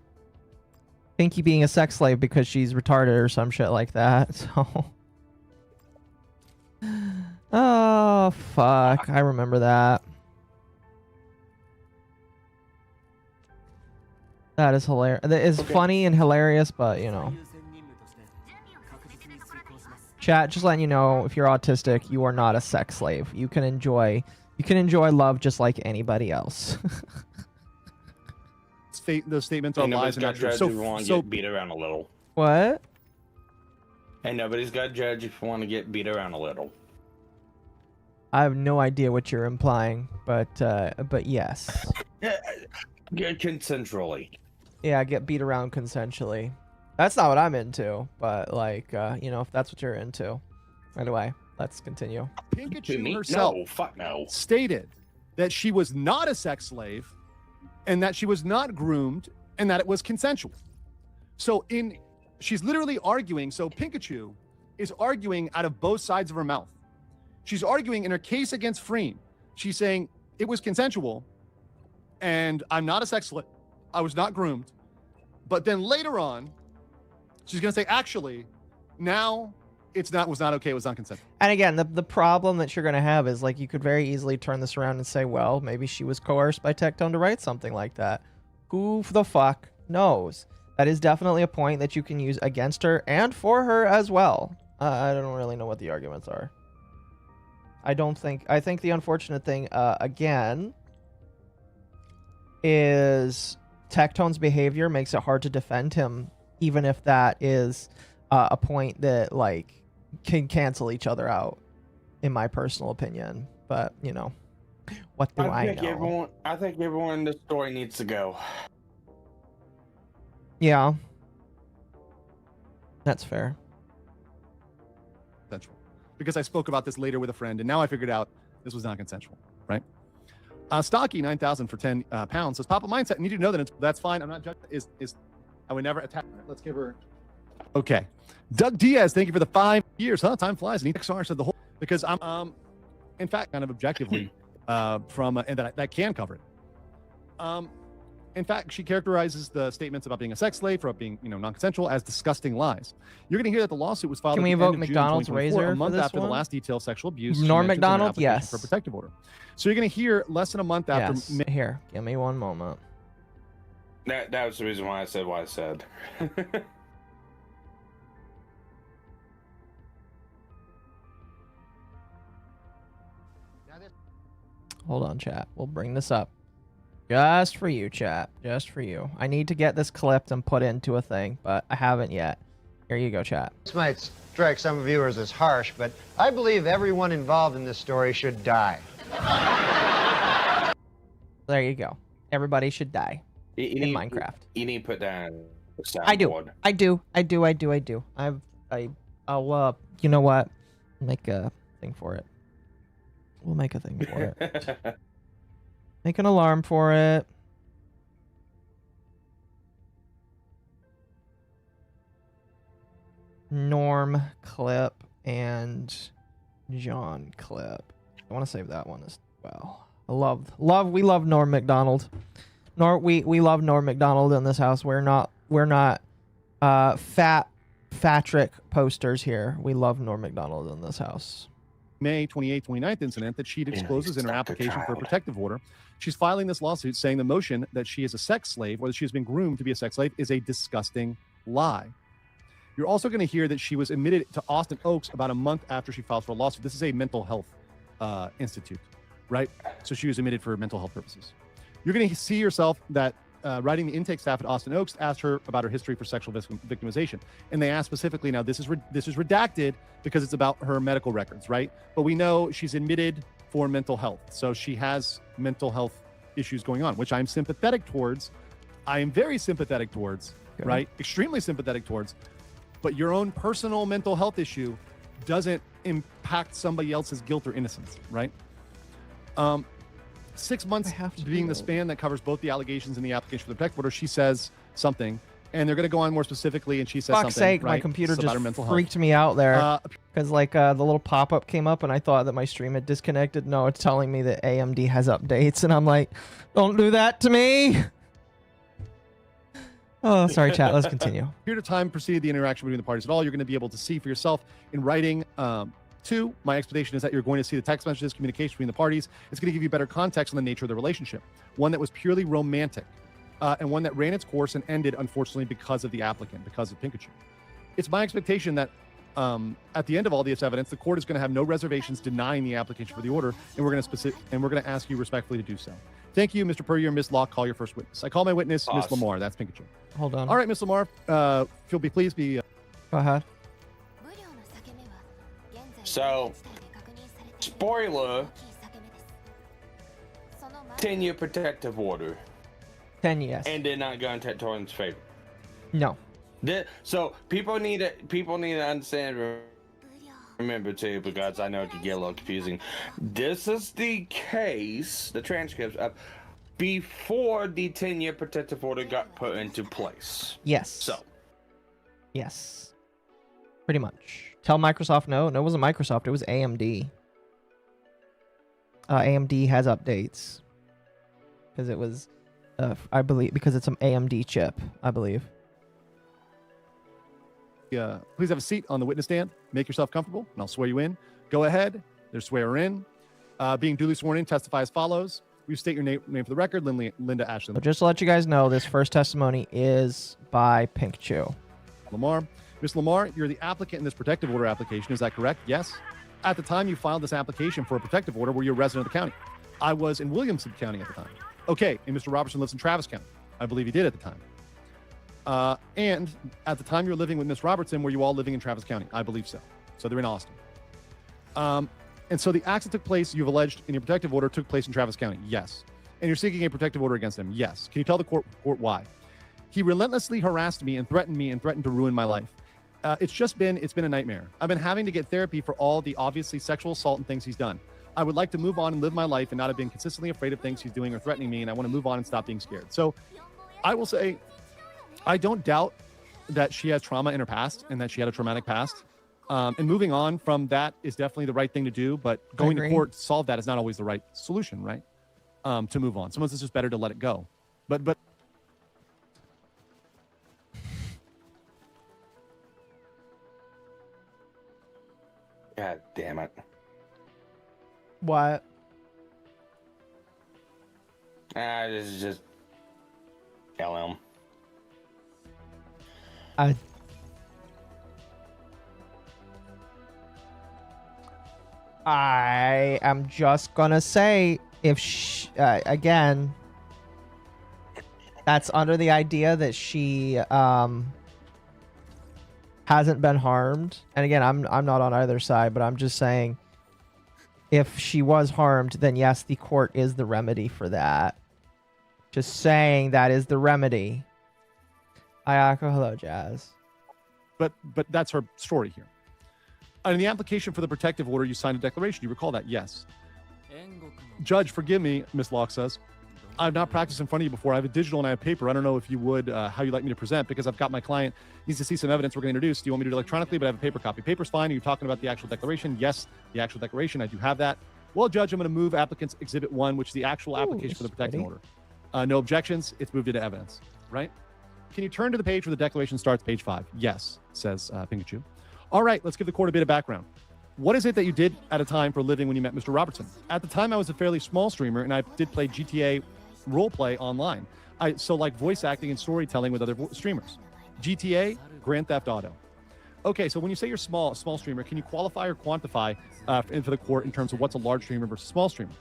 Pinky being a sex slave because she's retarded or some shit like that. So, oh fuck, I remember that. That is hilarious. That is funny and hilarious, but Chat, just letting you know, if you're autistic, you are not a sex slave. You can enjoy love just like anybody else. Those statements are lies and not true. So want to get beat around a little. What? And nobody's got to judge if you want to get beat around a little. I have no idea what you're implying, but yes. Consensually. Yeah, get beat around consensually. That's not what I'm into, but like, if that's what you're into. Anyway, let's continue. Pikachu herself No, fuck no. stated that she was not a sex slave and that she was not groomed and that it was consensual. So she's literally arguing. So Pikachu is arguing out of both sides of her mouth. She's arguing in her case against Freem. She's saying it was consensual and I'm not a sex slave. I was not groomed. But then later on, she's going to say, actually, now was not okay. It was not consensual. And again, the problem that you're going to have is like you could very easily turn this around and say, well, maybe she was coerced by Tectone to write something like that. Who the fuck knows? That is definitely a point that you can use against her and for her as well. I don't really know what the arguments are. I think the unfortunate thing, again, is Tectone's behavior makes it hard to defend him, even if that is a point that like can cancel each other out, in my personal opinion. But what do I know? I think everyone in this story needs to go. Yeah, that's fair. Consensual. Because I spoke about this later with a friend, and now I figured out this was not consensual, right? Stocky 9,000 for 10 pounds says, Papa Mindset, I need you to know that that's fine. I'm not judging. I would never attack her. Let's give her. Okay. Doug Diaz, thank you for the 5 years. Time flies. And XR said the whole, because I'm, in fact, kind of objectively from, and that can cover it. In fact, she characterizes the statements about being a sex slave, for being, non-consensual, as disgusting lies. You're going to hear that the lawsuit was filed. Can we invoke McDonald's razor a month for this after one? the last detail of sexual abuse. Norm McDonald, yes. For a protective order. So you're going to hear less than a month after. Yes. Here, give me one moment. That was the reason why I said what I said. Hold on, chat. We'll bring this up. Just for you, chat. Just for you. I need to get this clipped and put into a thing, but I haven't yet. Here you go, chat. This might strike some viewers as harsh, but I believe everyone involved in this story should die. There you go. Everybody should die in Minecraft. You need to put down the soundboard. I do. I'll you know what? Make a thing for it. We'll make a thing for it. Make an alarm for it. Norm clip and John clip. I want to save that one as well. We love Norm McDonald. We love Norm McDonald in this house. We're not Fatrick posters here. We love Norm McDonald in this house. May 28th, 29th incident that she discloses in her application for a protective order. She's filing this lawsuit saying the motion that she is a sex slave or that she has been groomed to be a sex slave is a disgusting lie. You're also going to hear that she was admitted to Austin Oaks about a month after she filed for a lawsuit. This is a mental health institute, right? So she was admitted for mental health purposes. You're going to see yourself that writing the intake staff at Austin Oaks asked her about her history for sexual victimization. And they asked specifically, now this is redacted because it's about her medical records, right? But we know she's admitted for mental health. So she has mental health issues going on, which I'm sympathetic towards. I am very sympathetic towards, right? Extremely sympathetic towards. But your own personal mental health issue doesn't impact somebody else's guilt or innocence, right? 6 months being the span that covers both the allegations and the application for the protective order, she says something, and they're going to go on more specifically, and she says Fuck's something. sake, right? my computer just mental freaked me out there because the little pop-up came up, and I thought that my stream had disconnected. No, it's telling me that AMD has updates, and I'm like, don't do that to me. Oh, sorry, chat. Let's continue. Period of time preceded the interaction between the parties at all. You're going to be able to see for yourself in writing. Two, my expectation is that you're going to see the text messages, communication between the parties. It's going to give you better context on the nature of the relationship. One that was purely romantic, and one that ran its course and ended, unfortunately, because of the applicant, because of Pikachu. It's my expectation that at the end of all this evidence, the court is going to have no reservations denying the application for the order, and we're going to ask you respectfully to do so. Thank you, Mr. Puryear. Ms. Locke, call your first witness. I call my witness, Ms. Lamar. That's Pikachu. Hold on. All right, Ms. Lamar, if you'll be please be. Go ahead. So, spoiler, 10-year protective order. 10 yes. And did not go in Tectone's favor. No. So people need to understand. Remember too, because I know it can get a little confusing. This is the case, the transcripts of before the 10-year protective order got put into place. Yes. So. Yes. Pretty much. Tell Microsoft no. No, it wasn't Microsoft. It was AMD. AMD has updates. Because it was, I believe, because it's an AMD chip, I believe. Please have a seat on the witness stand. Make yourself comfortable, and I'll swear you in. Go ahead. There's swearer in. Being duly sworn in, testify as follows. We state your name for the record, Linda Ashton. So just to let you guys know, this first testimony is by Pink Chew. Lamar. Ms. Lamar, you're the applicant in this protective order application. Is that correct? Yes. At the time you filed this application for a protective order, were you a resident of the county? I was in Williamson County at the time. Okay, and Mr. Robertson lives in Travis County. I believe he did at the time. And at the time you were living with Ms. Robertson, were you all living in Travis County? I believe so. So they're in Austin. And so the acts that took place, you've alleged in your protective order, took place in Travis County? Yes. And you're seeking a protective order against him? Yes. Can you tell the court why? He relentlessly harassed me and threatened to ruin my life. It's been a nightmare. I've been having to get therapy for all the obviously sexual assault and things he's done. I would like to move on and live my life and not have been consistently afraid of things he's doing or threatening me, and I want to move on and stop being scared. So I will say, I don't doubt that she has trauma in her past and that she had a traumatic past. And moving on from that is definitely the right thing to do, but going to court to solve that is not always the right solution, right? To move on. Sometimes it's just better to let it go. But God damn it. What? This is just LM. I am just gonna say, if again, that's under the idea that she hasn't been harmed. And again, I'm not on either side, but I'm just saying, if she was harmed, then yes, the court is the remedy for that. Just saying, that is the remedy. Ayako, hello, Jazz. But that's her story here. In the application for the protective order, you signed a declaration. You recall that? Yes. Judge, forgive me, Miss Locke says. I've not practiced in front of you before. I have a digital and I have paper. I don't know if you would, how you'd like me to present, because I've got my client needs to see some evidence we're going to introduce. Do you want me to do it electronically? But I have a paper copy. Paper's fine. Are you talking about the actual declaration? Yes, the actual declaration. I do have that. Well, Judge, I'm going to move applicant's Exhibit 1, which is the actual application for the protective order. No objections. It's moved into evidence, right? Can you turn to the page where the declaration starts, page 5? Yes, says Pikachu. All right, let's give the court a bit of background. What is it that you did at a time for a living when you met Mr. Robertson? At the time, I was a fairly small streamer, and I did play GTA roleplay online. So like voice acting and storytelling with other streamers. GTA, Grand Theft Auto. Okay, so when you say you're small streamer, can you qualify or quantify for the court in terms of what's a large streamer versus small streamer?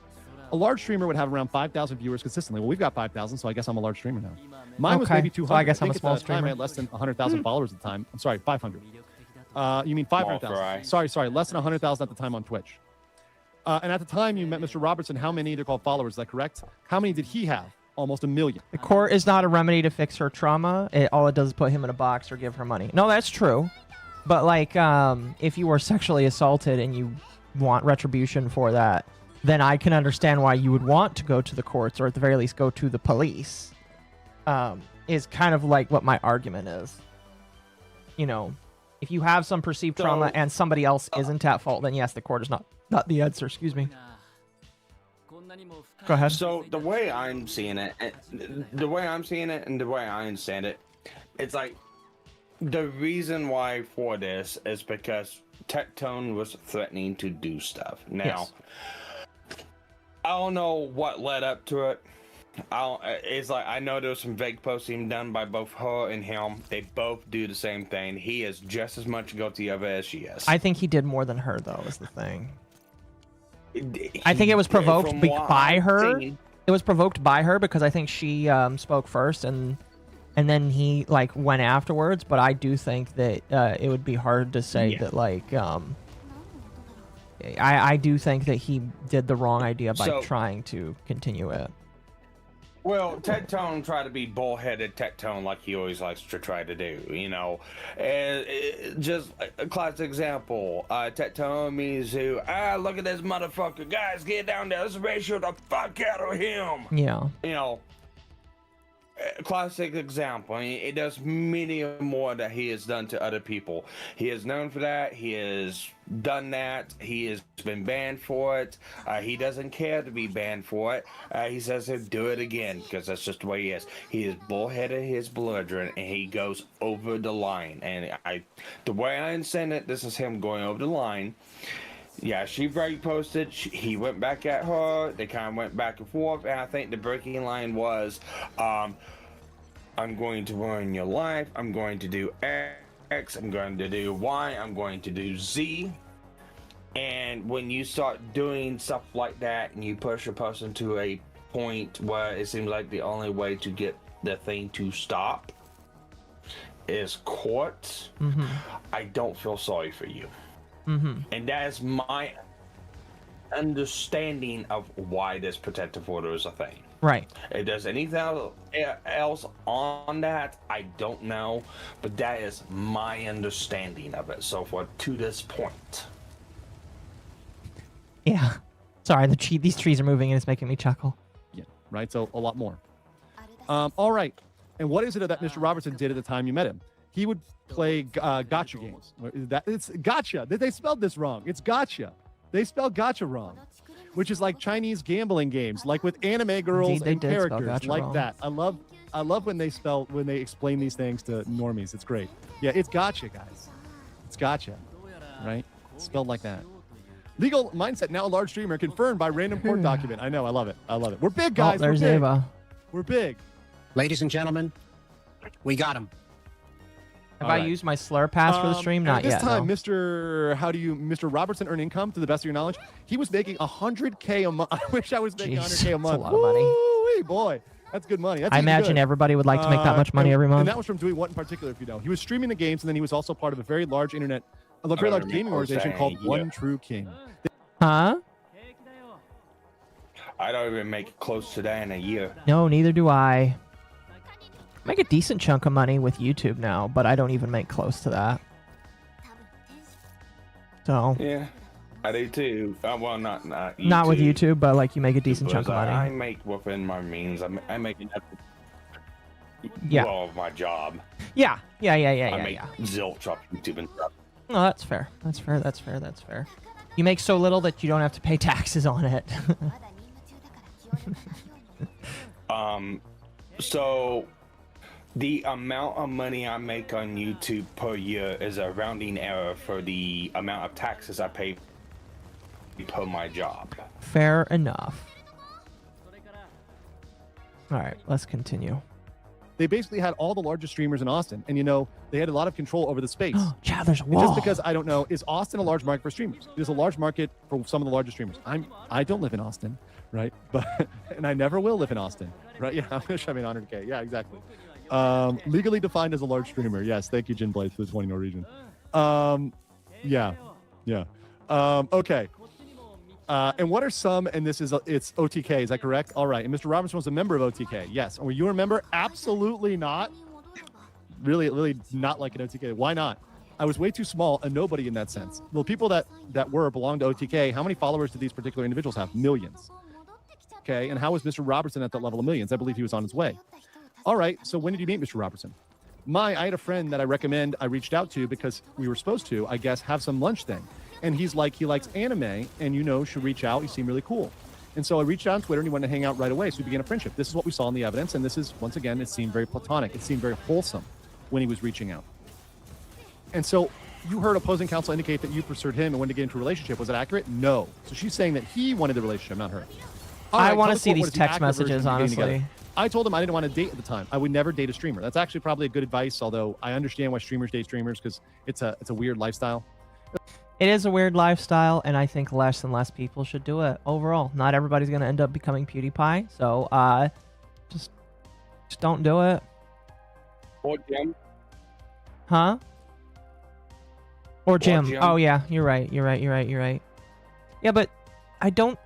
A large streamer would have around 5,000 viewers consistently. Well, we've got 5,000, so I guess I'm a large streamer now. Mine was maybe 200. So I guess I'm a small streamer. I had less than 100,000 followers at the time. I'm sorry, 500. You mean 500,000? Sorry, less than 100,000 at the time on Twitch. And at the time you met Mr. Robertson, how many they're called followers? Is that correct? How many did he have? Almost 1 million. The court is not a remedy to fix her trauma. All it does is put him in a box or give her money. No, that's true. But like, if you were sexually assaulted and you want retribution for that, then I can understand why you would want to go to the courts, or at the very least go to the police. Is kind of like what my argument is. You know, if you have some perceived trauma and somebody else isn't at fault, then yes, the court is not the answer. Excuse me. Go ahead. So the way I'm seeing it, and the way I understand it, it's like the reason why for this is because Tectone was threatening to do stuff. Now, Yes. I don't know what led up to it. It's like, I know there was some vague posting done by both her and him. They both do the same thing. He is just as much guilty of it as she is. I think he did more than her, though, is the thing. I think it was provoked by her. It was provoked by her because I think she spoke first, and then he like went afterwards. But I do think that it would be hard to say that like I do think that he did the wrong idea by trying to continue it. Well, Tectone tried to be bullheaded Tectone like he always likes to try to do, you know. And just a classic example. Tectone means who, look at this motherfucker. Guys, get down there. Let's ratio the fuck out of him. Yeah. You know, classic example. I mean, it does many more that he has done to other people. He is known for that. He has done that. He has been banned for it. He doesn't care to be banned for it. He says he'll do it again because that's just the way he is. He is bullheaded, his belligerent, and he goes over the line. And the way I understand it, this is him going over the line. Yeah, she reposted. He went back at her. They kind of went back and forth. And I think the breaking line was, I'm going to ruin your life. I'm going to do X. I'm going to do Y. I'm going to do Z. And when you start doing stuff like that and you push a person to a point where it seems like the only way to get the thing to stop is court, I don't feel sorry for you. And that is my understanding of why this protective order is a thing. Right. If there's anything else on that, I don't know, but that is my understanding of it so far to this point. Yeah. Sorry, these trees are moving and it's making me chuckle. Yeah, right. So a lot more. All right. And what is it that Mr. Robertson did at the time you met him? He would play gotcha games. It's gotcha. They spelled this wrong. It's gotcha. They spelled gotcha wrong, which is like Chinese gambling games, like with anime girls Indeed, and characters like wrong. that. I love when they explain these things to normies. It's great. Yeah, it's gotcha, guys. It's gotcha, right? Spelled like that. Legal mindset, now a large streamer, confirmed by random court document. I know, I love it. We're big, guys. Oh, there's We're big. Ava. We're big. Ladies and gentlemen, we got him. Have All I right. used my slur pass for the stream? Not At this yet. time, no. Mr. Robertson earn income to the best of your knowledge? He was making $100K a month. I wish I was making Jeez, $100K a month. that's a lot of money. Woo-wee, boy, that's good money. That's I even imagine good. everybody would like to make that much money every And month. that was from doing what in particular, if you know? He was streaming the games, and then he was also part of a very large gaming organization called One True King. Huh? I don't even make close to that in a year. No, neither do I. Make a decent chunk of money with YouTube now, but I don't even make close to that. So Yeah, I do too. Well, not YouTube. not with YouTube, but like you make a decent chunk of money. I make within my means. I make enough. Yeah. Well, my job. Yeah. I make zilch off YouTube and stuff. No, that's fair. That's fair. You make so little that you don't have to pay taxes on it. So the amount of money I make on YouTube per year is a rounding error for the amount of taxes I pay per my job. Fair enough. All right, let's continue. They basically had all the largest streamers in Austin, and they had a lot of control over the space. Chad, there's a And wall. just because I don't know, is Austin a large market for streamers? There's a large market for some of the largest streamers. I don't live in Austin, right? But and I never will live in Austin, right? Yeah, I wish I made 100K. Yeah, exactly. Legally defined as a large streamer. Yes, thank you, Jin Blade, for the 20 Norwegian. Yeah. Okay. And what are some? And it's OTK. Is that correct? All right. And Mr. Robinson was a member of OTK. Yes. Were you a member? Absolutely not. Really not like an OTK. Why not? I was way too small, a nobody in that sense. The people that belonged to OTK, how many followers did these particular individuals have? Millions. Okay. And how was Mr. Robertson at that level of millions? I believe he was on his way. All right. So when did you meet Mr. Robertson? I had a friend that I reached out to because we were supposed to, I guess, have some lunch thing. And he's like, he likes anime and, should reach out. You seem really cool. And so I reached out on Twitter and he wanted to hang out right away. So we began a friendship. This is what we saw in the evidence. And this is, once again, it seemed very platonic. It seemed very wholesome when he was reaching out. And so you heard opposing counsel indicate that you pursued him and wanted to get into a relationship. Was it accurate? No. So she's saying that he wanted the relationship, not her. All I right, want tell to the see court what these is the text accurate version messages, of getting together. honestly. I told him I didn't want to date at the time. I would never date a streamer. That's actually probably a good advice, although I understand why streamers date streamers because it's a weird lifestyle. It is a weird lifestyle, and I think less and less people should do it overall. Not everybody's going to end up becoming PewDiePie, so just don't do it. Or Jim. Huh? Or Jim. Jim. Oh, yeah, you're right. Yeah, but I don't...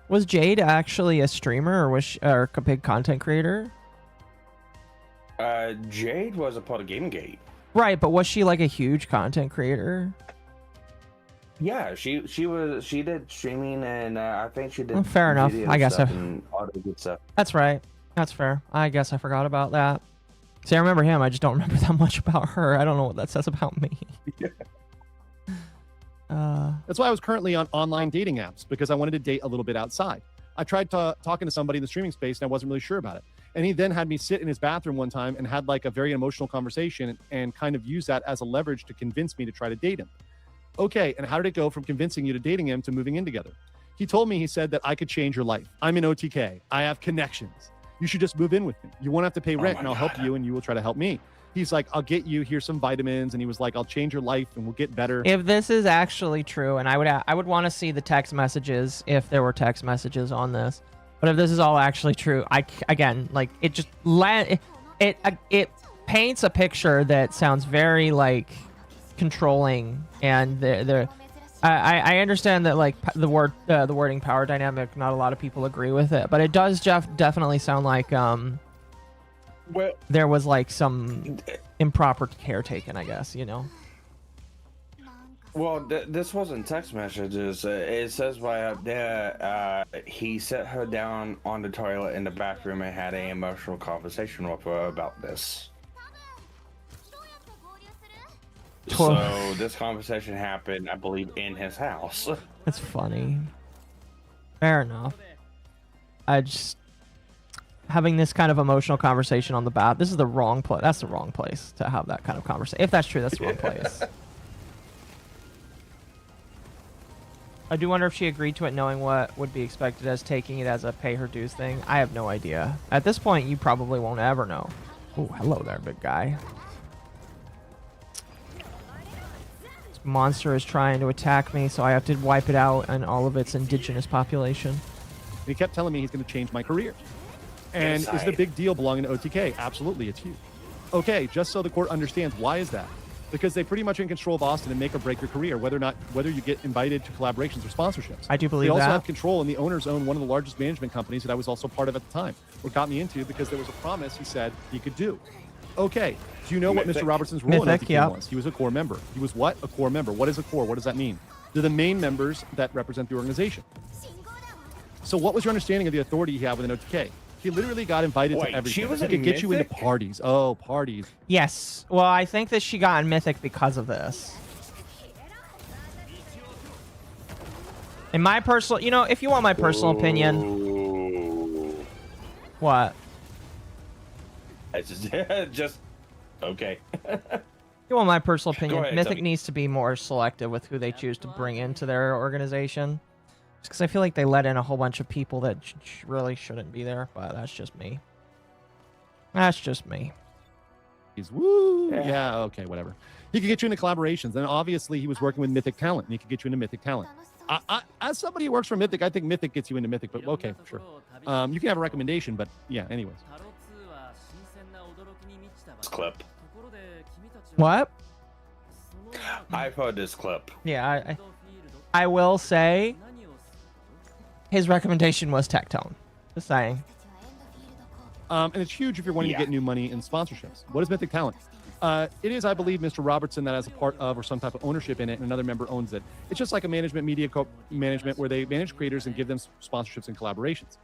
Was Jade actually a streamer or was she, or a big content creator? Jade was a part of GameGate. Right, but was she like a huge content creator? Yeah, she did streaming, and I think she did. Well, fair enough. video I guess stuff and all the good stuff. That's right. That's fair. I guess I forgot about that. See, I remember him. I just don't remember that much about her. I don't know what that says about me. That's why I was currently on online dating apps, because I wanted to date a little bit outside. I tried talking to somebody in the streaming space, and I wasn't really sure about it. And he then had me sit in his bathroom one time and had like a very emotional conversation and kind of use that as a leverage to convince me to try to date him. Okay, and how did it go from convincing you to dating him to moving in together? He told me, he said that I could change your life. I'm in OTK. I have connections. You should just move in with me. You won't have to pay rent, and I'll help you, and you will try to help me. He's like, I'll get you, here's some vitamins, and he was like, I'll change your life, and we'll get better. If this is actually true, and I would want to see the text messages if there were text messages on this. But if this is all actually true, again, like it just it paints a picture that sounds very like controlling, and I understand that like the wording power dynamic, not a lot of people agree with it, but it does definitely sound like well, there was like some improper care taken, I guess, you know. Well, this wasn't text messages. It says right up there, he set her down on the toilet in the bathroom and had an emotional conversation with her about this. So this conversation happened, I believe, in his house. That's funny. Fair enough. I just having this kind of emotional conversation on the bat. This is the wrong place. That's the wrong place to have that kind of conversation. If that's true, that's the wrong place. I do wonder if she agreed to it knowing what would be expected as taking it as a pay her dues thing. I have no idea. At this point, you probably won't ever know. Oh, hello there, big guy. This monster is trying to attack me, so I have to wipe it out and all of its indigenous population. He kept telling me he's going to change my career. And is it a big deal belonging to OTK? Absolutely, it's huge. Okay, just so the court understands, why is that? Because they pretty much in control of Austin and make or break your career, whether you get invited to collaborations or sponsorships. I do believe they also that. have control, and the owners own one of the largest management companies that I was also part of at the time. What got me into, because there was a promise he said he could do. Okay, do you know what Mr. Robertson's role in OTK was? He was a core member. He was what? A core member. What is a core? What does that mean? They're the main members that represent the organization. So what was your understanding of the authority you have within OTK? He literally got invited to everything. He could get you into parties. Oh, parties. Yes. Well, I think that she got in Mythic because of this. In my personal, you know, if you want my personal opinion. What? It's just okay. You want my personal opinion? Ahead, Mythic Toby. needs to be more selective with who they choose to bring into their organization. Just because I feel like they let in a whole bunch of people that really shouldn't be there, but that's just me. That's just me. He's woo. Yeah, okay, whatever. He could get you into collaborations. And obviously he was working with Mythic Talent, and he could get you into Mythic Talent. As somebody who works for Mythic, I think Mythic gets you into Mythic, but okay, sure. You can have a recommendation, but yeah, anyways. Clip. What? I've heard this clip. Yeah, I will say his recommendation was Tectone. Just saying. And it's huge if you're wanting to get new money in sponsorships. What is Mythic Talent? It is, I believe, Mr. Robertson that has a part of or some type of ownership in it, and another member owns it. It's just like a media management where they manage creators and give them sponsorships and collaborations.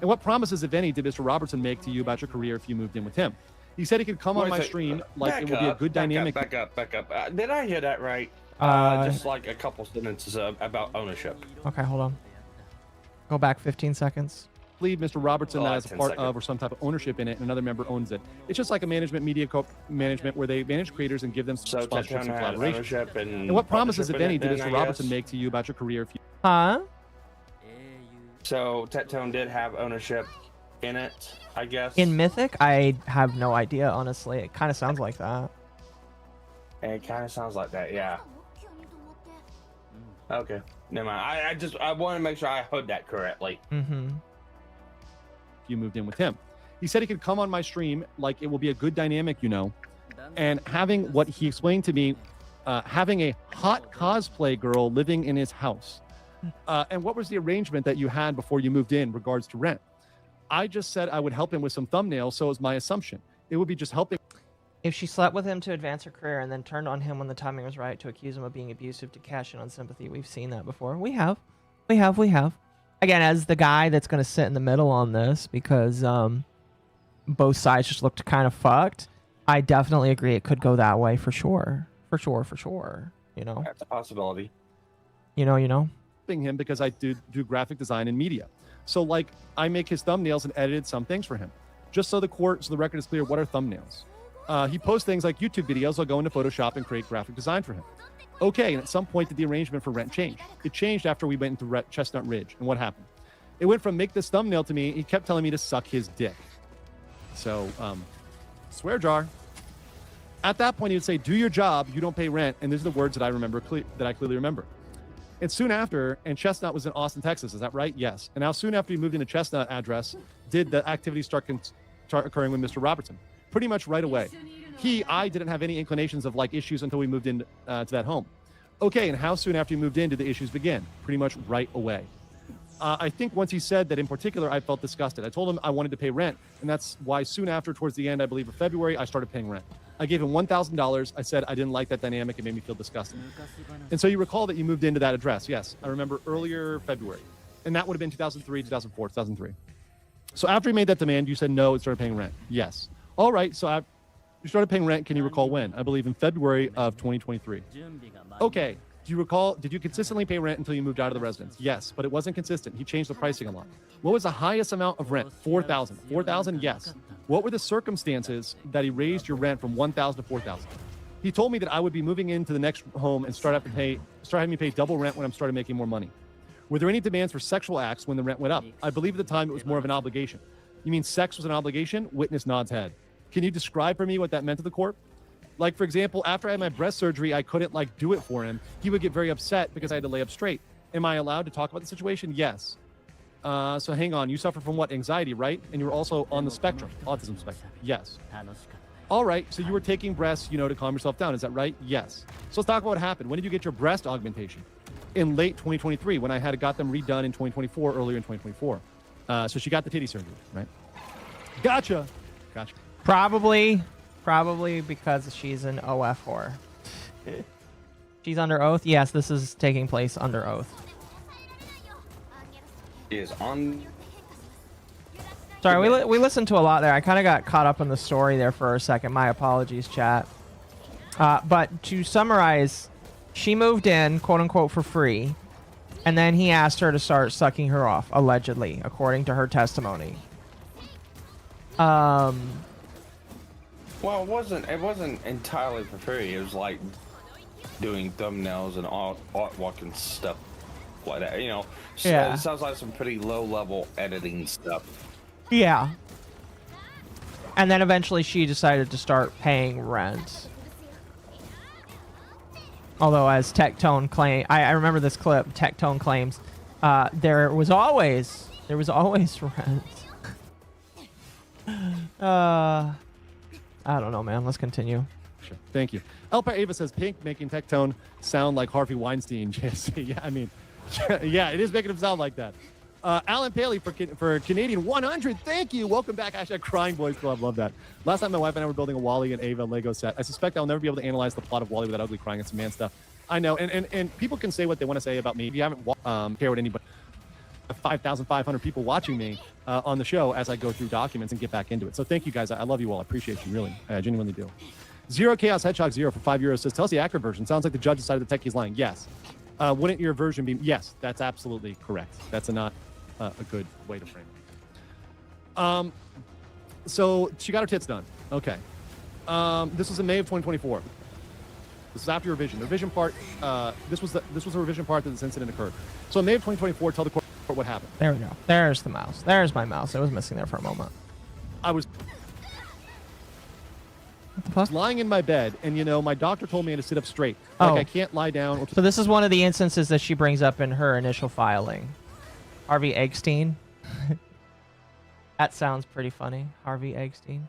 And what promises, if any, did Mr. Robertson make to you about your career if you moved in with him? He said he could come on my stream, like it would be a good dynamic. Back up. Did I hear that right? Just like a couple sentences about ownership. Okay, hold on. Go back 15 seconds. I believe Mr. Robertson that has a 10 part seconds. of or some type of ownership in it, and another member owns it. It's just like a media management where they manage creators and give them So sponsorships Tectone and has collaborations. ownership And what promises, if partnership any, in it did then, Mr. I Robertson guess? make to you about your career if you... Huh? So Tectone did have ownership in it, I guess. In Mythic? I have no idea, honestly. It kind of sounds like that. It kind of sounds like that, yeah. Okay, never mind. I want to make sure I heard that correctly. Mm-hmm. you moved in with him. He said he could come on my stream, like it will be a good dynamic, you know, and having what he explained to me, having a hot cosplay girl living in his house. And what was the arrangement that you had before you moved in regards to rent? I just said I would help him with some thumbnails, so it was my assumption. It would be just helping. If she slept with him to advance her career and then turned on him when the timing was right to accuse him of being abusive to cash in on sympathy, we've seen that before. We have. Again, as the guy that's going to sit in the middle on this, because both sides just looked kind of fucked, I definitely agree it could go that way for sure. For sure. You know? That's a possibility. You know. Him because I do graphic design and media. So, like, I make his thumbnails and edited some things for him. Just so the record is clear, what are thumbnails? He posts things like YouTube videos. I'll go into Photoshop and create graphic design for him. Okay, and at some point, did the arrangement for rent change? It changed after we went into Chestnut Ridge. And what happened? It went from make this thumbnail to me. He kept telling me to suck his dick. So, swear jar. At that point, he would say, do your job. You don't pay rent. And these are the words that I remember, that I clearly remember. And soon after, and Chestnut was in Austin, Texas. Is that right? Yes. And now soon after he moved into Chestnut address, did the activity start occurring with Mr. Robertson? Pretty much right away. I didn't have any inclinations of like issues until we moved in to that home. Okay, and how soon after you moved in did the issues begin? Pretty much right away. I think once he said that in particular, I felt disgusted. I told him I wanted to pay rent, and that's why soon after, towards the end, I believe of February, I started paying rent. I gave him $1,000. I said I didn't like that dynamic. It made me feel disgusted. And so you recall that you moved into that address. Yes, I remember earlier February. And that would have been 2003, 2004, 2003. So after he made that demand, you said no and started paying rent. Yes. All right, so you started paying rent. Can you recall when? I believe in February of 2023. Okay. Do you recall, did you consistently pay rent until you moved out of the residence? Yes, but it wasn't consistent. He changed the pricing a lot. What was the highest amount of rent? $4,000. $4,000? Yes. What were the circumstances that he raised your rent from $1,000 to $4,000? He told me that I would be moving into the next home and start having me pay double rent when I'm started making more money. Were there any demands for sexual acts when the rent went up? I believe at the time it was more of an obligation. You mean sex was an obligation? Witness nods head. Can you describe for me what that meant to the court? Like, for example, after I had my breast surgery, I couldn't, do it for him. He would get very upset because I had to lay up straight. Am I allowed to talk about the situation? Yes. So hang on. You suffer from what? Anxiety, right? And you're also on the spectrum, autism spectrum. Yes. All right. So you were taking breaths, to calm yourself down. Is that right? Yes. So let's talk about what happened. When did you get your breast augmentation? In late 2023, when I had got them redone in 2024, earlier in 2024. So she got the titty surgery, right? Gotcha. Probably because she's an OF whore. She's under oath? Yes, this is taking place under oath. Is on. Sorry, we listened to a lot there. I kind of got caught up in the story there for a second. My apologies, chat. But to summarize, she moved in, quote unquote, for free. And then he asked her to start sucking her off, allegedly, according to her testimony. Well, it wasn't entirely for free. It was like doing thumbnails and artwork and stuff like that. So Yeah. It sounds like some pretty low-level editing stuff. Yeah. And then eventually she decided to start paying rent. Although, as Tectone claims, I remember this clip. Tectone claims there was always rent. I don't know, man. Let's continue. Sure. Thank you. Elpa Ava says Pink making Tectone sound like Harvey Weinstein. Yeah, I mean, yeah, it is making him sound like that. Alan Paley for Canadian 100. Thank you. Welcome back. Hashtag Crying Boys Club. Love that. Last time my wife and I were building a Wally and Ava Lego set. I suspect I'll never be able to analyze the plot of Wally without ugly crying. It's some man stuff. I know. And people can say what they want to say about me. If you haven't care what anybody. 5,500 people watching me on the show as I go through documents and get back into it. So thank you guys. I love you all. I appreciate you, really. I genuinely do. Zero Chaos Hedgehog 0 for €5 says, tell us the accurate version. Sounds like the judge decided the techie's lying. Yes. Wouldn't your version be? Yes, that's absolutely correct. That's not a good way to frame it. So she got her tits done. Okay. This was in May of 2024. This is after your revision. The revision part, this was the revision part that this incident occurred. So in May of 2024, tell the court what happened. There we go. There's the mouse. There's my mouse. It was missing there for a moment. I was lying in my bed, and my doctor told me to sit up straight. I can't lie down. So this is one of the instances that she brings up in her initial filing. Harvey Eggstein. That sounds pretty funny. Harvey Eggstein.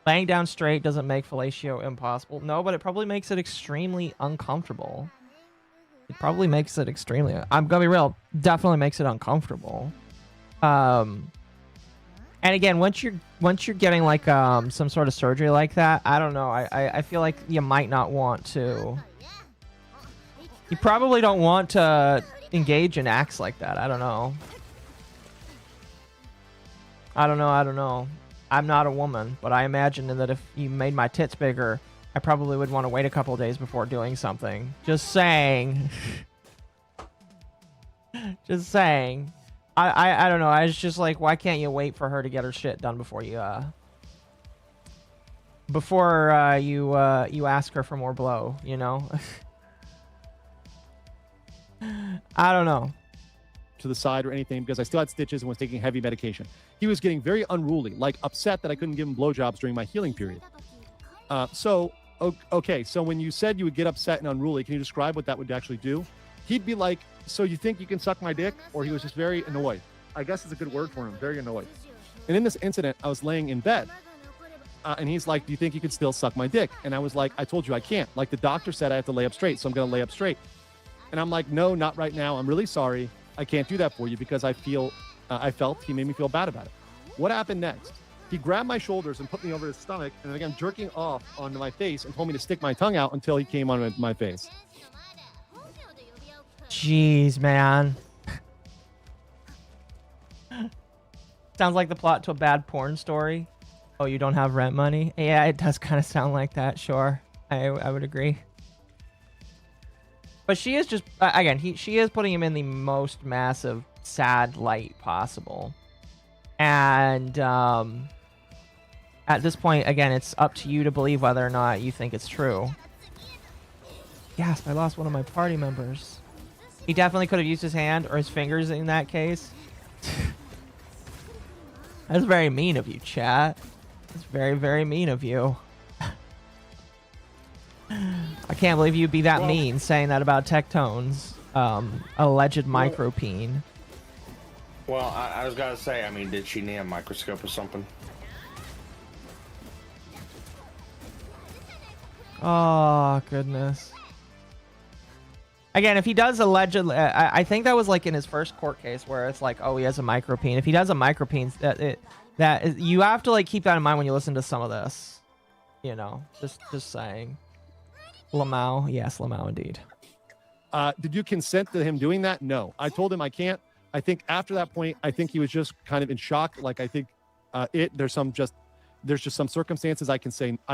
Laying down straight doesn't make fellatio impossible. No, but it probably makes it extremely uncomfortable. It probably makes it extremely. I'm gonna be real. Definitely makes it uncomfortable. And again, once you're getting like some sort of surgery like that, I don't know. I feel like you might not want to. You probably don't want to engage in acts like that. I don't know. I don't know. I'm not a woman, but I imagine that if you made my tits bigger, I probably would want to wait a couple days before doing something. Just saying. Just saying. I don't know. I was just like, why can't you wait for her to get her shit done before you you ask her for more blow, you know? I don't know. To the side or anything because I still had stitches and was taking heavy medication. He was getting very unruly, like upset that I couldn't give him blowjobs during my healing period. Okay, so when you said you would get upset and unruly, can you describe what that would actually do? He'd be like, so you think you can suck my dick? Or he was just very annoyed. I guess it's a good word for him, very annoyed. And in this incident, I was laying in bed. And he's like, do you think you could still suck my dick? And I was like, I told you I can't. Like the doctor said I have to lay up straight, so I'm going to lay up straight. And I'm like, no, not right now. I'm really sorry. I can't do that for you because I felt he made me feel bad about it. What happened next? He grabbed my shoulders and put me over his stomach and then began jerking off onto my face and told me to stick my tongue out until he came on my face. Jeez, man. Sounds like the plot to a bad porn story. Oh, you don't have rent money? Yeah, it does kind of sound like that, sure. I would agree. But she is just, again, she is putting him in the most massive, sad light possible. And at this point, again, it's up to you to believe whether or not you think it's true. Yes, I lost one of my party members. He definitely could have used his hand or his fingers in that case. That's very mean of you, chat. That's very, very mean of you. I can't believe you'd be that mean saying that about Tectone's alleged micropene. Well, I was gonna say, I mean, did she need a microscope or something? Oh, goodness. Again, if he does allegedly, I think that was like in his first court case where it's like, oh, he has a micropene. If he does a micropene, you have to like keep that in mind when you listen to some of this. You know, just saying. Lamau, yes, Lamau indeed. Did you consent to him doing that? No, I told him I can't. I think after that point, I think he was just kind of in shock. Like I think there's just some circumstances I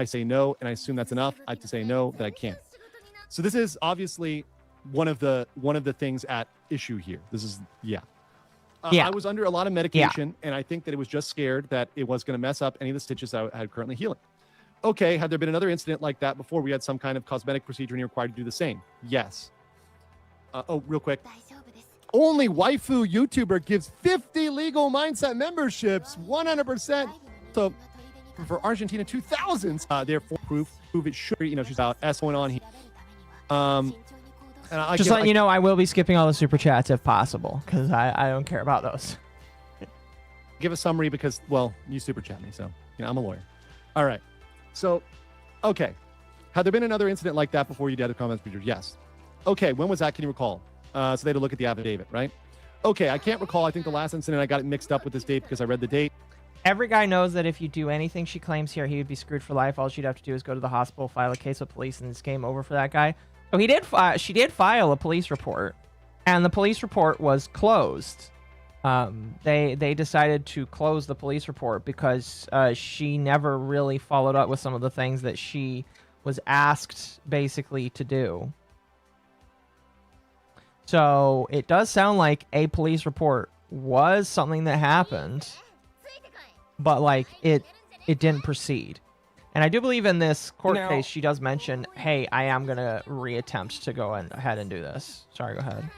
say no, and I assume that's enough. I have to say no, that I can't. So this is obviously one of the things at issue here. This is I was under a lot of medication, and I think that it was just scared that it was going to mess up any of the stitches I had currently healing. Okay, had there been another incident like that before we had some kind of cosmetic procedure and you're required to do the same? Yes. Real quick. Only waifu YouTuber gives 50 legal mindset memberships, 100%. So for Argentina 2000s, therefore prove it should, she's out S going on here. And just letting you know, I will be skipping all the super chats if possible because I don't care about those. Give a summary because, well, you super chat me, so I'm a lawyer. All right. So, okay. Had there been another incident like that before you did the comments procedure? Yes. Okay, when was that? Can you recall? So they had to look at the affidavit, right? Okay, I can't recall. I think the last incident I got it mixed up with this date because I read the date. Every guy knows that if you do anything she claims here, he would be screwed for life. All she'd have to do is go to the hospital, file a case with police, and it's game over for that guy. So she did file a police report, and the police report was closed. They decided to close the police report because she never really followed up with some of the things that she was asked basically to do. So it does sound like a police report was something that happened, but like it didn't proceed. And I do believe in this court case, she does mention, hey, I am going to reattempt to go ahead and do this. Sorry, go ahead.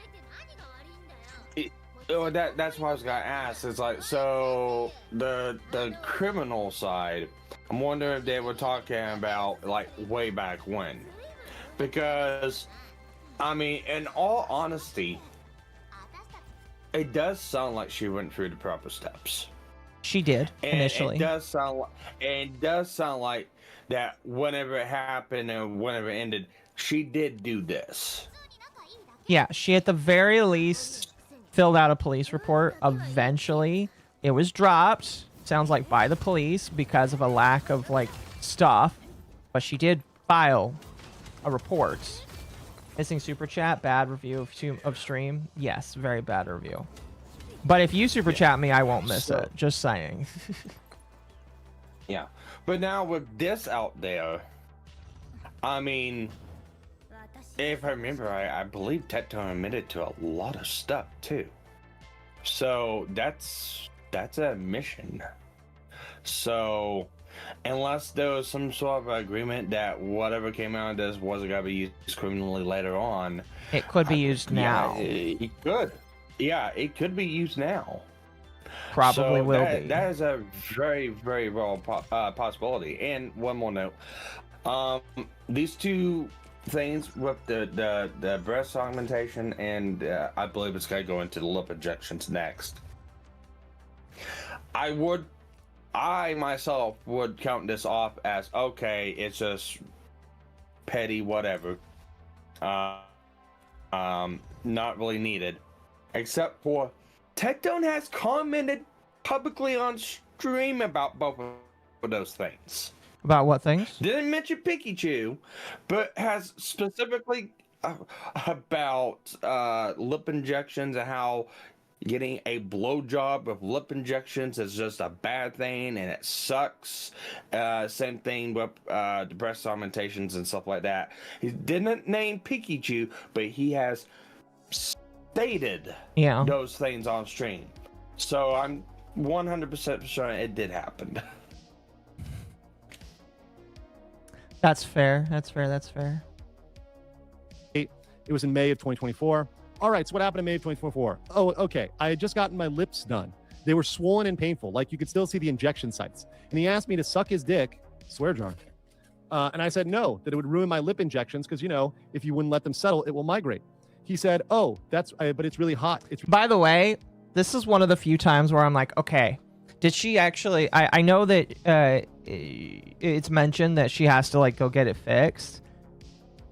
That's what I was gonna ask. It's like, so the criminal side, I'm wondering if they were talking about like way back when, because I mean, in all honesty, it does sound like she went through the proper steps. She did initially. It does sound like that whenever it happened and whenever it ended, she did do this. Yeah, she at the very least filled out a police report. Eventually, it was dropped. Sounds like by the police because of a lack of like stuff. But she did file a report. Missing super chat, bad review of stream. Yes, very bad review. But if you super chat me, I won't miss it. Just saying. Yeah. But now with this out there, I mean, if I remember right, I believe Tectone admitted to a lot of stuff too. So that's a mission. So unless there was some sort of agreement that whatever came out of this wasn't gonna be used criminally later on, It could be used now. Yeah, it could. Yeah, it could be used now. Probably So will be. That is a very, very real possibility. And one more note: these two things with the breast augmentation, and I believe it's going to go into the lip injections next. I myself would count this off as okay. It's just petty, whatever. Not really needed, except for Tectone has commented publicly on stream about both of those things. About what things? Didn't mention Pikachu, but has specifically about lip injections and how getting a blowjob with lip injections is just a bad thing and it sucks. Same thing with the breast augmentations and stuff like that. He didn't name Pikachu, but he has stated those things on stream. So I'm 100% sure it did happen. That's fair. That's fair. That's fair. It was in May of 2024. All right, so what happened in May of 2024? Oh, okay. I had just gotten my lips done. They were swollen and painful. Like you could still see the injection sites. And he asked me to suck his dick, swear jar. And I said no, that it would ruin my lip injections because, you know, if you wouldn't let them settle, it will migrate. He said, oh, but it's really hot. By the way, this is one of the few times where I'm like, okay, did she actually, I know that it's mentioned that she has to like go get it fixed.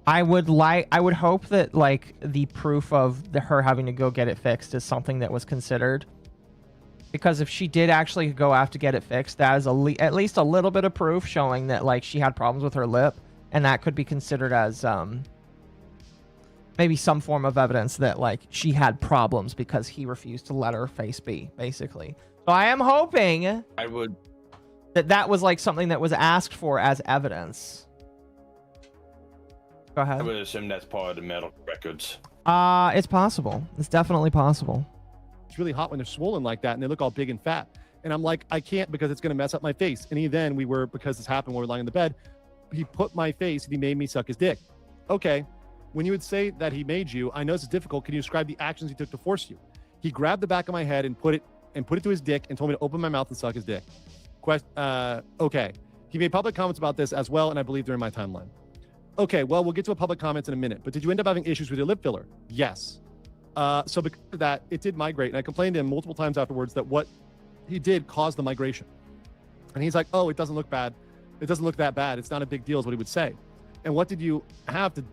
I would hope that like the proof of her having to go get it fixed is something that was considered, because if she did actually go have to get it fixed, that is at least a little bit of proof showing that like she had problems with her lip, and that could be considered as maybe some form of evidence that like she had problems because he refused to let her face be, basically. So I am hoping that was like something that was asked for as evidence. Go ahead. I would assume that's part of the medical records. It's possible. It's definitely possible. It's really hot when they're swollen like that and they look all big and fat. And I'm like, I can't because it's going to mess up my face. And because this happened when we were lying in the bed, he put my face and he made me suck his dick. Okay. When you would say that he made you, I know this is difficult. Can you describe the actions he took to force you? He grabbed the back of my head and put it to his dick and told me to open my mouth and suck his dick. Okay. He made public comments about this as well, and I believe they're in my timeline. Okay, well, we'll get to a public comments in a minute, but did you end up having issues with your lip filler? Yes. So because of that, it did migrate, and I complained to him multiple times afterwards that what he did caused the migration. And he's like, oh, it doesn't look bad. It doesn't look that bad. It's not a big deal is what he would say. And what did you have to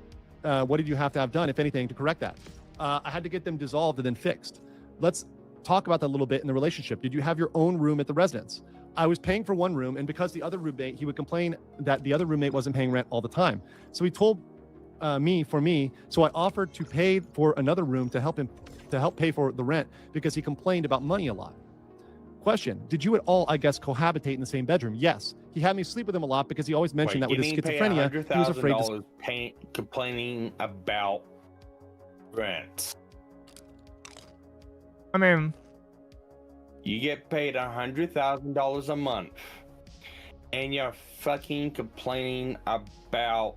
have done, if anything, to correct that? I had to get them dissolved and then fixed. Let's talk about that a little bit in the relationship. Did you have your own room at the residence? I was paying for one room, and because the other roommate, he would complain that the other roommate wasn't paying rent all the time. So he told me, so I offered to pay for another room to help pay for the rent because he complained about money a lot. Question, did you at all, I guess, cohabitate in the same bedroom? Yes. He had me sleep with him a lot because he always mentioned that with his schizophrenia, he was afraid to... complaining about rent. I mean... You get paid $100,000 a month, and you're fucking complaining about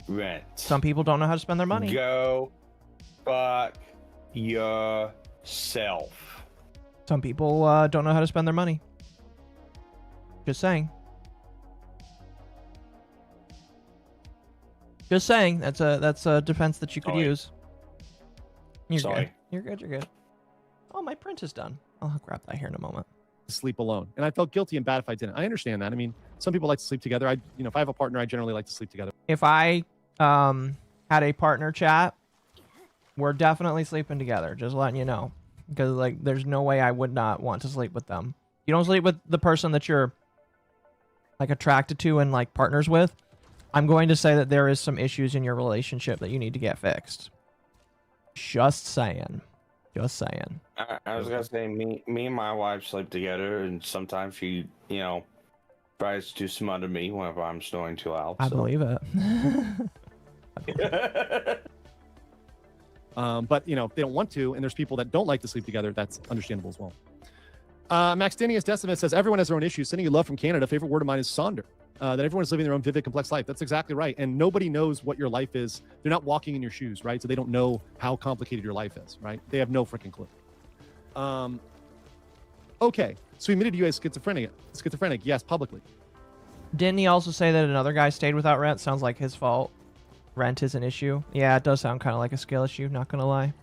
rent. Some people don't know how to spend their money. Go fuck yourself. Some people don't know how to spend their money. Just saying. Just saying. That's a defense that you could use. You're good. You're good. You're good. Oh, my print is done. I'll grab that here in a moment. Sleep alone, and I felt guilty and bad if I didn't. I understand that. I mean, some people like to sleep together. If I have a partner, I generally like to sleep together. If I had a partner chat, We're definitely sleeping together. Just letting you know, because like, there's no way I would not want to sleep with them. You don't sleep with the person that you're like attracted to and like partners with. I'm going to say that there is some issues in your relationship that you need to get fixed. Just saying. Just saying. I was gonna say, me and my wife sleep together, and sometimes she, tries to smother me whenever I'm snoring too loud. I believe it. But if they don't want to, and there's people that don't like to sleep together, that's understandable as well. Maxdinius Decimus says, everyone has their own issues. Sending you love from Canada. Favorite word of mine is sonder. That everyone is living their own vivid, complex life. That's exactly right. And nobody knows what your life is. They're not walking in your shoes, right? So they don't know how complicated your life is, right? They have no freaking clue. Okay. So he admitted you as schizophrenic. Yes, publicly. Didn't he also say that another guy stayed without rent? Sounds like his fault. Rent is an issue. Yeah, it does sound kind of like a skill issue. Not gonna lie.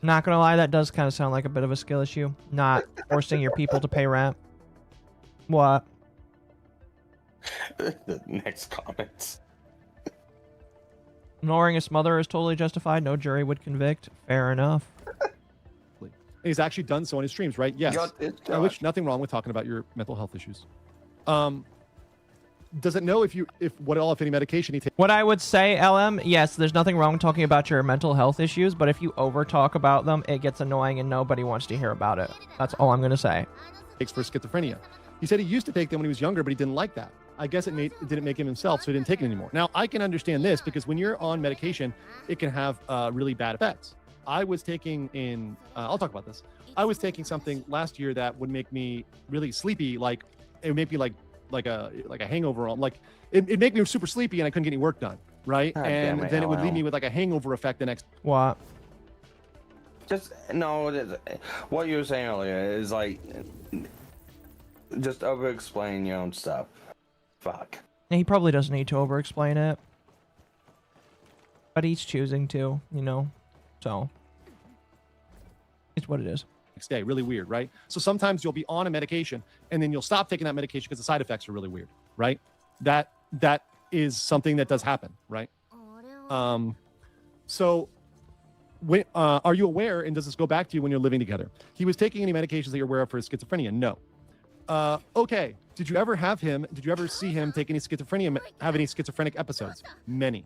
Not gonna lie, that does kind of sound like a bit of a skill issue. Not forcing your people to pay rent. What? The next comments. Ignoring a smother is totally justified. No jury would convict. Fair enough. He's actually done so on his streams, right? Yes. Which nothing wrong with talking about your mental health issues. Does it know if any medication he takes? What I would say, LM, yes, there's nothing wrong with talking about your mental health issues, but if you over talk about them, it gets annoying and nobody wants to hear about it. That's all I'm gonna say. Takes for schizophrenia. He said he used to take them when he was younger, but he didn't like that. I guess it didn't make him himself, so he didn't take it anymore. Now, I can understand this because when you're on medication, it can have really bad effects. I was taking I'll talk about this. I was taking something last year that would make me really sleepy, like it would make me like a hangover on, like it'd make me super sleepy and I couldn't get any work done, right? And then it would leave me with like a hangover effect the next. What? Just no. What you were saying earlier is like just over explain your own stuff. Fuck. He probably doesn't need to over explain it, but he's choosing to, so it's what it is. Next day, really weird, right? So sometimes you'll be on a medication and then you'll stop taking that medication because the side effects are really weird, right? That is something that does happen, right? So when, are you aware, and does this go back to you when you're living together? He was taking any medications that you're aware of for his schizophrenia? No. Okay. Did you ever see him take any have any schizophrenic episodes? Many.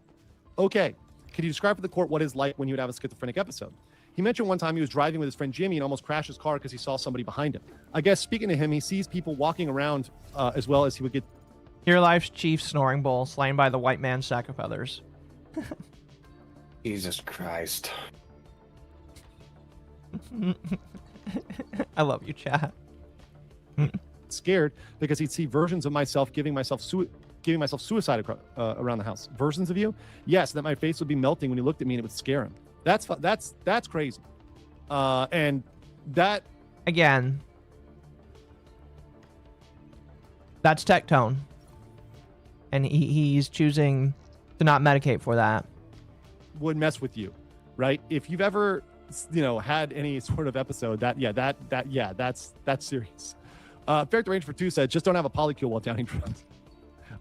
Okay. Can you describe for the court what it's like when you would have a schizophrenic episode? He mentioned one time he was driving with his friend Jimmy and almost crashed his car because he saw somebody behind him. I guess speaking to him, he sees people walking around as well as he would get. Your life's chief snoring bull, slain by the white man's sack of feathers. Jesus Christ. I love you, chat. Scared because he'd see versions of myself giving myself suicide around the house. Versions of you? Yes, that my face would be melting when he looked at me and it would scare him. That's crazy. And that again, that's Tectone, and he's choosing to not medicate for that. Would mess with you, right? If you've ever had any sort of episode that's serious. Fair to Range for 2 said, just don't have a polycule while downing drugs.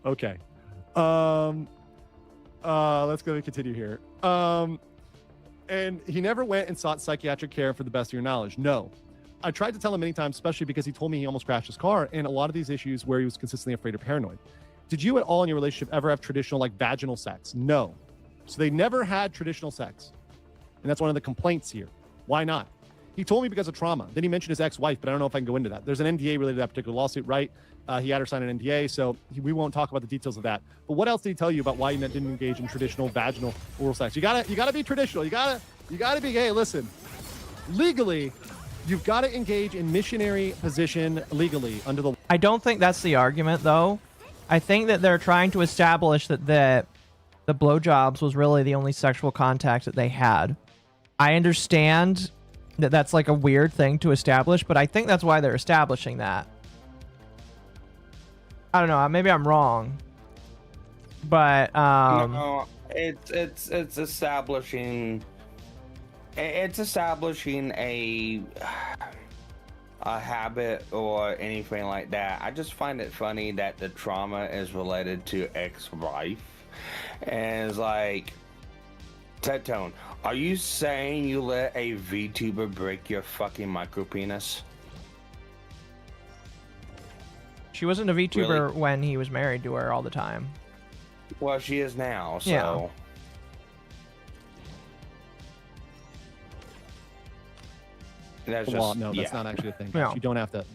Okay. Let's go and continue here. And he never went and sought psychiatric care for the best of your knowledge. No. I tried to tell him many times, especially because he told me he almost crashed his car and a lot of these issues where he was consistently afraid or paranoid. Did you at all in your relationship ever have traditional like vaginal sex? No. So they never had traditional sex. And that's one of the complaints here. Why not? He told me because of trauma. Then he mentioned his ex-wife, but I don't know if I can go into that. There's an NDA related to that particular lawsuit, right? He had her sign an NDA, so we won't talk about the details of that. But what else did he tell you about why he didn't engage in traditional vaginal oral sex? You gotta be traditional. You gotta be gay. Listen, legally, you've got to engage in missionary position legally under the. I don't think that's the argument, though. I think that they're trying to establish that the blowjobs was really the only sexual contact that they had. I understand that that's like a weird thing to establish, but I think that's why they're establishing that. I don't know. Maybe I'm wrong, but no, it's establishing. It's establishing a habit or anything like that. I just find it funny that the trauma is related to ex-wife, and it's like, Tectone, Are you saying you let a VTuber break your fucking micro penis? She wasn't a VTuber Really? when he was married to her all the time. Well, she is now, so. Yeah. That's just, Well, no, that's yeah. not actually a thing. No. You don't have to.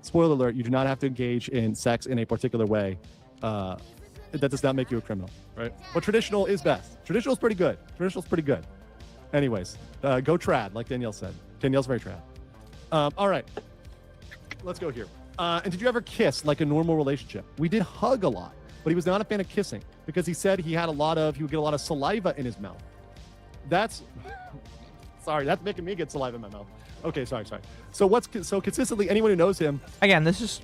Spoiler alert: you do not have to engage in sex in a particular way. That does not make you a criminal, right? But traditional is best. Traditional is pretty good. Traditional is pretty good. Anyways, go trad, like Danielle said. Danielle's very trad. All right, let's go here. And did you ever kiss like a normal relationship? We did hug a lot, but he was not a fan of kissing because he said he would get a lot of saliva in his mouth. That's sorry, that's making me get saliva in my mouth. Okay, sorry. So consistently, anyone who knows him, Again, this is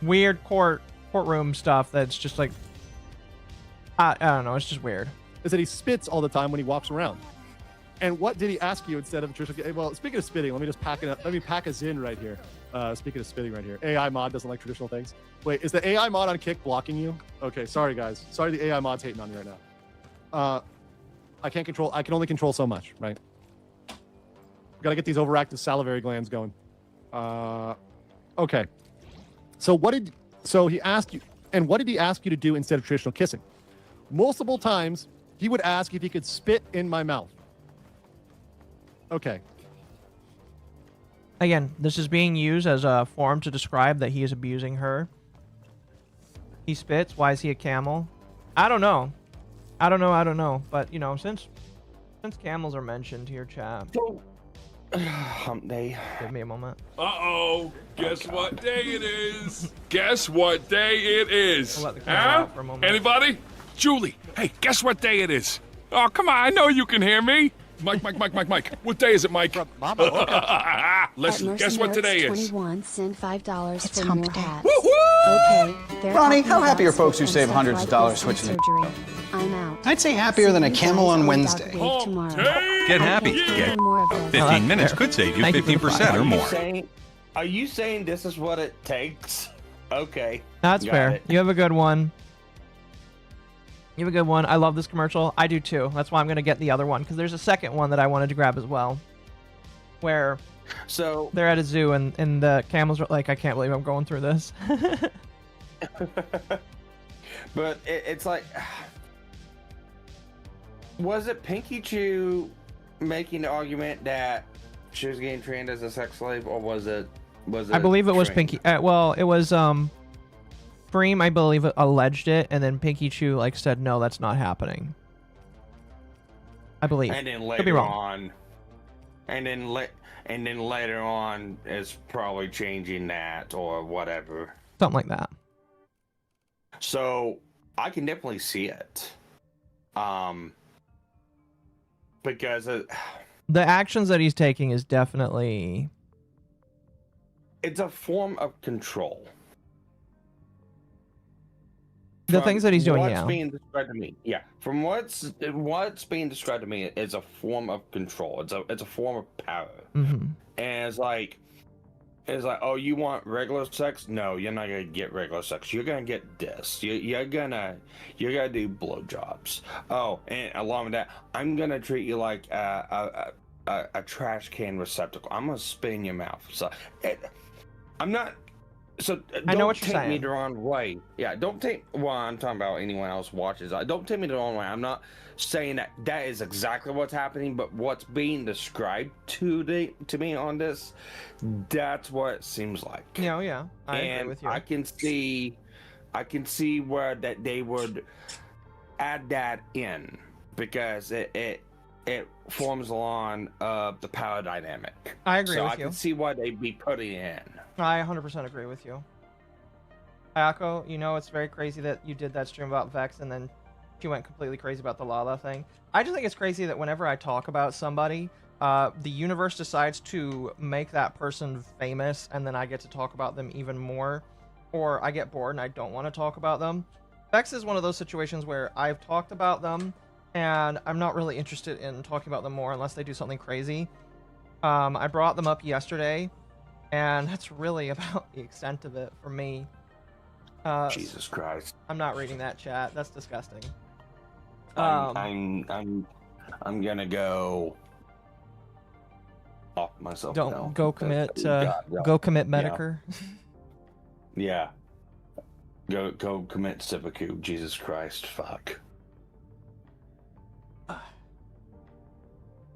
weird courtroom stuff that's just like, I don't know, it's just weird. is that he spits all the time when he walks around. And what did he ask you instead of traditional? Well, speaking of spitting, let me just pack it up. Let me pack us in right here. Speaking of spitting right here, AI mod doesn't like traditional things. Wait, is the AI mod on Kick blocking you? Okay, sorry guys. Sorry the AI mod's hating on you right now. I can only control so much, right? Got to get these overactive salivary glands going. Okay. So he asked you, and what did he ask you to do instead of traditional kissing? Multiple times, he would ask if he could spit in my mouth. Okay. Again, this is being used as a form to describe that he is abusing her. He spits. Why is he a camel? I don't know. But, you know, since camels are mentioned here, chat. Hump day. Give me a moment. Uh-oh. Guess what day it is? Guess what day it is? I'll let the camera out for a moment. Anybody? Julie, hey, guess what day it is? Oh, come on, I know you can hear me. Mike. What day is it, Mike? Listen, guess what today is? 21, send $5 It's for hump more day. hats. Woo-hoo! Okay, they're Ronnie, talking how happy about are folks who systems save that hundreds of like dollars this switching surgery. I'm out. I'd say happier than a See you camel guys on Dr. Wednesday. Wave tomorrow. Get I happy. can't Get handle more of this. 15 minutes could save you Thank you for the 50% or more. Are you saying this is what it takes? Okay. That's got fair. it. You have a good one. I love this commercial. I do too. That's why I'm going to get the other one, because there's a second one that I wanted to grab as well, where So they're at a zoo and the camels are like, I can't believe I'm going through this. but it's like, was it Pinky Chew making the argument that she was getting trained as a sex slave, or was it I believe it was Shrink? Pinky. Well, it was Freem, I believe, alleged it, and then Pinky Chew like said, no, that's not happening. I believe. And then Could be later wrong. and then later on is probably changing that or whatever. Something like that. So I can definitely see it. Because The actions that he's taking is definitely... it's a form of control. The From things that he's doing, what's yeah. being described to me, yeah. From what's being described to me is a form of control. It's a form of power. Mm-hmm. And it's like, oh, you want regular sex? No, you're not gonna get regular sex. You're gonna get this. You're gonna do blowjobs. Oh, and along with that, I'm gonna treat you like a trash can receptacle. I'm gonna spit in your mouth. So, I'm not. So I know what you're take me saying. the wrong way. Yeah, don't take. Well, I'm talking about anyone else watches. Don't take me the wrong way. I'm not saying that is exactly what's happening, but what's being described to me on this, that's what it seems like. Yeah, I agree with you. I can see where that they would add that in because it forms along the power dynamic. I agree so with I you. can see why they'd be putting it in. I 100% agree with you. Ayako, you know, it's very crazy that you did that stream about Vex and then she went completely crazy about the Lala thing. I just think it's crazy that whenever I talk about somebody, the universe decides to make that person famous and then I get to talk about them even more, or I get bored and I don't want to talk about them. Vex is one of those situations where I've talked about them and I'm not really interested in talking about them more unless they do something crazy. I brought them up yesterday, and that's really about the extent of it for me. Jesus Christ! I'm not reading that chat. That's disgusting. I'm I'm gonna go off myself. Don't now. go commit. God, Go commit Medicare. Yeah. Go commit seppuku. Jesus Christ, fuck.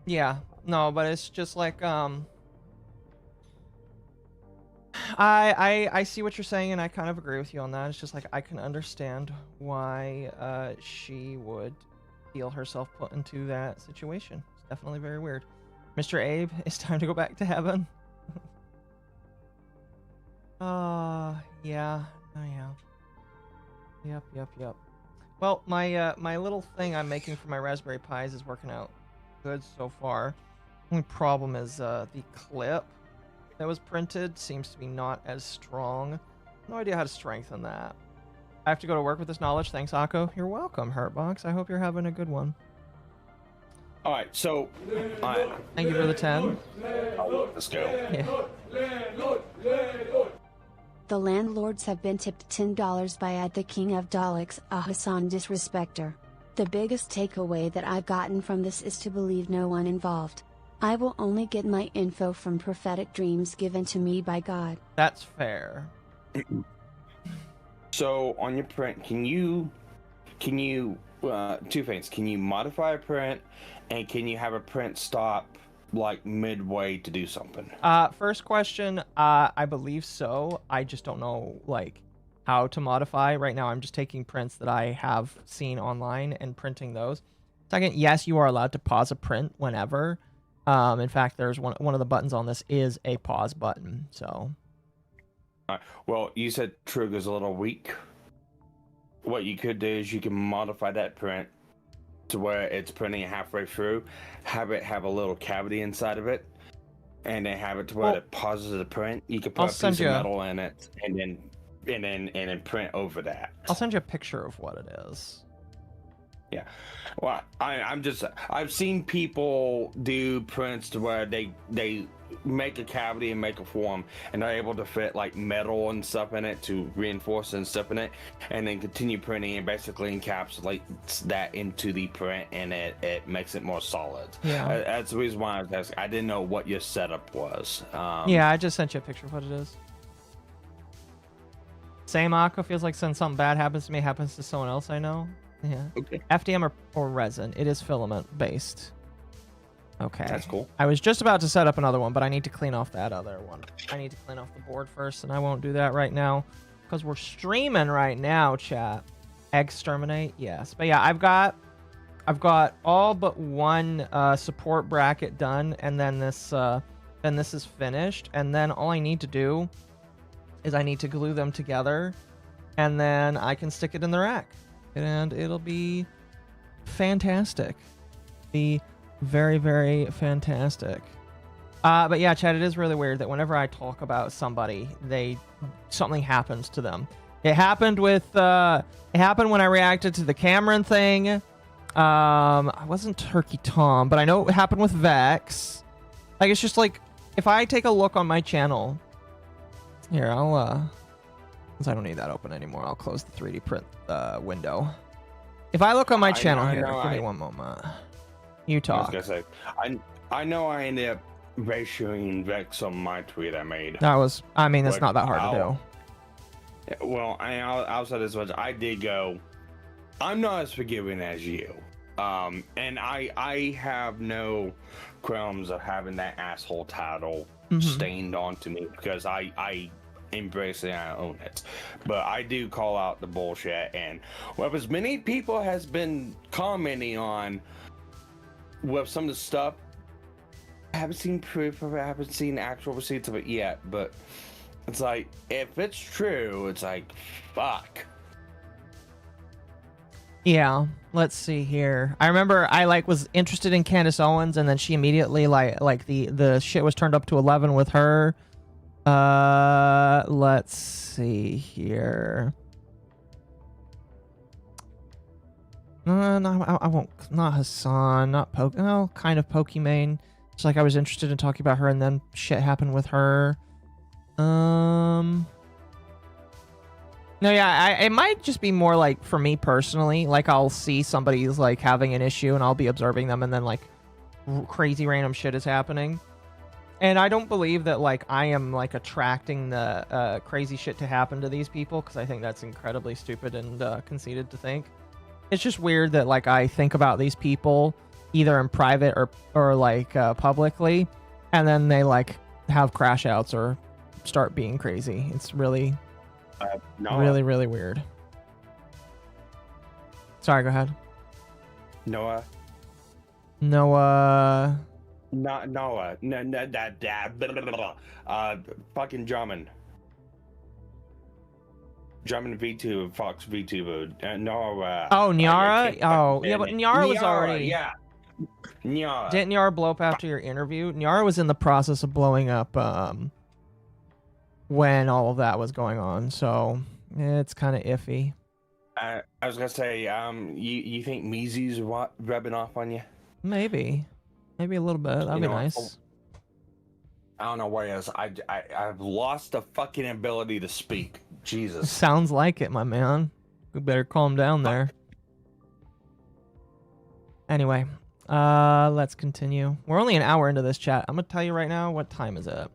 Yeah, no, but it's just like I see what you're saying, and I kind of agree with you on that. It's just like I can understand why she would feel herself put into that situation. It's definitely very weird. Mr. Abe, it's time to go back to heaven. Yeah. Oh yeah. Yep. Well, my little thing I'm making for my Raspberry Pis is working out good so far. Only problem is the clip that was printed seems to be not as strong. No idea how to strengthen that. I have to go to work with this knowledge. Thanks, Akko. You're welcome, Hurtbox. I hope you're having a good one. All right, so thank you for the 10. Let's go. Yeah. The landlords have been tipped $10 by the King of Daleks, a Hassan disrespecter. The biggest takeaway that I've gotten from this is to believe no one involved. I will only get my info from prophetic dreams given to me by God. That's fair. So on your print, can you two things? Can you modify a print, and can you have a print stop like midway to do something? First question, I believe so. I just don't know like how to modify. Right now I'm just taking prints that I have seen online and printing those. Second, yes, you are allowed to pause a print whenever. In fact, there's one of the buttons on this is a pause button. So well, you said trigger's a little weak. What you could do is you can modify that print to where it's printing halfway through, have it have a little cavity inside of it, and then have it to where it pauses the print. You can put a piece of metal in it, and then print over that. I'll send you a picture of what it is. Yeah, well, I've seen people do prints to where they make a cavity and make a form, and they're able to fit like metal and stuff in it to reinforce and stuff in it, and then continue printing and basically encapsulates that into the print, and it makes it more solid. Yeah, that's the reason why I was asking. I didn't know what your setup was. Yeah, I just sent you a picture of what it is. Same Akko, feels like since something bad happens to me, happens to someone else I know. Yeah. Okay. FDM or resin. It is filament based. Okay. That's cool. I was just about to set up another one, but I need to clean off that other one. I need to clean off the board first, and I won't do that right now because we're streaming right now, chat. Exterminate, yes. But yeah, I've got all but one support bracket done, and then this is finished, and then all I need to do is I need to glue them together, and then I can stick it in the rack. And it'll be fantastic. Be very, very fantastic. But yeah, Chad, it is really weird that whenever I talk about somebody, something happens to them. It happened when I reacted to the Cameron thing. I wasn't Turkey Tom, but I know it happened with Vex. Like, it's just like, if I take a look on my channel, here, since I don't need that open anymore, I'll close the 3D print window. If I look on my channel here, give me one moment. You talk. I was gonna say, I know I ended up ratioing Vex on my tweet I made. That's not that hard to do. Well, I'll say this much. I did go, I'm not as forgiving as you. And I have no qualms of having that asshole title stained onto me because I embrace it and I own it. But I do call out the bullshit, and what as many people has been commenting on with some of the stuff, I haven't seen proof of it, I haven't seen actual receipts of it yet, but it's like, if it's true, it's like, fuck. Yeah, let's see here. I remember I was interested in Candace Owens, and then she immediately like the shit was turned up to 11 with her. Let's see here. No, I won't. Not Hassan. Not Poke. No, kind of Pokimane. It's like I was interested in talking about her, and then shit happened with her. No, yeah, it might just be more like for me personally. Like I'll see somebody's like having an issue, and I'll be observing them, and then like crazy random shit is happening. And I don't believe that like I am like attracting the crazy shit to happen to these people, because I think that's incredibly stupid and conceited to think. It's just weird that like I think about these people either in private or like publicly, and then they like have crash outs or start being crazy. It's really really weird. Sorry, go ahead. Noah. Not Noah. Fucking Drummond. Drummond VTuber, Fox VTuber. Noah. Oh, Nyara? Oh, yeah, but Nyara was already. Yeah. Nyara. Didn't Nyara blow up after your interview? Nyara was in the process of blowing up when all of that was going on, so it's kind of iffy. I was gonna say, you think Meezy's rubbing off on you? Maybe a little bit. That'd be nice. I don't know what it is. I've lost the fucking ability to speak. Jesus. Sounds like it, my man. We better calm down there. Anyway, let's continue. We're only an hour into this chat. I'm gonna tell you right now, what time is it?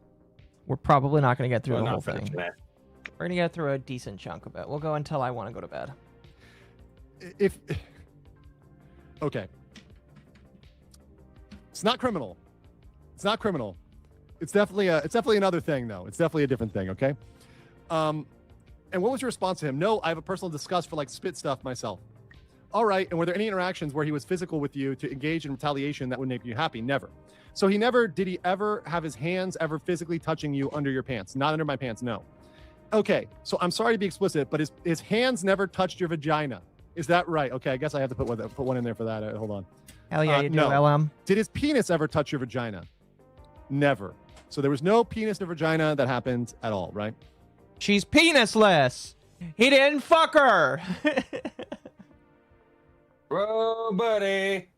We're probably not gonna get through the whole thing. We're gonna get through a decent chunk of it. We'll go until I want to go to bed. Okay. It's not criminal. It's not criminal. It's definitely another thing, though. It's definitely a different thing, okay? And what was your response to him? No, I have a personal disgust for like spit stuff myself. All right, and were there any interactions where he was physical with you to engage in retaliation that would make you happy? Never. So did he ever have his hands ever physically touching you under your pants? Not under my pants, no. Okay, so I'm sorry to be explicit, but his hands never touched your vagina. Is that right? Okay, I guess I have to put one in there for that. Hold on. Hell yeah, you do, no. LM. Did his penis ever touch your vagina? Never. So there was no penis to vagina that happened at all, right? She's penisless. He didn't fuck her. Bro, buddy.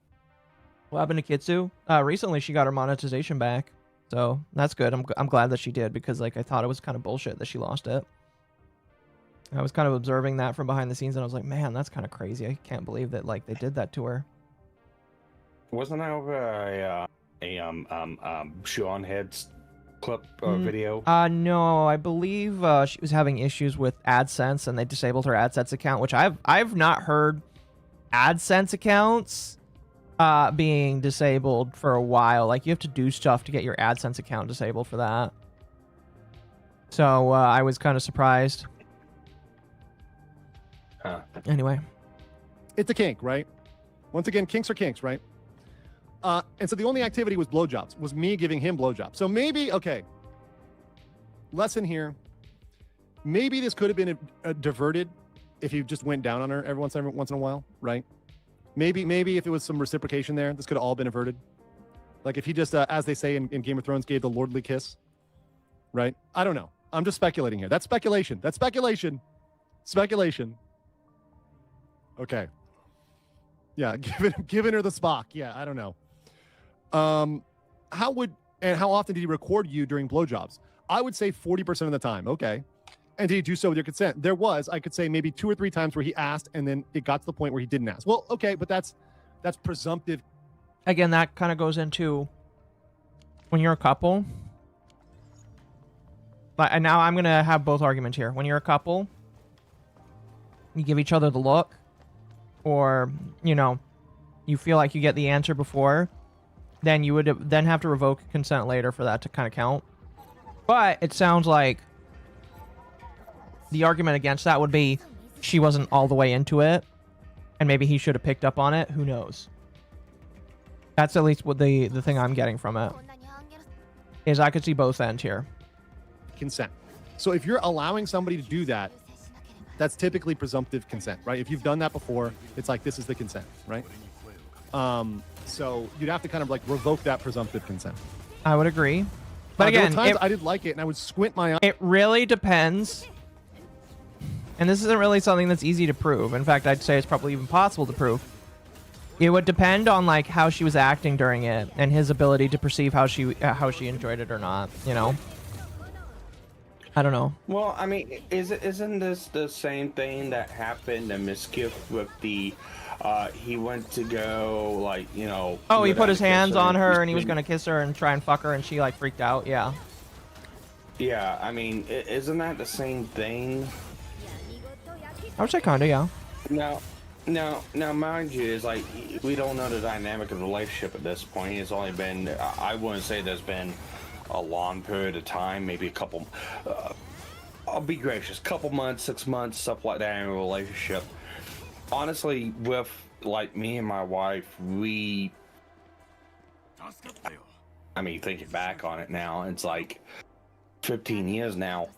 What happened to Kitsu? Recently she got her monetization back, so that's good. I'm glad that she did, because like I thought it was kind of bullshit that she lost it. I was kind of observing that from behind the scenes, and I was like, man, that's kind of crazy. I can't believe that like they did that to her. Wasn't that over a Sean Head's clip or video? No, I believe she was having issues with AdSense, and they disabled her AdSense account, which I've not heard AdSense accounts being disabled for a while. Like you have to do stuff to get your AdSense account disabled for that. So I was kind of surprised. Anyway, it's a kink, right? Once again, kinks are kinks, right? And so the only activity was blowjobs, was me giving him blowjobs. So maybe, okay, lesson here. Maybe this could have been diverted if you just went down on her every once in a while, right? Maybe if it was some reciprocation there, this could have all been averted. Like if he just, as they say in Game of Thrones, gave the lordly kiss, right? I don't know. I'm just speculating here. That's speculation. Speculation. Okay. Yeah, giving her the Spock. Yeah, I don't know. How often did he record you during blowjobs? I would say 40% of the time. Okay. And did he do so with your consent? There was, I could say maybe 2 or 3 times where he asked, and then it got to the point where he didn't ask. Well, okay, but that's presumptive. Again, that kind of goes into when you're a couple. But now I'm gonna have both arguments here. When you're a couple, you give each other the look, or you feel like you get the answer before, then you would then have to revoke consent later for that to kind of count. But it sounds like the argument against that would be she wasn't all the way into it, and maybe he should have picked up on it. Who knows? That's at least what the thing I'm getting from it. Is I could see both ends here. Consent. So if you're allowing somebody to do that, that's typically presumptive consent, right? If you've done that before, it's like, this is the consent, right? So you'd have to kind of like revoke that presumptive consent. I would agree. But again, there were times I did like it, and I would squint my eyes. It really depends. And this isn't really something that's easy to prove. In fact, I'd say it's probably even possible to prove. It would depend on like how she was acting during it, and his ability to perceive how she enjoyed it or not, I don't know. Well, I mean, isn't this the same thing that happened to Miskiff with the he went to go like, you know, Oh, he go put down his to kiss hands her on her and he was didn't- gonna kiss her and try and fuck her and she like freaked out. Yeah. Yeah, I mean, isn't that the same thing? I would say kinda, yeah. Now, mind you, is like we don't know the dynamic of the relationship at this point. It's only been, I wouldn't say there's been a long period of time, maybe a couple. I'll be gracious, couple months, 6 months, stuff like that in a relationship. Honestly, with like me and my wife, I mean, thinking back on it now, it's like 15 years now.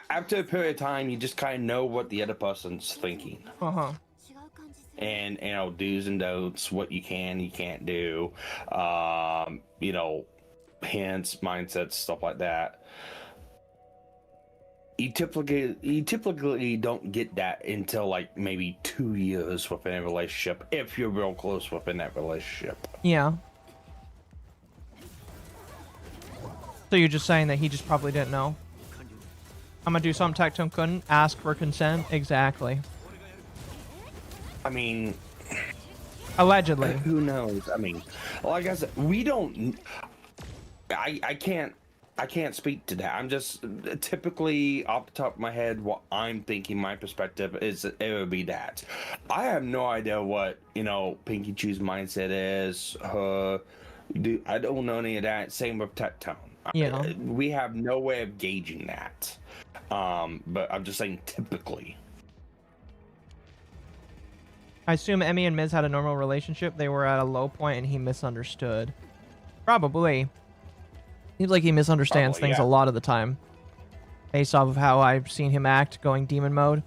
After a period of time, you just kind of know what the other person's thinking. Uh-huh. And, you know, do's and don'ts, what you can, you can't do, you know, hints, mindsets, stuff like that. You typically don't get that until like maybe 2 years within a relationship, if you're real close within that relationship. Yeah. So you're just saying that he just probably didn't know? I'm gonna do something Tectone couldn't. Ask for consent. Exactly. I mean, allegedly. Who knows? I mean, like I said, we don't. I can't speak to that. I'm just typically off the top of my head what I'm thinking. My perspective is it would be that. I have no idea what, you know, Pinky Chew's mindset is. I don't know any of that. Same with Tectone. Yeah. We have no way of gauging that. But I'm just saying typically. I assume Emmy and Miz had a normal relationship. They were at a low point and he misunderstood. Probably. Seems like he misunderstands things a lot of the time. Based off of how I've seen him act going demon mode.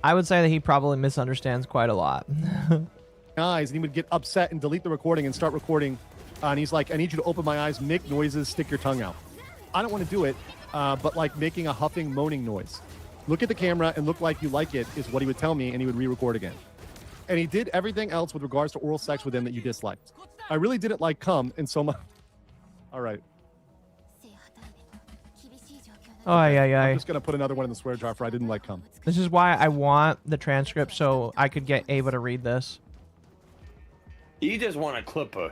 I would say that he probably misunderstands quite a lot. Eyes, and he would get upset and delete the recording and start recording. And he's like, I need you to open my eyes, make noises, stick your tongue out. I don't want to do it, but like making a huffing, moaning noise. Look at the camera and look like you like it is what he would tell me, and he would re-record again. And he did everything else with regards to oral sex with him that you disliked. I really didn't like cum, and so much. All right. Oh, yeah. I'm just going to put another one in the swear jar for I didn't like cum. This is why I want the transcript so I could get Ava to read this. You just want a clipper.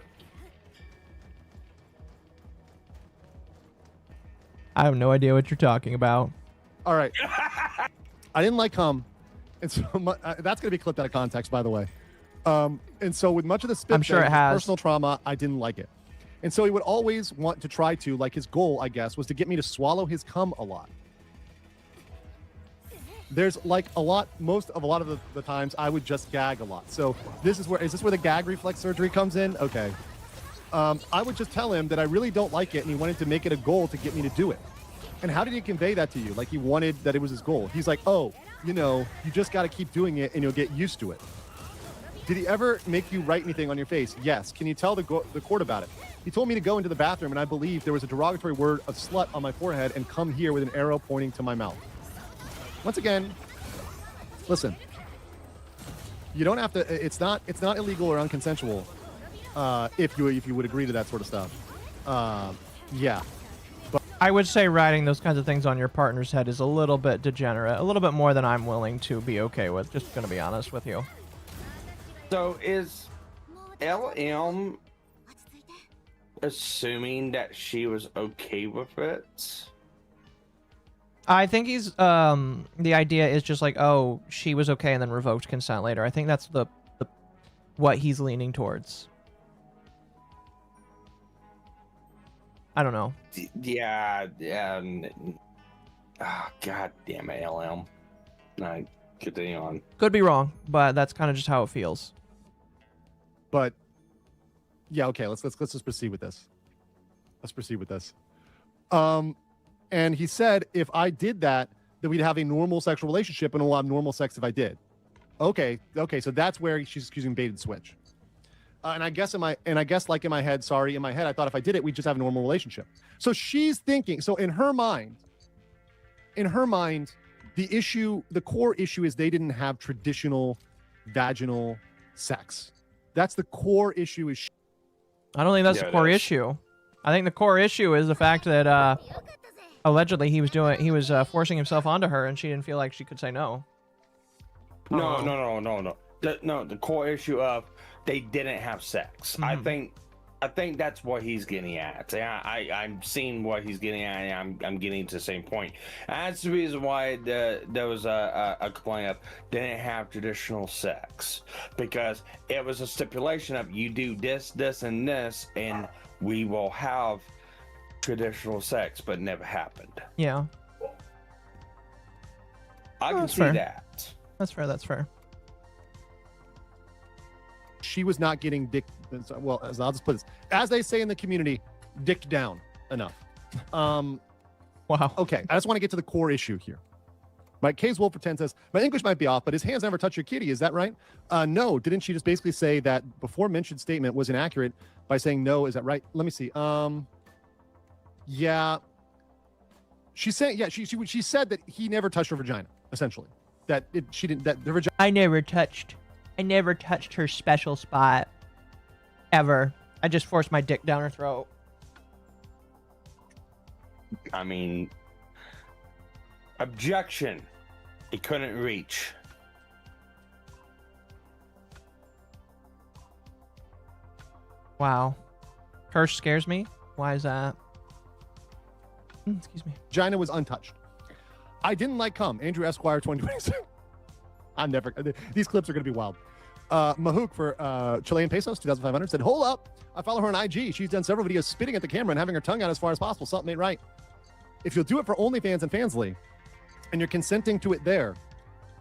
I have no idea what you're talking about. All right. I didn't like cum. And so that's going to be clipped out of context, by the way. And so with much of the spit I'm sure it has personal trauma, I didn't like it. And so he would always want to try to, like his goal, I guess, was to get me to swallow his cum a lot. There's like a lot of the times I would just gag a lot. So is this where the gag reflex surgery comes in? Okay. I would just tell him that I really don't like it and he wanted to make it a goal to get me to do it. And how did he convey that to you? Like he wanted that it was his goal. He's like, oh, you know, you just got to keep doing it and you'll get used to it. Did he ever make you write anything on your face? Yes. Can you tell the court about it? He told me to go into the bathroom and I believe there was a derogatory word of slut on my forehead and come here with an arrow pointing to my mouth. Once again, listen, you don't have to, it's not illegal or unconsensual if you would agree to that sort of stuff. Yeah. But I would say writing those kinds of things on your partner's head is a little bit degenerate, a little bit more than I'm willing to be okay with, just gonna be honest with you. So is LM assuming that she was okay with it? I think he's the idea is just like, oh, she was okay and then revoked consent later. I think that's the what he's leaning towards. I don't know. Yeah. God damn it, LM. I continue on. Could be wrong, but that's kind of just how it feels. But yeah, okay, let's just proceed with this. Let's proceed with this. And he said if I did that, then we'd have a normal sexual relationship and we'll have normal sex if I did. Okay, so that's where she's using bait and switch. And I guess in my head, I thought if I did it, we'd just have a normal relationship. So she's thinking, so in her mind, the core issue is they didn't have traditional vaginal sex. That's the core issue. I don't think that's the core issue. I think the core issue is the fact that Allegedly, he was forcing himself onto her, and she didn't feel like she could say no. No. The core issue of they didn't have sex. I think that's what he's getting at. I'm seeing what he's getting at, and I'm getting to the same point. And that's the reason why there was a complaint of didn't have traditional sex, because it was a stipulation of you do this, and this, and we will have traditional sex, but it never happened. Yeah. I can see that. That's fair. That's fair. She was not getting dick. Well, I'll just put this, as they say in the community, dicked down enough. Wow. Okay, I just want to get to the core issue here. Right, K's Wolf for 10 says, my English might be off, but his hands never touch your kitty. Is that right? No, didn't she just basically say that before mentioned statement was inaccurate by saying no? Is that right? Let me see. Yeah. She said, yeah, she said that he never touched her vagina, essentially. That she didn't, that the vagina. I never touched her special spot. Ever. I just forced my dick down her throat. I mean, objection. He couldn't reach. Wow. Curse scares me. Why is that? Excuse me. Vagina was untouched. I didn't like cum. Andrew Esquire 2026. I'm never. These clips are going to be wild. Mahook for Chilean pesos 2,500 said, hold up. I follow her on IG. She's done several videos spitting at the camera and having her tongue out as far as possible. Something ain't right. If you'll do it for OnlyFans and Fansly and you're consenting to it there,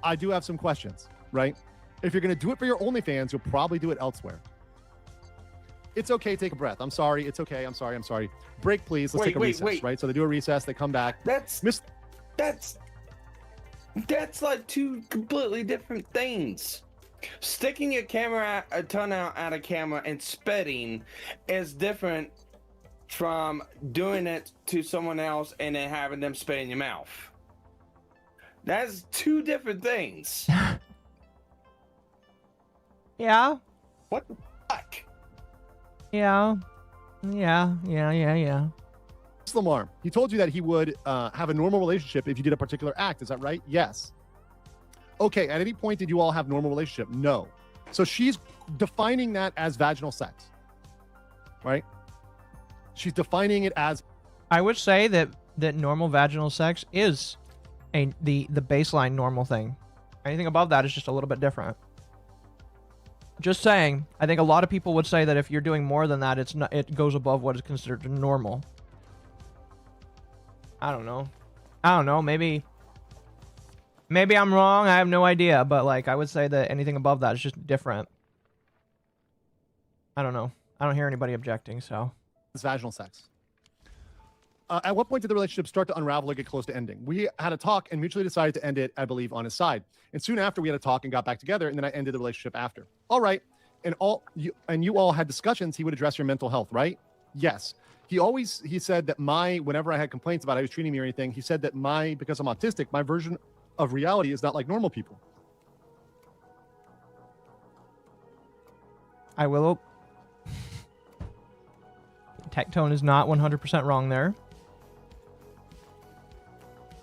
I do have some questions, right? If you're going to do it for your OnlyFans, you'll probably do it elsewhere. It's okay. Take a breath. I'm sorry. It's okay. I'm sorry. Break, please. Let's take a recess, right? So they do a recess. They come back. That's like two completely different things. Sticking your camera, a tongue out at a camera and spitting is different from doing it to someone else and then having them spit in your mouth. That's two different things. Yeah. What the fuck? Yeah. Lamar, he told you that he would have a normal relationship if you did a particular act. Is that right? Yes. Okay, at any point did you all have normal relationship? No. So she's defining that as vaginal sex, right? She's defining it as. I would say that normal vaginal sex is the baseline normal thing. Anything above that is just a little bit different. Just saying. I think a lot of people would say that if you're doing more than that, it goes above what is considered normal. I don't know. Maybe I'm wrong. I have no idea. But like, I would say that anything above that is just different. I don't know. I don't hear anybody objecting. So it's vaginal sex. At what point did the relationship start to unravel or get close to ending? We had a talk and mutually decided to end it, I believe, on his side. And soon after, we had a talk and got back together. And then I ended the relationship after. All right. And you all had discussions. He would address your mental health, right? Yes. He said that whenever I had complaints about how he was treating me or anything, he said that because I'm autistic, my version of reality is not like normal people. I will. Tectone is not 100% wrong there.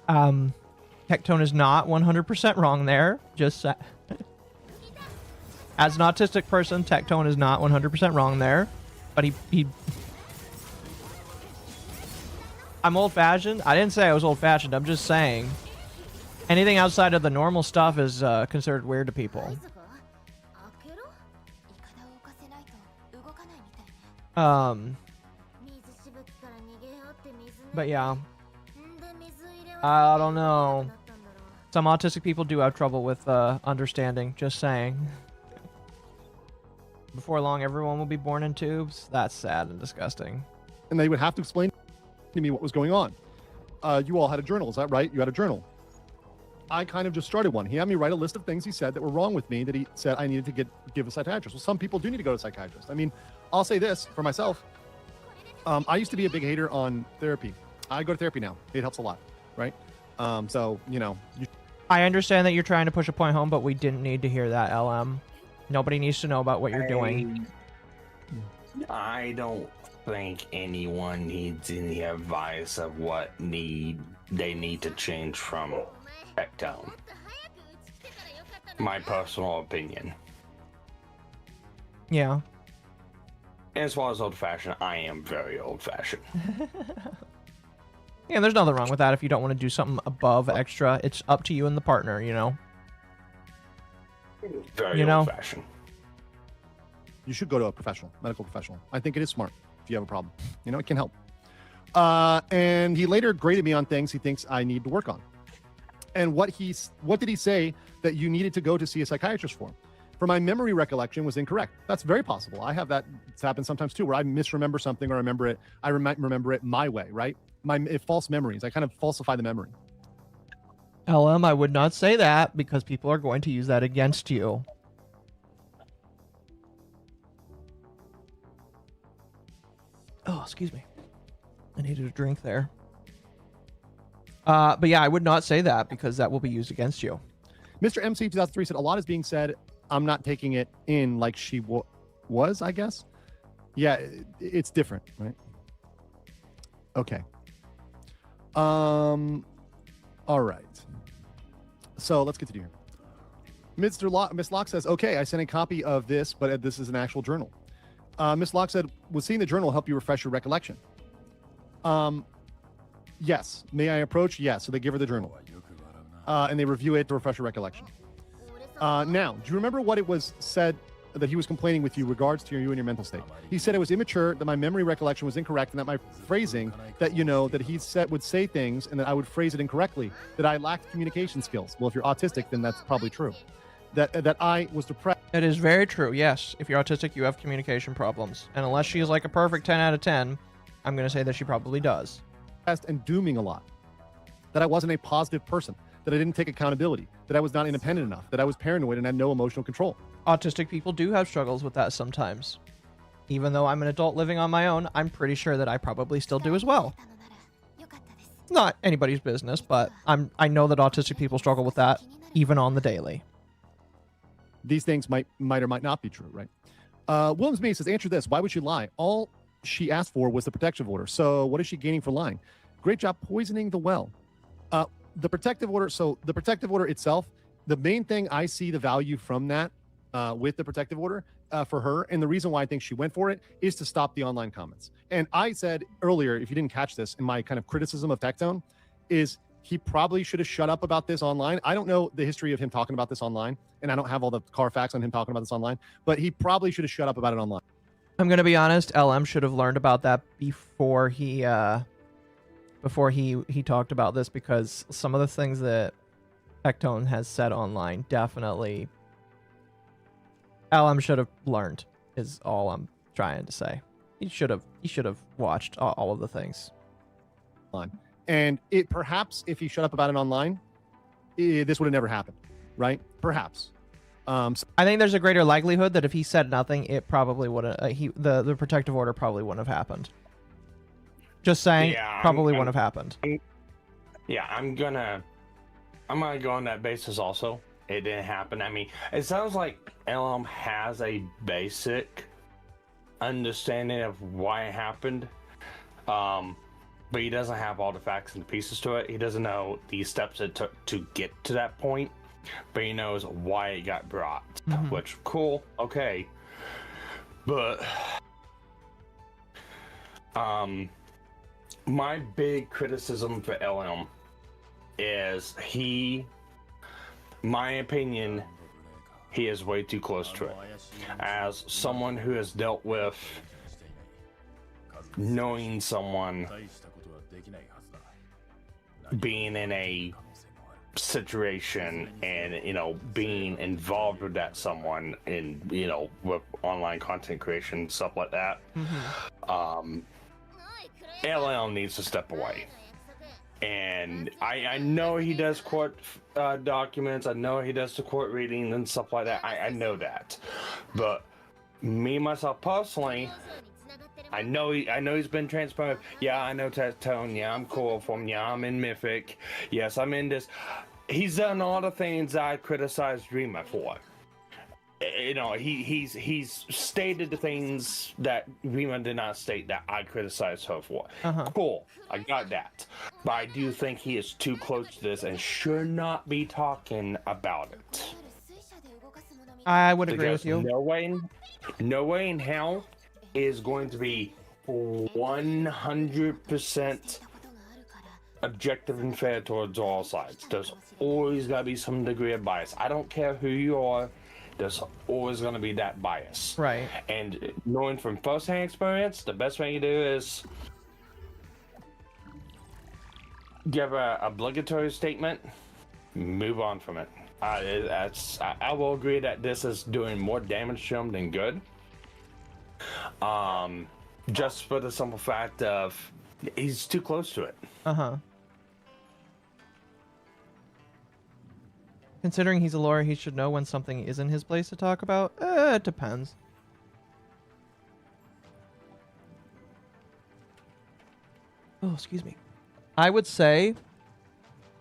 Tectone is not 100% wrong there. Just as an autistic person, Tectone is not 100% wrong there. But he I'm old-fashioned. I didn't say I was old-fashioned. I'm just saying anything outside of the normal stuff is considered weird to people. But yeah, I don't know. Some autistic people do have trouble with understanding. Just saying. Before long, everyone will be born in tubes. That's sad and disgusting. And they would have to explain to me what was going on. You all had a journal, is that right? You had a journal. I kind of just started one. He had me write a list of things he said that were wrong with me that he said I needed to give a psychiatrist. Well, some people do need to go to a psychiatrist. I mean, I'll say this for myself. I used to be a big hater on therapy. I go to therapy now. It helps a lot, right? So, I understand that you're trying to push a point home, but we didn't need to hear that, LM. Nobody needs to know about what you're doing. I don't think anyone needs any advice of what they need to change from Tectone. My personal opinion. Yeah. As far as old-fashioned, I am very old-fashioned. Yeah, there's nothing wrong with that if you don't want to do something above extra. It's up to you and the partner, you know? Very old-fashioned. You should go to a professional, medical professional. I think it is smart if you have a problem. You know, it can help. And he later graded me on things he thinks I need to work on. And what did he say that you needed to go to see a psychiatrist for? For my memory recollection was incorrect. That's very possible. I have that. It's happened sometimes too, where I misremember something or I remember it my way, right? False memories. I kind of falsify the memory. LM, I would not say that because people are going to use that against you. Oh, excuse me. I needed a drink there. But yeah, I would not say that because that will be used against you. Mr. MC 2003 said, a lot is being said. I'm not taking it in like she was, I guess. Yeah, it's different, right? Okay. All right. So let's continue here. Miss Locke says, okay, I sent a copy of this, but this is an actual journal. Miss Locke said, will seeing the journal help you refresh your recollection? Yes. May I approach? Yes. So they give her the journal. And they review it to refresh her recollection. Now, do you remember what it was said that he was complaining with you regards to you and your mental state? He said it was immature, that my memory recollection was incorrect, and that my phrasing, that, you know, that he said would say things and that I would phrase it incorrectly, that I lacked communication skills. Well, if you're autistic, then that's probably true. That I was depressed. It is very true, yes. If you're autistic, you have communication problems. And unless she is like a perfect 10 out of 10, I'm going to say that she probably does. And dooming a lot. That I wasn't a positive person. That I didn't take accountability. That I was not independent enough. That I was paranoid and had no emotional control. Autistic people do have struggles with that sometimes. Even though I'm an adult living on my own, I'm pretty sure that I probably still do as well. Not anybody's business, but I know that autistic people struggle with that even on the daily. These things might or might not be true, right? Williams May says, answer this. Why would she lie? All she asked for was the protective order. So what is she gaining for lying? Great job poisoning the well. The protective order. So the protective order itself, the main thing I see the value from that with the protective order for her, and the reason why I think she went for it is to stop the online comments. And I said earlier, if you didn't catch this, in my kind of criticism of Tectone, is he probably should have shut up about this online. I don't know the history of him talking about this online, and I don't have all the Carfax on him talking about this online, but he probably should have shut up about it online. I'm going to be honest, LM should have learned about that before he talked about this, because some of the things that Tectone has said online definitely LM should have learned, is all I'm trying to say. He should have watched all of the things. And it perhaps if he shut up about it online, this would have never happened, right? Perhaps. I think there's a greater likelihood that if he said nothing, it probably would have. The protective order probably wouldn't have happened. Just saying, Yeah, probably wouldn't have happened. I'm gonna go on that basis also. It didn't happen. I mean, it sounds like LM has a basic understanding of why it happened, but he doesn't have all the facts and the pieces to it. He doesn't know the steps it took to get to that point, but he knows why it got brought, which, cool, okay. But my big criticism for LM is my opinion, he is way too close to it. As someone who has dealt with knowing someone being in a situation and, you know, being involved with that someone in, you know, with online content creation, stuff like that, LL needs to step away. And I know he does court documents. I know he does the court reading and stuff like that. I know that. But me, myself, personally, I know he's been transparent. Yeah, I know Tectone. Yeah, I'm cool for him. Yeah, I'm in Mythic. Yes, I'm in this. He's done all the things I criticized Dreamer for. You know, he's stated the things that Rima did not state that I criticized her for. Cool, I got that. But I do think he is too close to this and should not be talking about it. I would agree with Because you. no way in hell is going to be 100% objective and fair towards all sides. There's always got to be some degree of bias. I don't care who you are, there's always going to be that bias. Right. And knowing from first-hand experience, the best thing you do is give a obligatory statement, move on from it. I will agree that this is doing more damage to him than good. Just for the simple fact of he's too close to it. Considering he's a lawyer, he should know when something isn't his place to talk about. It depends. Oh, excuse me. I would say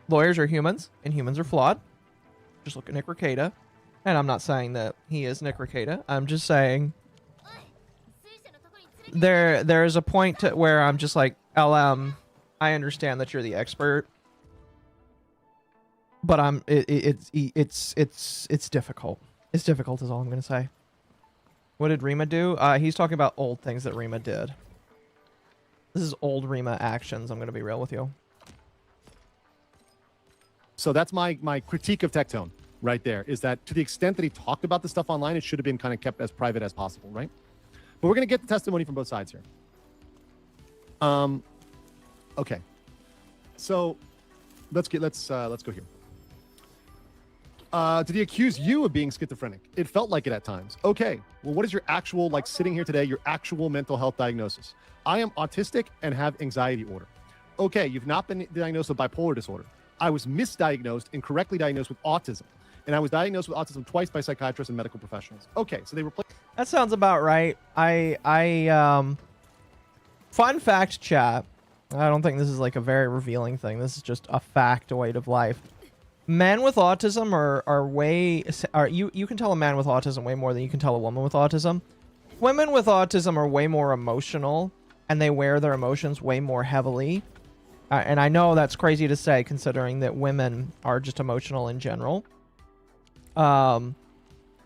lawyers are humans, and humans are flawed. Just look at Nick Rekieta. And I'm not saying that he is Nick Rekieta. I'm just saying there is a point where I'm just like, LM, I understand that you're the expert, but it's difficult. It's difficult is all I'm gonna say. What did Rima do? He's talking about old things that Rima did. This is old Rima actions. I'm gonna be real with you. So that's my critique of Tectone right there, is that to the extent that he talked about the stuff online, it should have been kind of kept as private as possible, right? But we're going to get the testimony from both sides here. Okay. So let's go here. Did he accuse you of being schizophrenic? It felt like it at times. Okay. Well, what is your actual, like sitting here today, your actual mental health diagnosis? I am autistic and have anxiety disorder. Okay. You've not been diagnosed with bipolar disorder. I was misdiagnosed and correctly diagnosed with autism. And I was diagnosed with autism twice by psychiatrists and medical professionals. Okay, so they replaced... That sounds about right. Fun fact, chat. I don't think this is like a very revealing thing. This is just a factoid of life. Men with autism you can tell a man with autism way more than you can tell a woman with autism. Women with autism are way more emotional, and they wear their emotions way more heavily. And I know that's crazy to say, considering that women are just emotional in general.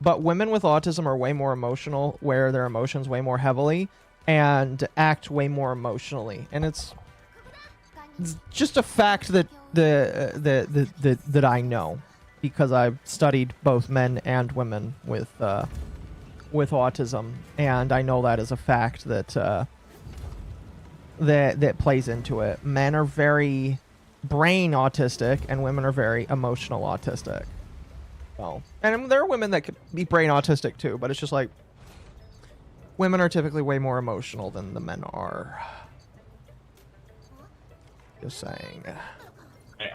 But women with autism are way more emotional, wear their emotions way more heavily, and act way more emotionally. And it's just a fact that that I know, because I've studied both men and women with autism, and I know that is a fact that that plays into it. Men are very brain autistic, and women are very emotional autistic. Well, and there are women that could be brain autistic too, but it's just like women are typically way more emotional than the men are. Just saying.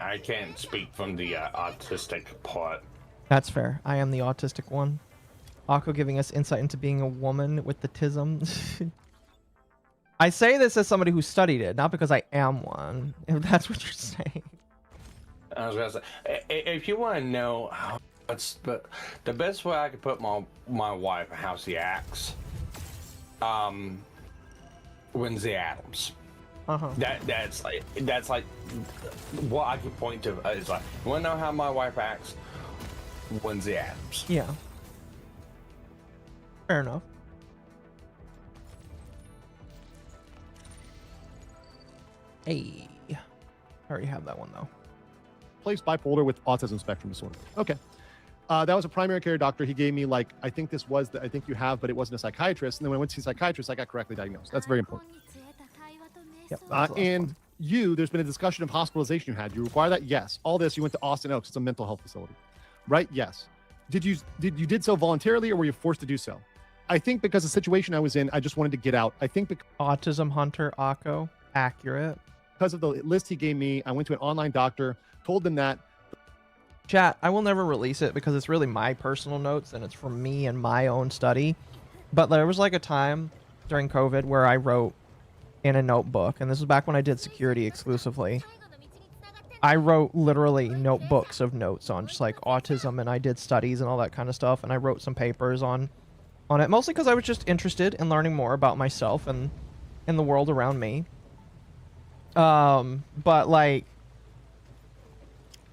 I can't speak from the autistic part. That's fair. I am the autistic one. Akko giving us insight into being a woman with the tism. I say this as somebody who studied it, not because I am one, if that's what you're saying. I was gonna say, if you want to know how the best way I could put my wife and how she acts, Wednesday Addams. That's like what I can point to is like, you want to know how my wife acts? Wednesday Addams. Yeah. Fair enough. Hey, I already have that one though. Replaced bipolar with autism spectrum disorder. Okay. That was a primary care doctor. He gave me like, I think this was I think you have, but it wasn't a psychiatrist. And then when I went to see a psychiatrist, I got correctly diagnosed. That's very important. Yep. And there's been a discussion of hospitalization you had. Do you require that? Yes. All this, you went to Austin Oaks. It's a mental health facility, right? Yes. Did you did so voluntarily, or were you forced to do so? I think because the situation I was in, I just wanted to get out. I think because Autism Hunter Akko, accurate. Because of the list he gave me, I went to an online doctor, told them that. Chat, I will never release it because it's really my personal notes and it's from me and my own study. But there was like a time during COVID where I wrote in a notebook, and this was back when I did security exclusively. I wrote literally notebooks of notes on just like autism, and I did studies and all that kind of stuff, and I wrote some papers on it, mostly because I was just interested in learning more about myself and in the world around me. But like,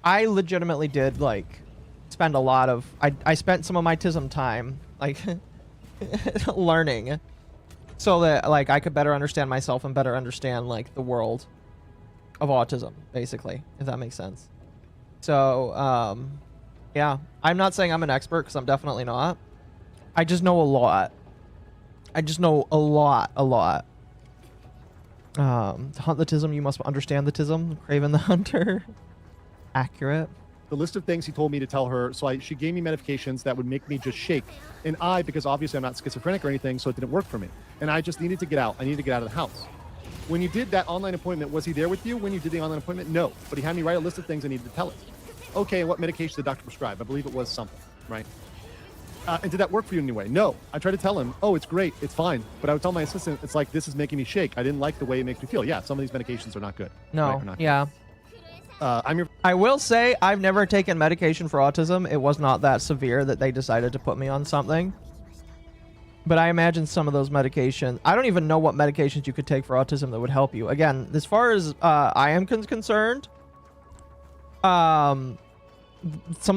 I legitimately did like spend a lot of I spent some of my TISM time like learning so that like I could better understand myself and better understand like the world of autism, basically, if that makes sense. So yeah, I'm not saying I'm an expert, because I'm definitely not. I just know a lot. I just know a lot. To hunt the TISM, you must understand the TISM. Craven the Hunter. Accurate. The list of things he told me to tell her, so she gave me medications that would make me just shake. And because obviously I'm not schizophrenic or anything, so it didn't work for me. And I just needed to get out. I needed to get out of the house. When you did that online appointment, was he there with you when you did the online appointment? No. But he had me write a list of things I needed to tell her. Okay, what medication did the doctor prescribe? I believe it was something, right? And did that work for you anyway? No. I tried to tell him, oh, it's great, it's fine. But I would tell my assistant, it's like, this is making me shake. I didn't like the way it makes me feel. Yeah, some of these medications are not good. No, right? yeah. I will say I've never taken medication for autism. It was not that severe that they decided to put me on something. But I imagine some of those medications, I don't even know what medications you could take for autism that would help you. Again, as far as I am concerned, some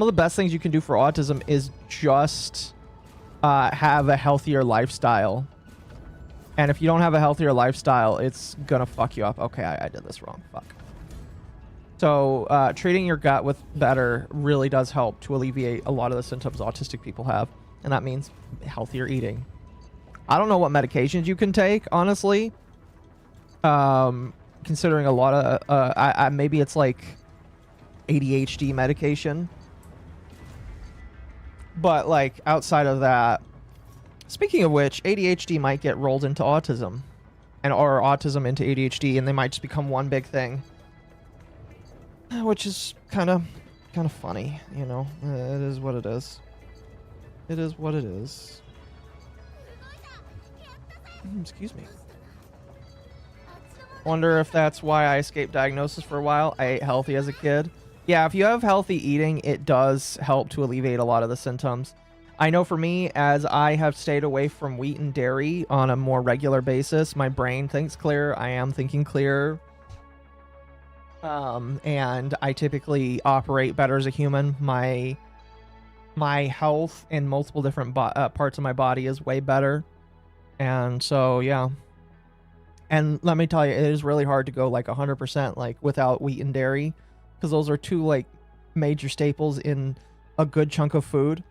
of the best things you can do for autism is just have a healthier lifestyle. And if you don't have a healthier lifestyle, it's gonna fuck you up. Okay, I did this wrong. Fuck. So treating your gut with better really does help to alleviate a lot of the symptoms autistic people have. And that means healthier eating. I don't know what medications you can take, honestly. Considering a lot of, maybe it's like ADHD medication. But like outside of that, speaking of which, ADHD might get rolled into autism, or autism into ADHD, and they might just become one big thing. Which is kind of funny, you know. It is what it is. It is what it is. Excuse me. Wonder if that's why I escaped diagnosis for a while. I ate healthy as a kid. Yeah, if you have healthy eating, it does help to alleviate a lot of the symptoms. I know for me, as I have stayed away from wheat and dairy on a more regular basis, my brain thinks clear. I am thinking clear. And I typically operate better as a human. My health in multiple different parts of my body is way better. And so, yeah. And let me tell you, it is really hard to go like 100% like without wheat and dairy, because those are two like major staples in a good chunk of food.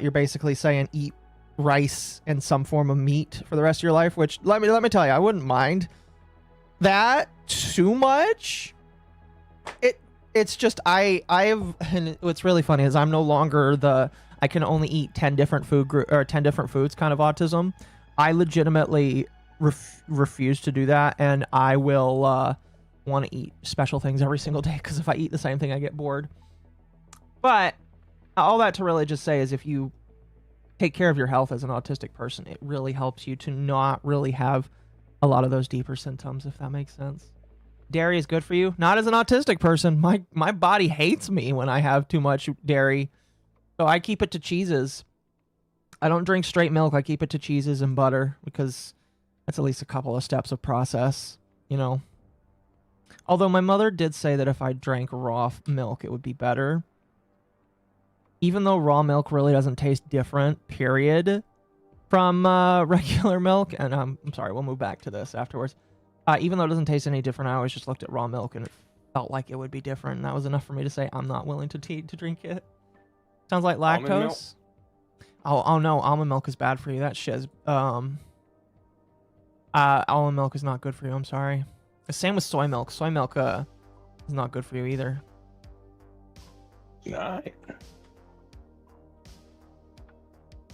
You're basically saying eat rice and some form of meat for the rest of your life, which let me tell you, I wouldn't mind that too much. It's just and what's really funny is I'm no longer I can only eat 10 different or 10 different foods kind of autism. I legitimately refuse to do that, and I will want to eat special things every single day, because if I eat the same thing I get bored. But all that to really just say is, if you take care of your health as an autistic person, it really helps you to not really have a lot of those deeper symptoms, if that makes sense. Dairy is good for you. Not as an autistic person. My body hates me when I have too much dairy. So I keep it to cheeses. I don't drink straight milk. I keep it to cheeses and butter, because that's at least a couple of steps of process, you know. Although my mother did say that if I drank raw milk, it would be better. Even though raw milk really doesn't taste different, period, from regular milk. And I'm sorry, we'll move back to this afterwards. Even though it doesn't taste any different, I always just looked at raw milk and it felt like it would be different. And that was enough for me to say I'm not willing to drink it. Sounds like lactose. Oh no, almond milk is bad for you. That shit is, almond milk is not good for you. I'm sorry. The same with soy milk. Soy milk is not good for you either. Right.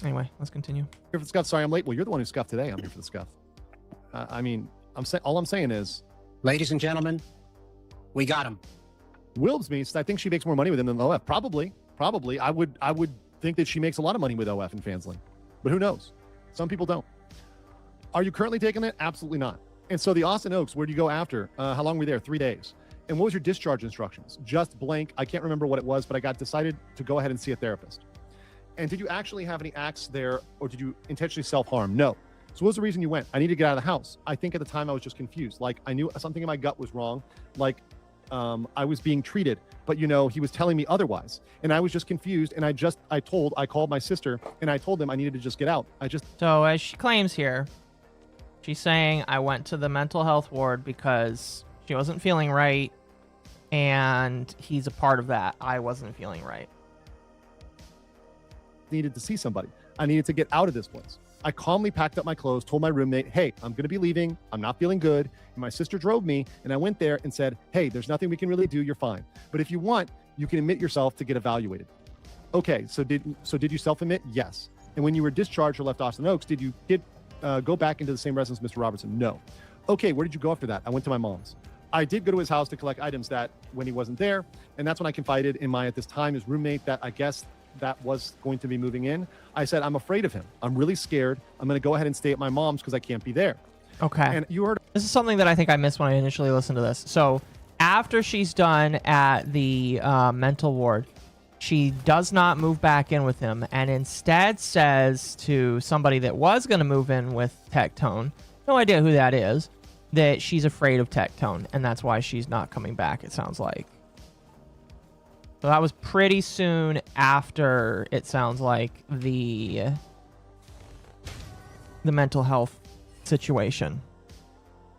Anyway, let's continue. Here for the scuff. Sorry, I'm late. Well, you're the one who scuffed today. I'm here for the scuff. I mean, all I'm saying is, ladies and gentlemen, we got him. Wilbs means I think she makes more money with him than OF. Probably. I would think that she makes a lot of money with OF and Fansling, but who knows? Some people don't. Are you currently taking it? Absolutely not. And so the Austin Oaks, where do you go after? How long were we there? 3 days. And what was your discharge instructions? Just blank. I can't remember what it was, but I got decided to go ahead and see a therapist. And did you actually have any acts there, or did you intentionally self-harm? No. So what was the reason you went? I need to get out of the house. I think at the time I was just confused. Like, I knew something in my gut was wrong. Like, I was being treated, but he was telling me otherwise. And I was just confused. And I called my sister and I told them I needed to just get out. So as she claims here, she's saying I went to the mental health ward because she wasn't feeling right. And he's a part of that. I wasn't feeling right. Needed to see somebody. I needed to get out of this place. I calmly packed up my clothes, told my roommate, hey, I'm going to be leaving. I'm not feeling good. And my sister drove me, and I went there and said, hey, there's nothing we can really do. You're fine. But if you want, you can admit yourself to get evaluated. Okay, so did you self-admit? Yes. And when you were discharged or left Austin Oaks, did you go back into the same residence as Mr. Robertson? No. Okay, where did you go after that? I went to my mom's. I did go to his house to collect items that when he wasn't there, and that's when I confided in my, at this time, his roommate that I guess that was going to be moving in. I said, I'm afraid of him. I'm really scared. I'm going to go ahead and stay at my mom's because I can't be there. Okay. And you heard... This is something that I think I missed when I initially listened to this. So after she's done at the mental ward, she does not move back in with him and instead says to somebody that was going to move in with Tectone, no idea who that is, that she's afraid of Tectone, and that's why she's not coming back, it sounds like. So that was pretty soon after, it sounds like, the mental health situation.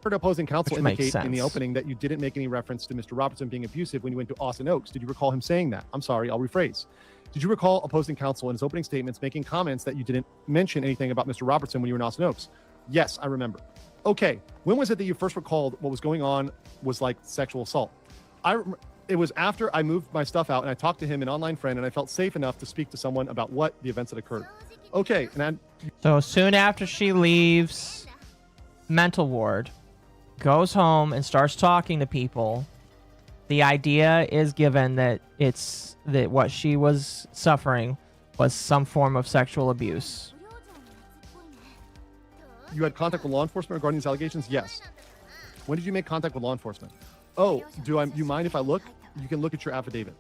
Heard opposing counsel Which indicate in the opening that you didn't make any reference to Mr. Robertson being abusive when you went to Austin Oaks. Did you recall him saying that? I'm sorry, I'll rephrase. Did you recall opposing counsel in his opening statements making comments that you didn't mention anything about Mr. Robertson when you were in Austin Oaks? Yes, I remember. Okay, when was it that you first recalled what was going on was like sexual assault? It was after I moved my stuff out and I talked to him, an online friend, and I felt safe enough to speak to someone about what the events that occurred. Okay, and so soon after she leaves mental ward, goes home and starts talking to people, the idea is given that what she was suffering was some form of sexual abuse. You had contact with law enforcement regarding these allegations? Yes. When did you make contact with law enforcement? Oh, you mind if I look? You can look at your affidavit.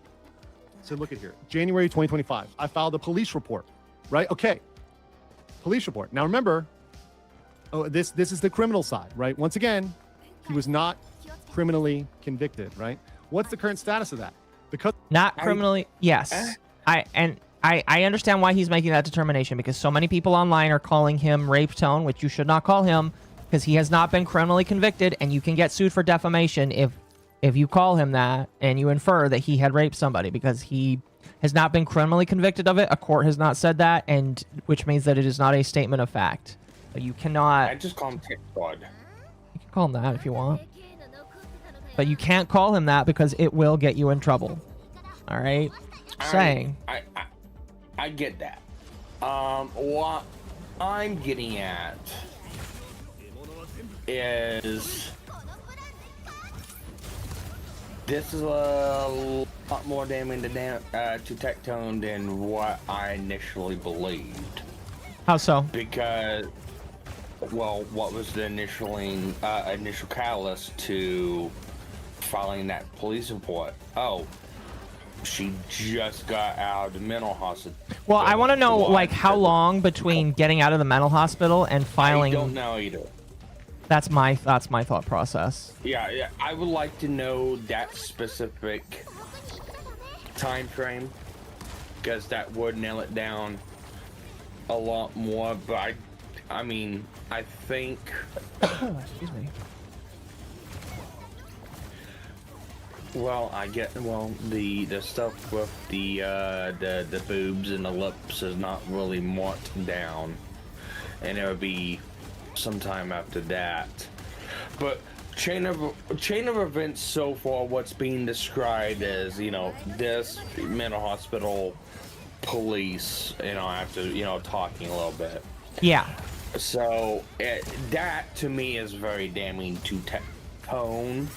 So look at here. January 2025. I filed a police report, right? Okay. Police report. Now remember, this is the criminal side, right? Once again, he was not criminally convicted, right? What's the current status of that? Because not criminally, yes. I understand why he's making that determination, because so many people online are calling him Rape Tone, which you should not call him, because he has not been criminally convicted, and you can get sued for defamation if you call him that and you infer that he had raped somebody, because he has not been criminally convicted of it. A court has not said that, and which means that it is not a statement of fact. You cannot. I just call him Tectone. You can call him that if you want, but you can't call him that because it will get you in trouble. All right, I get that. What I'm getting at is this is a lot more damning to Tectone than what I initially believed. How so? Because, well, what was the initial catalyst to filing that police report? Oh, she just got out of the mental hospital. Well, I want to know, like, how long between getting out of the mental hospital and filing. I don't know either. That's my thought process. Yeah, I would like to know that specific time frame, because that would nail it down a lot more. But I mean, I think. Excuse me. Well, the stuff with the boobs and the lips is not really marked down, and it would be sometime after that. But chain of events so far, what's being described as, this mental hospital, police, after talking a little bit. Yeah. So that to me is very damning to Tectone,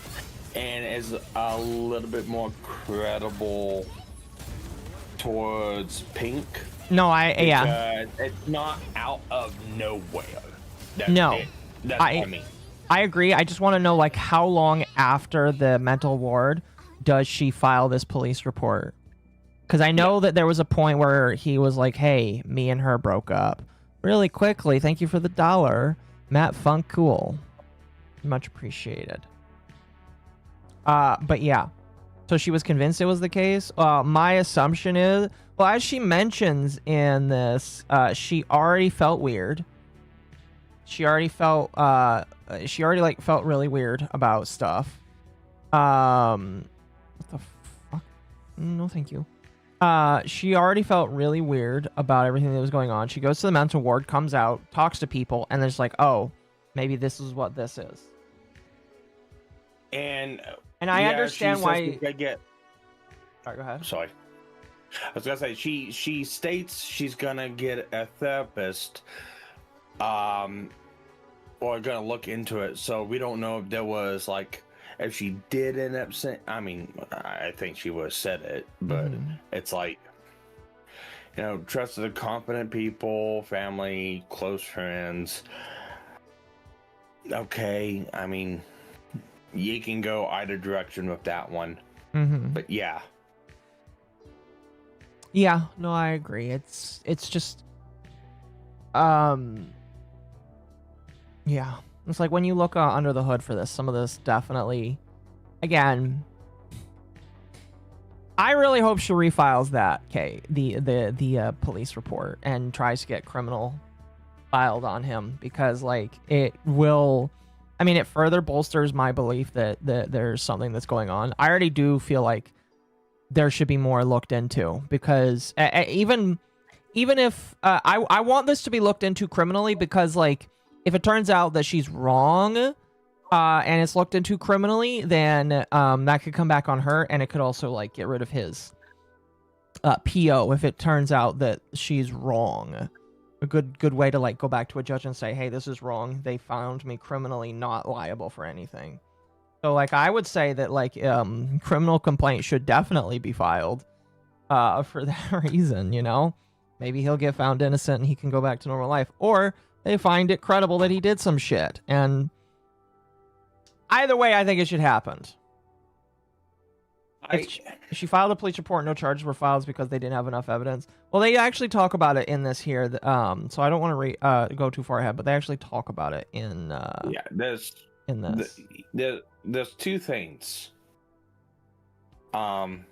and is a little bit more credible towards Pink. No, yeah. It's not out of nowhere. No, that's what I mean. I agree. I just want to know, like, how long after the mental ward does she file this police report? Because I know that there was a point where he was like, hey, me and her broke up. Really quickly, thank you for the $1. Matt Funk, cool. Much appreciated. But yeah. So she was convinced it was the case. My assumption is, well, as she mentions in this, she already felt weird. She already felt, like felt really weird about stuff. What the fuck? No, thank you. She already felt really weird about everything that was going on. She goes to the mental ward, comes out, talks to people, and there's like, oh, maybe this is what this is. And I understand why. I get. Sorry, go ahead. Sorry. I was gonna say she states she's gonna get a therapist, or gonna look into it. So we don't know if there was like, if she did end up saying. I mean, I think she would have said it, but it's like, you know, trusted the competent people, family, close friends. Okay, I mean, you can go either direction with that one, but yeah. Yeah, no, I agree. It's just, yeah. It's like when you look under the hood for this, some of this definitely, again, I really hope she refiles that, the police report and tries to get criminal filed on him, because like it will, I mean, it further bolsters my belief that there's something that's going on. I already do feel like there should be more looked into, because even if I want this to be looked into criminally, because like if it turns out that she's wrong and it's looked into criminally, then that could come back on her, and it could also like get rid of his PO if it turns out that she's wrong. A good way to like go back to a judge and say, hey, this is wrong. They found me criminally not liable for anything. So, like, I would say that, like, criminal complaint should definitely be filed for that reason, you know? Maybe he'll get found innocent and he can go back to normal life. Or they find it credible that he did some shit. And either way, I think it should happen. She filed a police report. No charges were filed because they didn't have enough evidence. Well, they actually talk about it in this here. So I don't want to go too far ahead, but they actually talk about it in... yeah, there's... in this. There's two things. The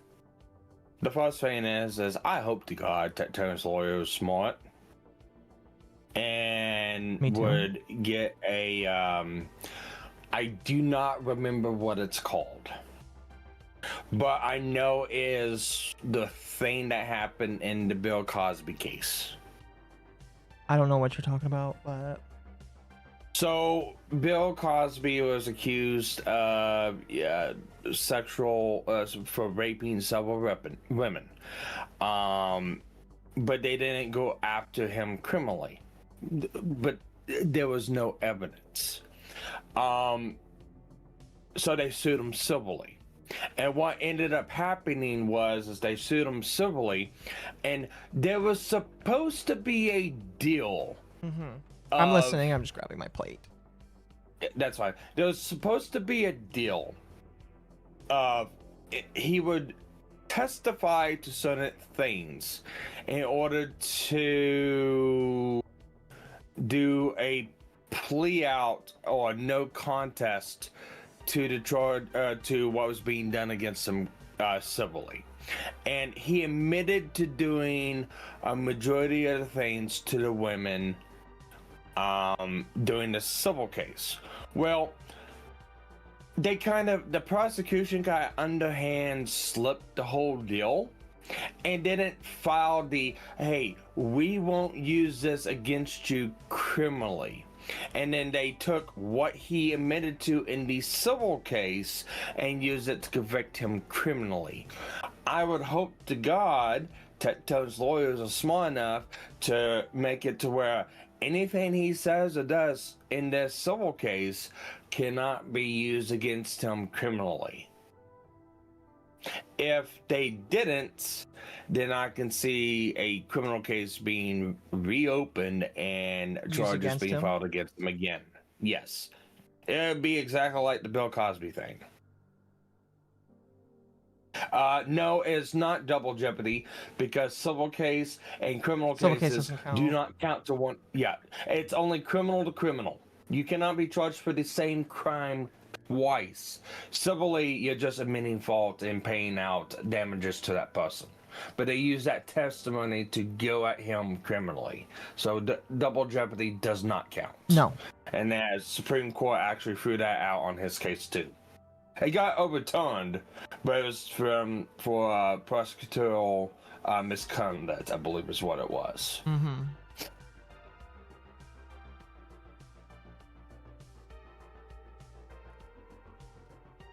first thing is I hope to God Tectone's lawyer is smart and would get a I do not remember what it's called, but I know is the thing that happened in the Bill Cosby case. I don't know what you're talking about, but so Bill Cosby was accused of sexual for raping several women, but they didn't go after him criminally. But there was no evidence, so they sued him civilly. And what ended up happening is they sued him civilly, and there was supposed to be a deal. I'm listening. I'm just grabbing my plate. That's fine. There was supposed to be a deal. He would testify to certain things in order to do a plea out or no contest to the charge to what was being done against him civilly. And he admitted to doing a majority of the things to the women during the civil case. Well, the prosecution kind of underhand slipped the whole deal and didn't file the, hey, we won't use this against you criminally. And then they took what he admitted to in the civil case and used it to convict him criminally. I would hope to God Tectone's lawyers are smart enough to make it to where anything he says or does in this civil case cannot be used against him criminally. If they didn't, then I can see a criminal case being reopened and charges being filed against him again. Yes. It'd be exactly like the Bill Cosby thing. No, it's not double jeopardy because civil case and criminal cases do not count to one. Yeah, it's only criminal to criminal. You cannot be charged for the same crime twice. Civilly, you're just admitting fault and paying out damages to that person. But they use that testimony to go at him criminally. So double jeopardy does not count. No. And the Supreme Court actually threw that out on his case too. It got overturned, but it was for prosecutorial misconduct, I believe is what it was. Mm-hmm.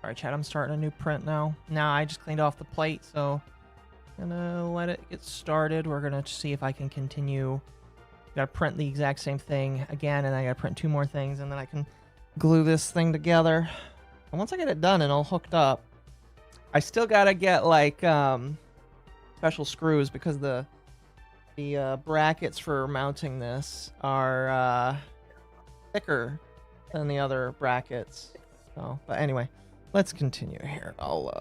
All right, Chad, I'm starting a new print now. Now I just cleaned off the plate, so I'm gonna let it get started. We're gonna see if I can continue. Gotta print the exact same thing again, and I gotta print 2 more things, and then I can glue this thing together. And once I get it done and all hooked up, I still gotta get like special screws because the brackets for mounting this are thicker than the other brackets. So, but anyway, let's continue here. I'll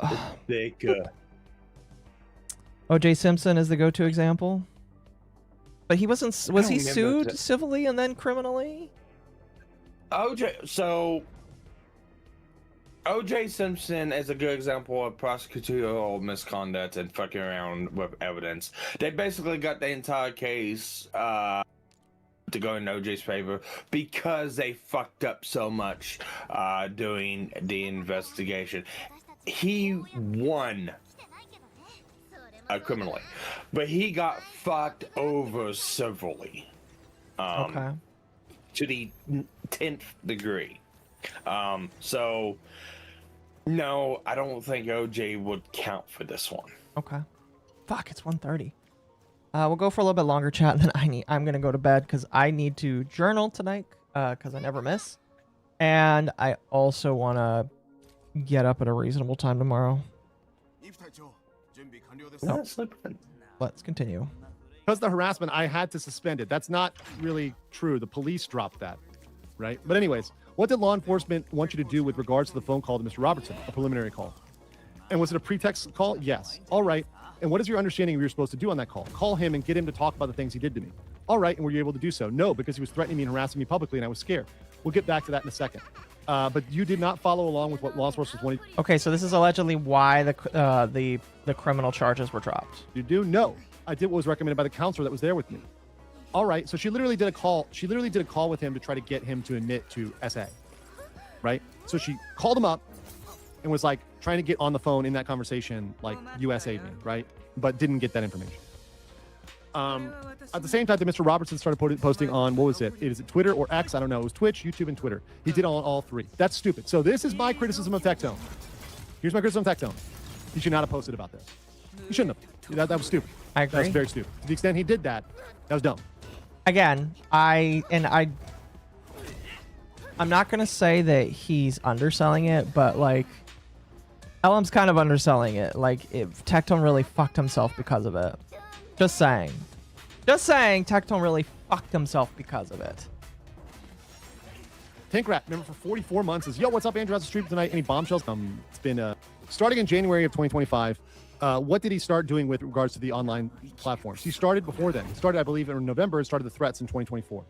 O.J. Simpson is the go-to example, but he wasn't. Was he sued civilly and then criminally? O.J. Simpson is a good example of prosecutorial misconduct and fucking around with evidence. They basically got the entire case to go in O.J.'s favor because they fucked up so much doing the investigation. He won criminally, but he got fucked over civilly. Okay. To the 10th degree. So no, I don't think OJ would count for this one. Okay. Fuck, it's 1:30. We'll go for a little bit longer chat than I'm gonna go to bed because I need to journal tonight because I never miss, and I also want to get up at a reasonable time tomorrow. No. Let's continue. Because of the harassment, I had to suspend it. That's not really true. The police dropped that, right? But anyways, what did law enforcement want you to do with regards to the phone call to Mr. Robertson, a preliminary call? And was it a pretext call? Yes. All right. And what is your understanding of what you're supposed to do on that call? Call him and get him to talk about the things he did to me. All right. And were you able to do so? No, because he was threatening me and harassing me publicly, and I was scared. We'll get back to that in a second. But you did not follow along with what law enforcement wanted. Okay, so this is allegedly why the criminal charges were dropped. You do? No. I did what was recommended by the counselor that was there with me. All right. So she literally did a call. She literally did a call with him to try to get him to admit to SA. Right? So she called him up and was like trying to get on the phone in that conversation, like USA'd me, right? But didn't get that information. At the same time that Mr. Robertson started posting on, what was it? Is it Twitter or X? I don't know. It was Twitch, YouTube, and Twitter. He did all 3. That's stupid. So this is my criticism of Tectone. Here's my criticism of Tectone. He should not have posted about this. He shouldn't have. That was stupid. I agree. That was very stupid. To the extent he did that, that was dumb. Again, I'm not gonna say that he's underselling it, but like LM's kind of underselling it. Like if Tectone really fucked himself because of it. Just saying. Tectone really fucked himself because of it. Pinkrat, remember for 44 months is, yo, what's up, Andrew? How's the stream tonight? Any bombshells? It's been starting in January of 2025. What did he start doing with regards to the online platforms? He started before then. He started, I believe, in November and started the threats in 2024.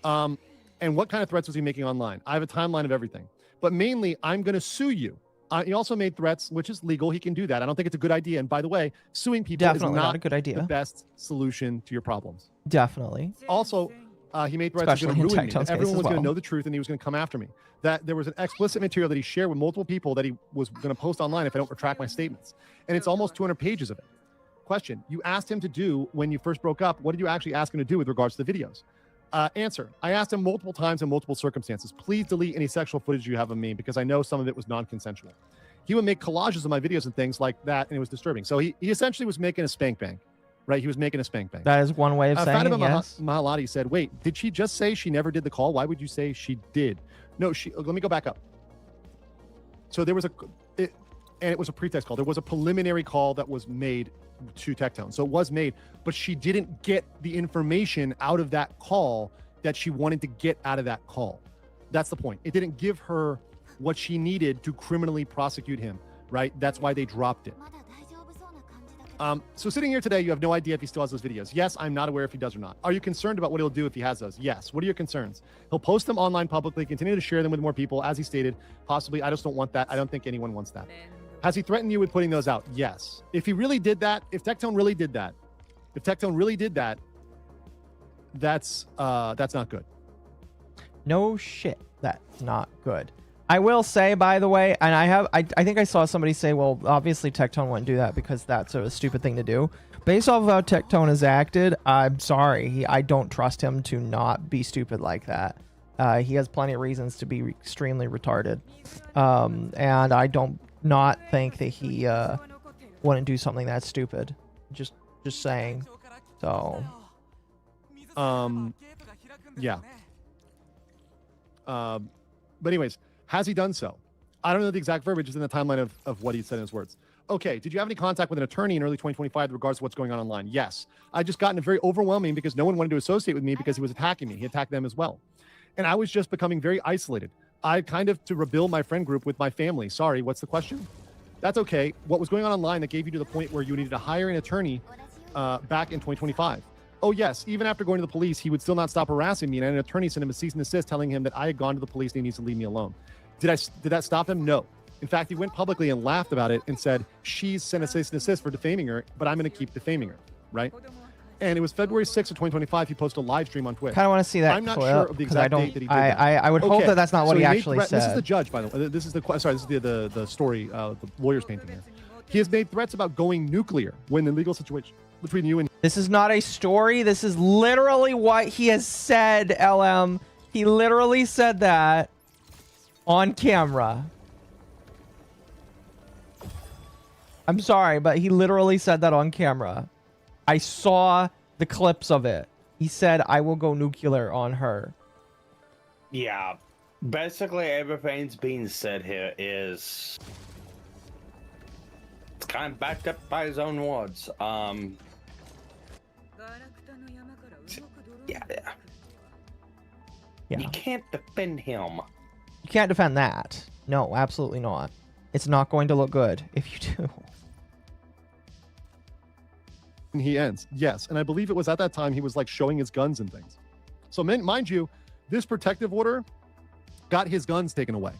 And what kind of threats was he making online? I have a timeline of everything. But mainly, I'm going to sue you. He also made threats, which is legal. He can do that. I don't think it's a good idea. And by the way, suing people is not a good idea. The best solution to your problems. Definitely. Also, he made threats that were going to ruin me. Everyone was going to know the truth, and he was going to come after me. That there was an explicit material that he shared with multiple people that he was going to post online if I don't retract my statements. And it's almost 200 pages of it. Question, you asked him to do when you first broke up, what did you actually ask him to do with regards to the videos? Answer, I asked him multiple times in multiple circumstances, please delete any sexual footage you have of me because I know some of it was non-consensual. He would make collages of my videos and things like that, and it was disturbing. So he essentially was making a spank bank, right? He was making a spank bank. That is one way of saying it, yes. Mahalati said, wait, did she just say she never did the call? Why would you say she did? No, let me go back up. So there was and it was a pretext call. There was a preliminary call that was made to Tectone. So it was made, but she didn't get the information out of that call that she wanted to get out of that call. That's the point. It didn't give her what she needed to criminally prosecute him, right? That's why they dropped it. So sitting here today, you have no idea if he still has those videos. Yes, I'm not aware if he does or not. Are you concerned about what he'll do if he has those? Yes. What are your concerns? He'll post them online publicly, continue to share them with more people, as he stated. Possibly, I just don't want that. I don't think anyone wants that. Has he threatened you with putting those out? Yes. If he really did that, if Tectone really did that, that's not good. No shit. That's not good. I will say, by the way, and I think I saw somebody say, well, obviously Tectone wouldn't do that because that's a stupid thing to do. Based off of how Tectone has acted, I'm sorry. I don't trust him to not be stupid like that. He has plenty of reasons to be extremely retarded. And I don't not think that he wouldn't do something that stupid. Just saying. So. Yeah. But anyways, has he done so? I don't know the exact verbiage is in the timeline of what he said in his words. Okay, did you have any contact with an attorney in early 2025 in regards to what's going on online? Yes. I just gotten it very overwhelming because no one wanted to associate with me because he was attacking me. He attacked them as well. And I was just becoming very isolated. I kind of to rebuild my friend group with my family. Sorry, what's the question? That's okay. What was going on online that gave you to the point where you needed to hire an attorney back in 2025? Oh, yes. Even after going to the police, he would still not stop harassing me. And an attorney sent him a cease and desist telling him that I had gone to the police and he needs to leave me alone. Did that stop him? No. In fact, he went publicly and laughed about it and said, she's sent a cease and desist for defaming her, but I'm going to keep defaming her, right? And it was February 6th of 2025. He posted a live stream on Twitch. Kind of want to see that. I'm not sure of the exact date that he did that. I would hope that that's not what he actually said. This is the judge, by the way. This is the story, the lawyer's painting here. He has made threats about going nuclear when the legal situation between you and... This is not a story. This is literally what he has said, LM. He literally said that on camera. I'm sorry, but he literally said that on camera. I saw the clips of it. He said, I will go nuclear on her. Yeah. Basically, everything's being said here is... It's kind of backed up by his own words. Yeah. You can't defend him. You can't defend that. No, absolutely not. It's not going to look good if you do. And he ends. Yes. And I believe it was at that time he was like showing his guns and things. So mind you, this protective order got his guns taken away.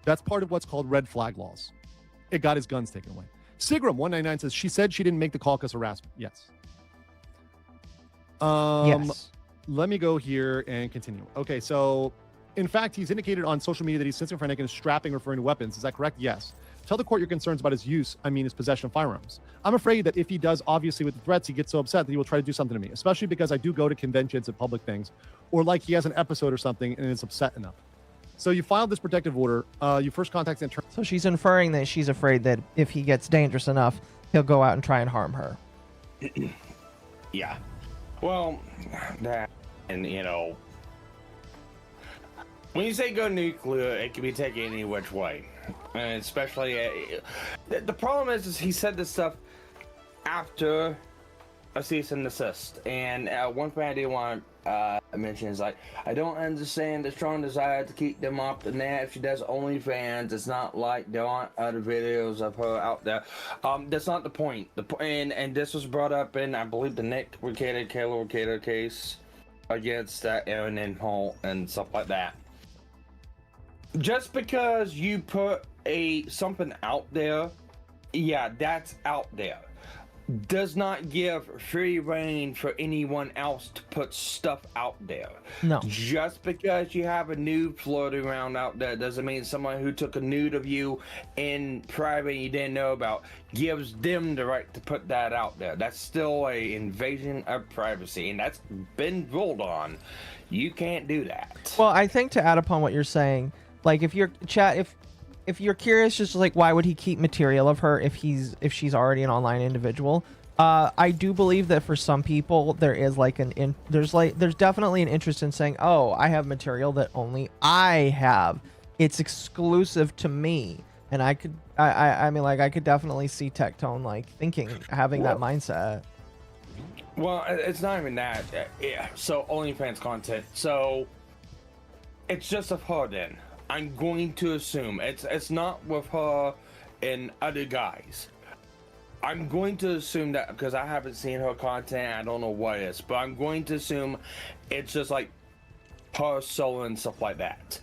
That's part of what's called red flag laws. It got his guns taken away. Sigram199 says, she said she didn't make the call because harassment. Yes. Yes. Let me go here and continue. Okay, so in fact, he's indicated on social media that he's schizophrenic and is strapping, referring to weapons. Is that correct? Yes. Tell the court your concerns about his use, his possession of firearms. I'm afraid that if he does, obviously with the threats, he gets so upset that he will try to do something to me, especially because I do go to conventions and public things, or like he has an episode or something and is upset enough. So you filed this protective order. You first contacted an attorney. So she's inferring that she's afraid that if he gets dangerous enough, he'll go out and try and harm her. Yeah. Well, that, and when you say go nuclear, it can be taken any which way. And especially, the problem is he said this stuff after a cease and desist. And one thing I do want to mention is, like, I don't understand the strong desire to keep them off the net. If she does OnlyFans, it's not like there aren't other videos of her out there. That's not the point. And this was brought up in, I believe, the Nick Kayla Ricader case against Aaron and Holt and stuff like that. Just because you put something out there, yeah, that's out there, does not give free reign for anyone else to put stuff out there. No. Just because you have a nude floating around out there doesn't mean someone who took a nude of you in private you didn't know about gives them the right to put that out there. That's still a invasion of privacy, and that's been ruled on. You can't do that. Well, I think to add upon what you're saying, like if you're if you're curious, just like why would he keep material of her if she's already an online individual? I do believe that for some people there is like there's definitely an interest in saying, oh, I have material that only I have. It's exclusive to me, and I could definitely see Tectone like having that mindset. Well, it's not even that. Yeah. So OnlyFans content. So It's just of her then. I'm going to assume it's not with her and other guys. I'm going to assume that because I haven't seen her content, I don't know what it is, but I'm going to assume it's just like her solo and stuff like that.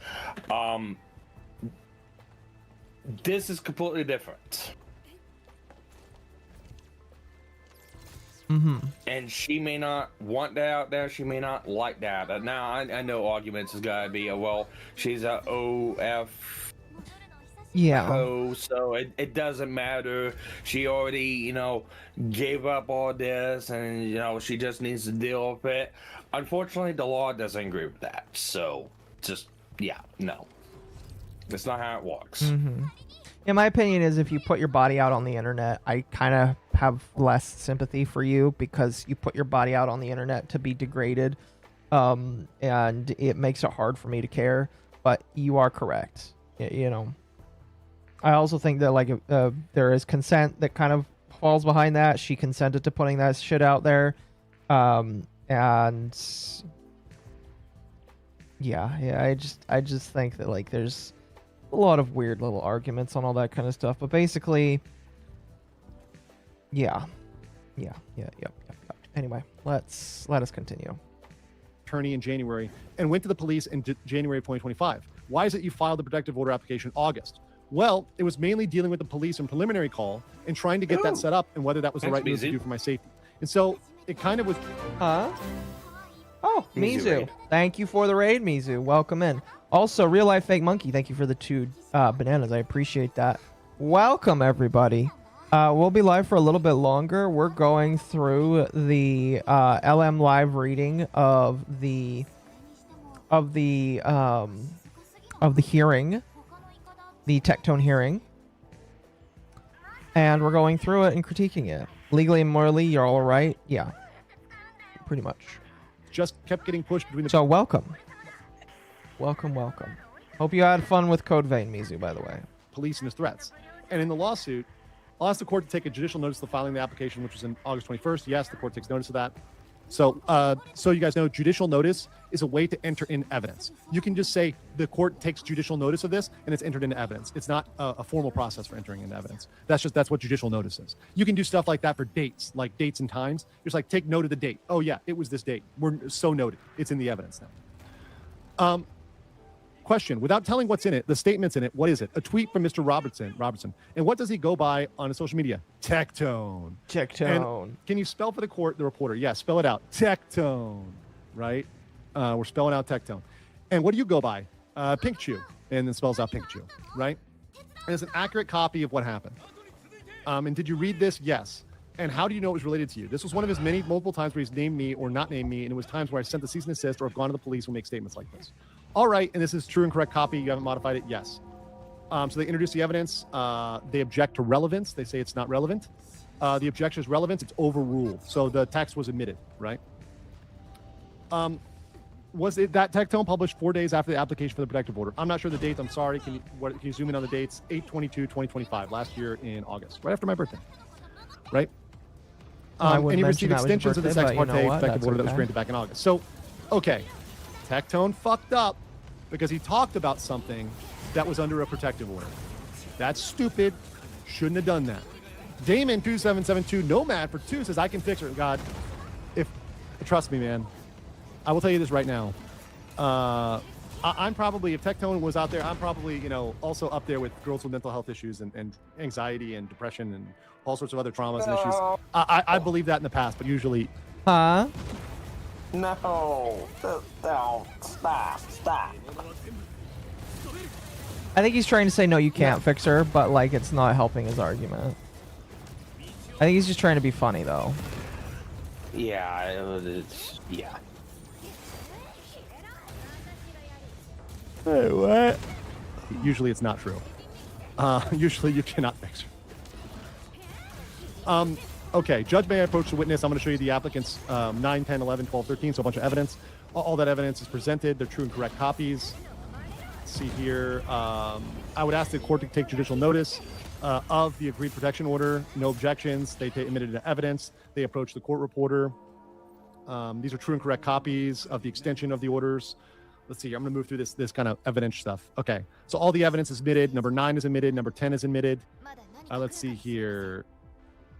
This is completely different. Mm-hmm. And she may not want that out there. She may not like that. Now, I know arguments is going to be, well, she's a OF Yeah. so it doesn't matter. She already, gave up all this and, she just needs to deal with it. Unfortunately, the law doesn't agree with that. So, just, no. That's not how it works. Mm-hmm. Yeah, my opinion is if you put your body out on the internet, I kind of have less sympathy for you because you put your body out on the internet to be degraded, and it makes it hard for me to care. But you are correct. I also think that there is consent that kind of falls behind that. She consented to putting that shit out there, and I just think that there's a lot of weird little arguments on all that kind of stuff, but basically, yep. Anyway, let us continue. Attorney in January and went to the police in January of 2025. Why is it you filed the protective order application in August? Well, it was mainly dealing with the police and preliminary call and trying to get that set up and whether that was the right move to do for my safety. And so it kind of was. Oh, Mizu. Thank you for the raid, Mizu. Welcome in. Also, Real Life Fake Monkey, thank you for the 2 bananas. I appreciate that. Welcome, everybody. We'll be live for a little bit longer. We're going through the LM live reading of the hearing, the Tectone hearing, and we're going through it and critiquing it. Legally and morally, you're all right. Yeah, pretty much. Just kept getting pushed between the. So welcome. Hope you had fun with Code Vein, Mizu, by the way. Police and his threats. And in the lawsuit, I'll ask the court to take a judicial notice of filing the application, which was in August 21st. Yes, the court takes notice of that. So you guys know, judicial notice is a way to enter in evidence. You can just say the court takes judicial notice of this and it's entered into evidence. It's not a formal process for entering into evidence. That's what judicial notice is. You can do stuff like that for dates, like dates and times. Just like take note of the date. Oh yeah, it was this date. We're so noted. It's in the evidence now. Question, without telling what's in it, the statements in it, what is it? A tweet from Mr. Robertson. And what does he go by on his social media? Tectone. And can you spell for the court, the reporter? Yeah, spell it out. Tectone, right? We're spelling out Tectone. And what do you go by? Pink Chew. And then spells out Pink Chew, right? And it's an accurate copy of what happened. And did you read this? Yes. And how do you know it was related to you? This was one of his multiple times where he's named me or not named me, and it was times where I sent the cease and desist or have gone to the police and make statements like this. All right, and this is true and correct copy. You haven't modified it? Yes. So they introduce the evidence. They object to relevance. They say it's not relevant. The objection is relevance. It's overruled. So the text was admitted, right? Was it that Tectone published 4 days after the application for the protective order? I'm not sure the dates. I'm sorry. Can you zoom in on the dates? 8/22/2025, last year in August, right after my birthday, right? And he received extensions of this ex parte protective order that was granted back in August. So, okay, Tectone fucked up because he talked about something that was under a protective order. That's stupid. Shouldn't have done that. Damon2772 Nomad for 2 says I can fix it. God, trust me, man. I will tell you this right now. I'm probably, if Tectone was out there, I'm probably, also up there with girls with mental health issues and anxiety and depression and all sorts of other traumas and issues. I believe that in the past, but usually. No. Stop. I think he's trying to say, no, you can't fix her, but, it's not helping his argument. I think he's just trying to be funny, though. Yeah, yeah. Hey, what? Usually it's not true. Usually you cannot fix her. Okay, judge may approach the witness. I'm going to show you the applicants 9, 10, 11, 12, 13, so a bunch of evidence. All that evidence is presented. They're true and correct copies. Let's see here. I would ask the court to take judicial notice of the agreed protection order. No objections. They admitted to evidence. They approached the court reporter. These are true and correct copies of the extension of the orders. let's see here. I'm going to move through this kind of evidence stuff. Okay. So all the evidence is admitted. Number 9 is admitted. Number 10 is admitted. Let's see here.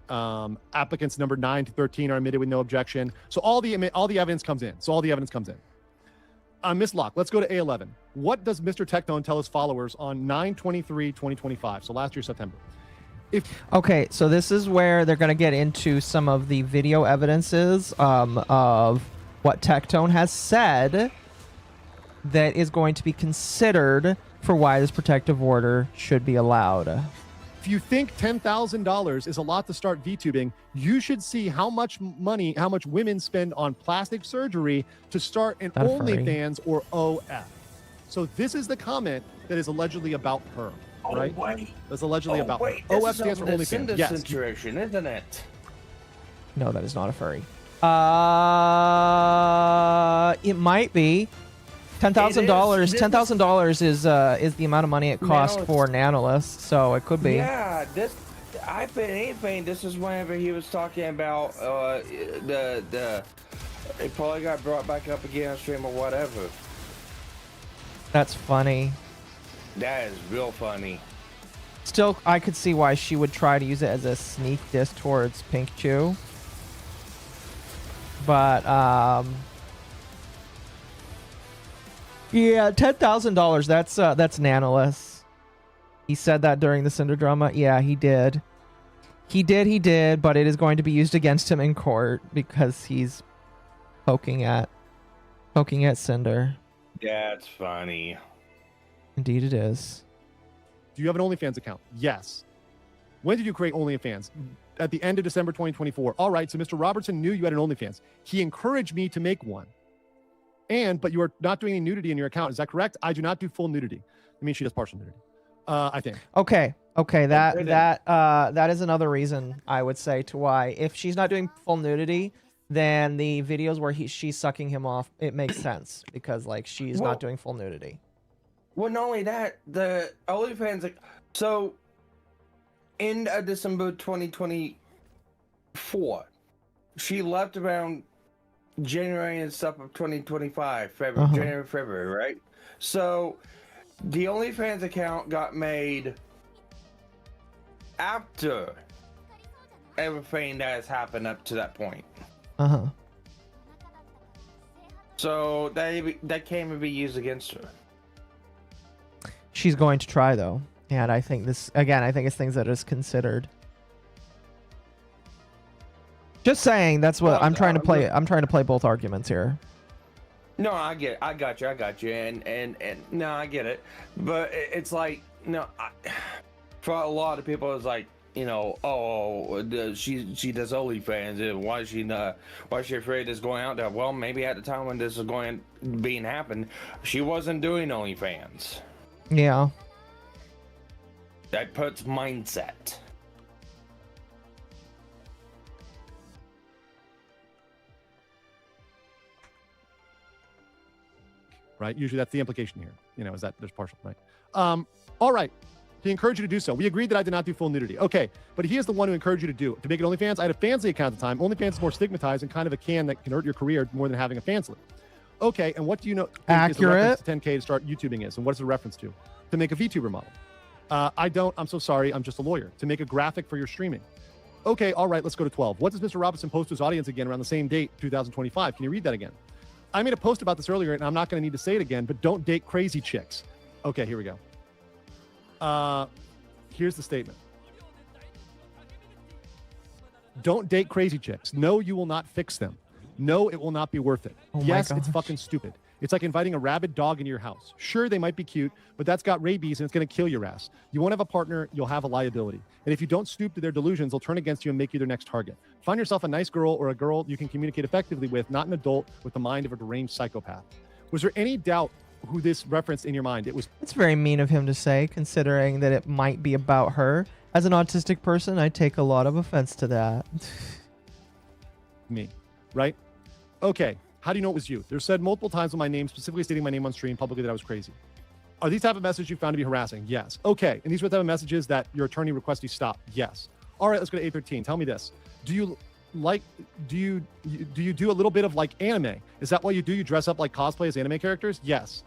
Applicants number 9 to 13 are admitted with no objection. So all the evidence comes in. Miss Locke, let's go to A11. What does Mr. Tectone tell his followers on 9/23/2025? So last year, September. Okay, so this is where they're going to get into some of the video evidences of what Tectone has said that is going to be considered for why this protective order should be allowed. If you think $10,000 is a lot to start VTubing, you should see how much money, how much women spend on plastic surgery to start an OnlyFans or OF. So this is the comment that is allegedly about her, right? That's allegedly about her. OF stands for OnlyFans. Yes. Situation, isn't it? No, that is not a furry. It might be. $10,000. $10,000 is the amount of money it cost for Nanolist, so it could be. Yeah, I bet anything. This is whenever he was talking about it probably got brought back up again on stream or whatever. That's funny. That is real funny. Still, I could see why she would try to use it as a sneak diss towards Pink Chew. But yeah, $10,000. That's Nanoless. He said that during the Cinder drama. Yeah, he did. He did, but it is going to be used against him in court because he's poking at Cinder. That's funny. Indeed it is. Do you have an OnlyFans account? Yes. When did you create OnlyFans? At the end of December 2024. All right, so Mr. Robertson knew you had an OnlyFans. He encouraged me to make one. But you are not doing any nudity in your account. Is that correct? I do not do full nudity. I mean, she does partial nudity. I think. Okay. That is another reason I would say to why if she's not doing full nudity, then the videos where she's sucking him off, it makes sense because like she's not doing full nudity. Well, not only that, the OnlyFans. So, in December 2024, she left around January and stuff of 2025, January, February, right? So, the OnlyFans account got made after everything that has happened up to that point. So that can't even be used against her. She's going to try though, and I think this again. I think it's things that is considered. Just saying, that's what I'm trying to play. I'm trying to play both arguments here. No, I got you, and no, I get it, but it's like for a lot of people, it's like she does OnlyFans, and why is she afraid it's going out there? Well, maybe at the time when this is being happened, she wasn't doing OnlyFans. Yeah. That puts mindset. Right? Usually that's the implication here. Is that there's partial, right? All right. He encouraged you to do so. We agreed that I did not do full nudity. Okay, but he is the one who encouraged you to make it OnlyFans. I had a Fansly account at the time. OnlyFans is more stigmatized and kind of a can that can hurt your career more than having a Fansly. Okay, and what do you know? Accurate. Is the 10K to start YouTubing is, and what is the reference to? To make a VTuber model. I'm so sorry. I'm just a lawyer. To make a graphic for your streaming. Okay, all right. Let's go to 12. What does Mr. Robinson post to his audience again around the same date, 2025? Can you read that again? I made a post about this earlier, and I'm not going to need to say it again, but don't date crazy chicks. Okay, here we go. Here's the statement. Don't date crazy chicks. No, you will not fix them. No, it will not be worth it. Yes, it's fucking stupid. It's like inviting a rabid dog into your house. Sure, they might be cute, but that's got rabies and it's going to kill your ass. You won't have a partner, you'll have a liability. And if you don't stoop to their delusions, they'll turn against you and make you their next target. Find yourself a nice girl or a girl you can communicate effectively with, not an adult with the mind of a deranged psychopath. Was there any doubt who this referenced in your mind? It's very mean of him to say, considering that it might be about her. As an autistic person, I take a lot of offense to that. Me, right? Okay. How do you know it was you? There's said multiple times with my name, specifically stating my name on stream publicly that I was crazy. Are these type of messages you found to be harassing? Yes. Okay. And these were the type of messages that your attorney requests you stop? Yes. All right, let's go to 813. Tell me this. Do you like? Do you do a little bit of like anime? Is that what you do? You dress up like cosplay as anime characters? Yes.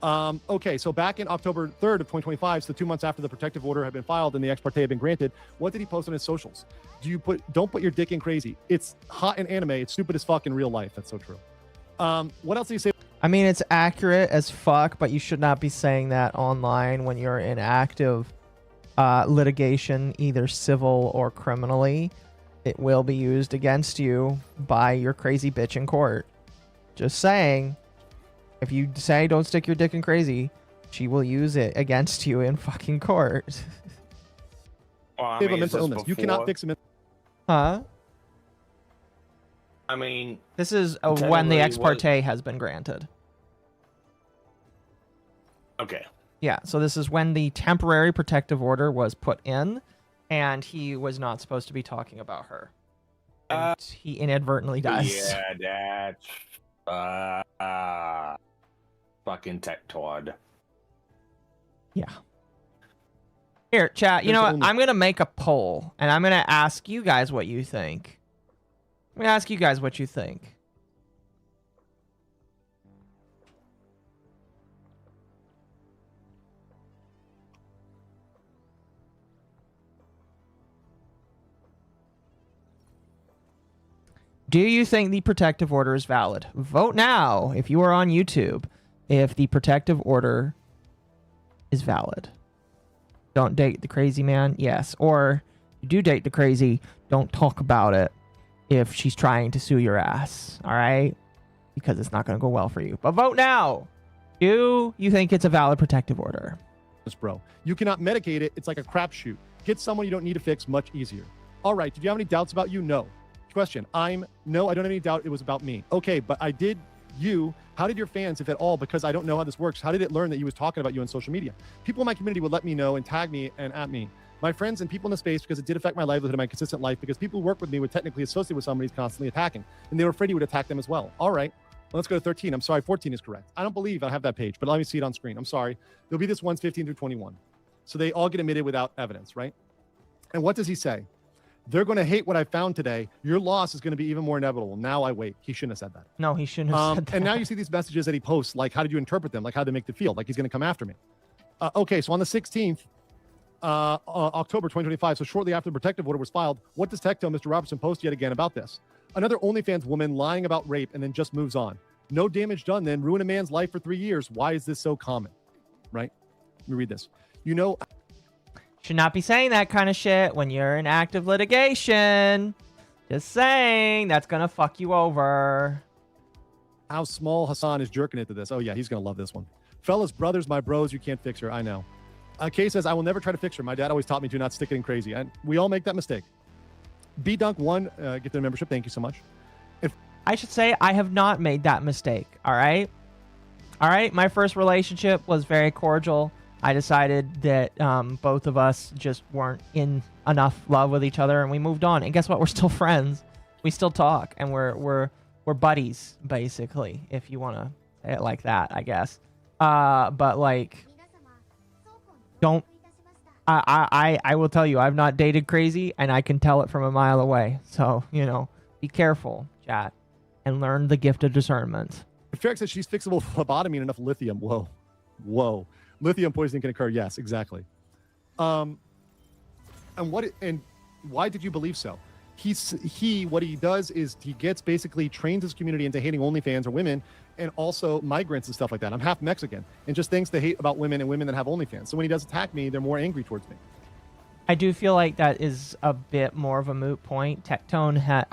Okay, so back in October 3rd of 2025, so 2 months after the protective order had been filed and the ex parte had been granted, what did he post on his socials? Don't put your dick in crazy. It's hot in anime. It's stupid as fuck in real life. That's so true. What else did he say? I mean, it's accurate as fuck, but you should not be saying that online when you're in active litigation, either civil or criminally. It will be used against you by your crazy bitch in court. Just saying. If you say don't stick your dick in crazy, she will use it against you in fucking court. Well, I They have a mean, mental illness. You cannot fix a mental. Huh? I mean, This is when the ex parte has been granted. okay. Yeah, so this is when the temporary protective order was put in, and he was not supposed to be talking about her. And he inadvertently does. Yeah, that's fucking Tectone. Yeah. Here, chat, you know what? Only- I'm going to make a poll, and I'm going to ask you guys what you think. I'm going to ask you guys what you think. Do you think the protective order is valid? Vote now if you are on YouTube if the protective order is valid. Don't date the crazy man? Yes. Or you do date the crazy, don't talk about it if she's trying to sue your ass. All right? Because it's not going to go well for you. But vote now. Do you think it's a valid protective order? Bro, you cannot medicate it. It's like a crapshoot. Get someone you don't need to fix much easier. All right. Did you have any doubts about you? No. Question. No, I don't have any doubt it was about me. Okay, but I did how did your fans, if at all, because I don't know how this works, how did it learn that he was talking about you on social media? People in my community would let me know and tag me and at me. My friends and people in the space, because it did affect my livelihood and my consistent life, because people who work with me would technically associate with somebody who's constantly attacking, and they were afraid he would attack them as well. All right, well, let's go to 13. I'm sorry, 14 is correct. I don't believe I have that page, but let me see it on screen. I'm sorry. There'll be this one's 15 through 21. So they all get admitted without evidence, right? And what does he say? They're going to hate what I found today. Your loss is going to be even more inevitable. Now I wait. He shouldn't have said that. No, he shouldn't have said that. And now you see these messages that he posts, like, how did you interpret them? Like, how they make them feel? Like he's going to come after me. Okay, so on the 16th, October 2025, so shortly after the protective order was filed, what does Tectone, Mr. Robertson, post yet again about this? Another OnlyFans woman lying about rape and then just moves on. No damage done then. Ruin a man's life for 3 years. Why is this so common? Right? Let me read this. You know... Should not be saying that kind of shit when you're in active litigation. Just saying, that's gonna fuck you over. How small Hassan is jerking it to this. Oh yeah, he's gonna love this one. Fellas, brothers, my bros, you can't fix her. I know. Kay says, I will never try to fix her. My dad always taught me to not stick it in crazy. And we all make that mistake. B-Dunk1, get their membership. Thank you so much. I should say I have not made that mistake. All right. My first relationship was very cordial. I decided that both of us just weren't in enough love with each other, and we moved on. And guess what? We're still friends. We still talk, and we're buddies, basically, if you want to say it like that, I guess. But like, don't. I will tell you, I've not dated crazy, and I can tell it from a mile away. So be careful, chat, and learn the gift of discernment. Ferrick says she's fixable with phlebotomy and enough lithium. Whoa. Lithium poisoning can occur. Yes, exactly. And why did you believe so? What he does is he gets basically trains his community into hating OnlyFans or women, and also migrants and stuff like that. I'm half Mexican, and just things to hate about women and women that have OnlyFans. So when he does attack me, they're more angry towards me. I do feel like that is a bit more of a moot point. Tectone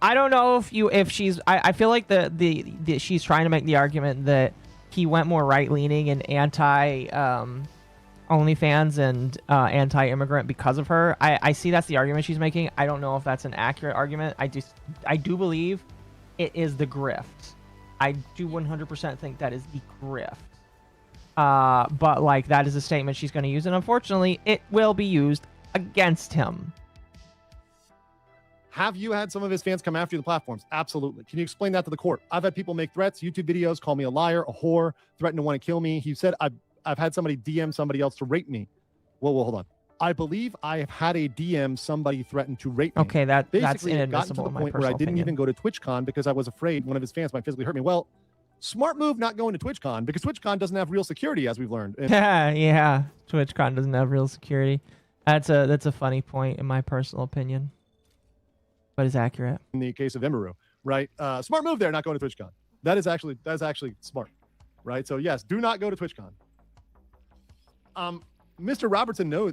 I don't know if she's I feel like the she's trying to make the argument that he went more right-leaning and anti OnlyFans and anti-immigrant because of her. I see that's the argument she's making. I don't know if that's an accurate argument. I do believe it is the grift. I do 100% think that is the grift. But like, that is a statement she's going to use, and unfortunately it will be used against him. Have you had some of his fans come after you on the platforms? Absolutely. Can you explain that to the court? I've had people make threats, YouTube videos, call me a liar, a whore, threaten to want to kill me. He said I've had somebody DM somebody else to rape me. Whoa, hold on. I believe I have had a DM somebody threaten to rape me. Okay, that's Basically, it got to inadmissible the in my point where I personal didn't opinion. even go to TwitchCon because I was afraid one of his fans might physically hurt me. Well, smart move not going to TwitchCon because TwitchCon doesn't have real security, as we've learned. And Yeah, TwitchCon doesn't have real security. That's a funny point in my personal opinion, but it's accurate. in the case of Emiru, right? Smart move there, not going to TwitchCon. That's actually smart, right? So yes, do not go to TwitchCon. Mr. Robertson know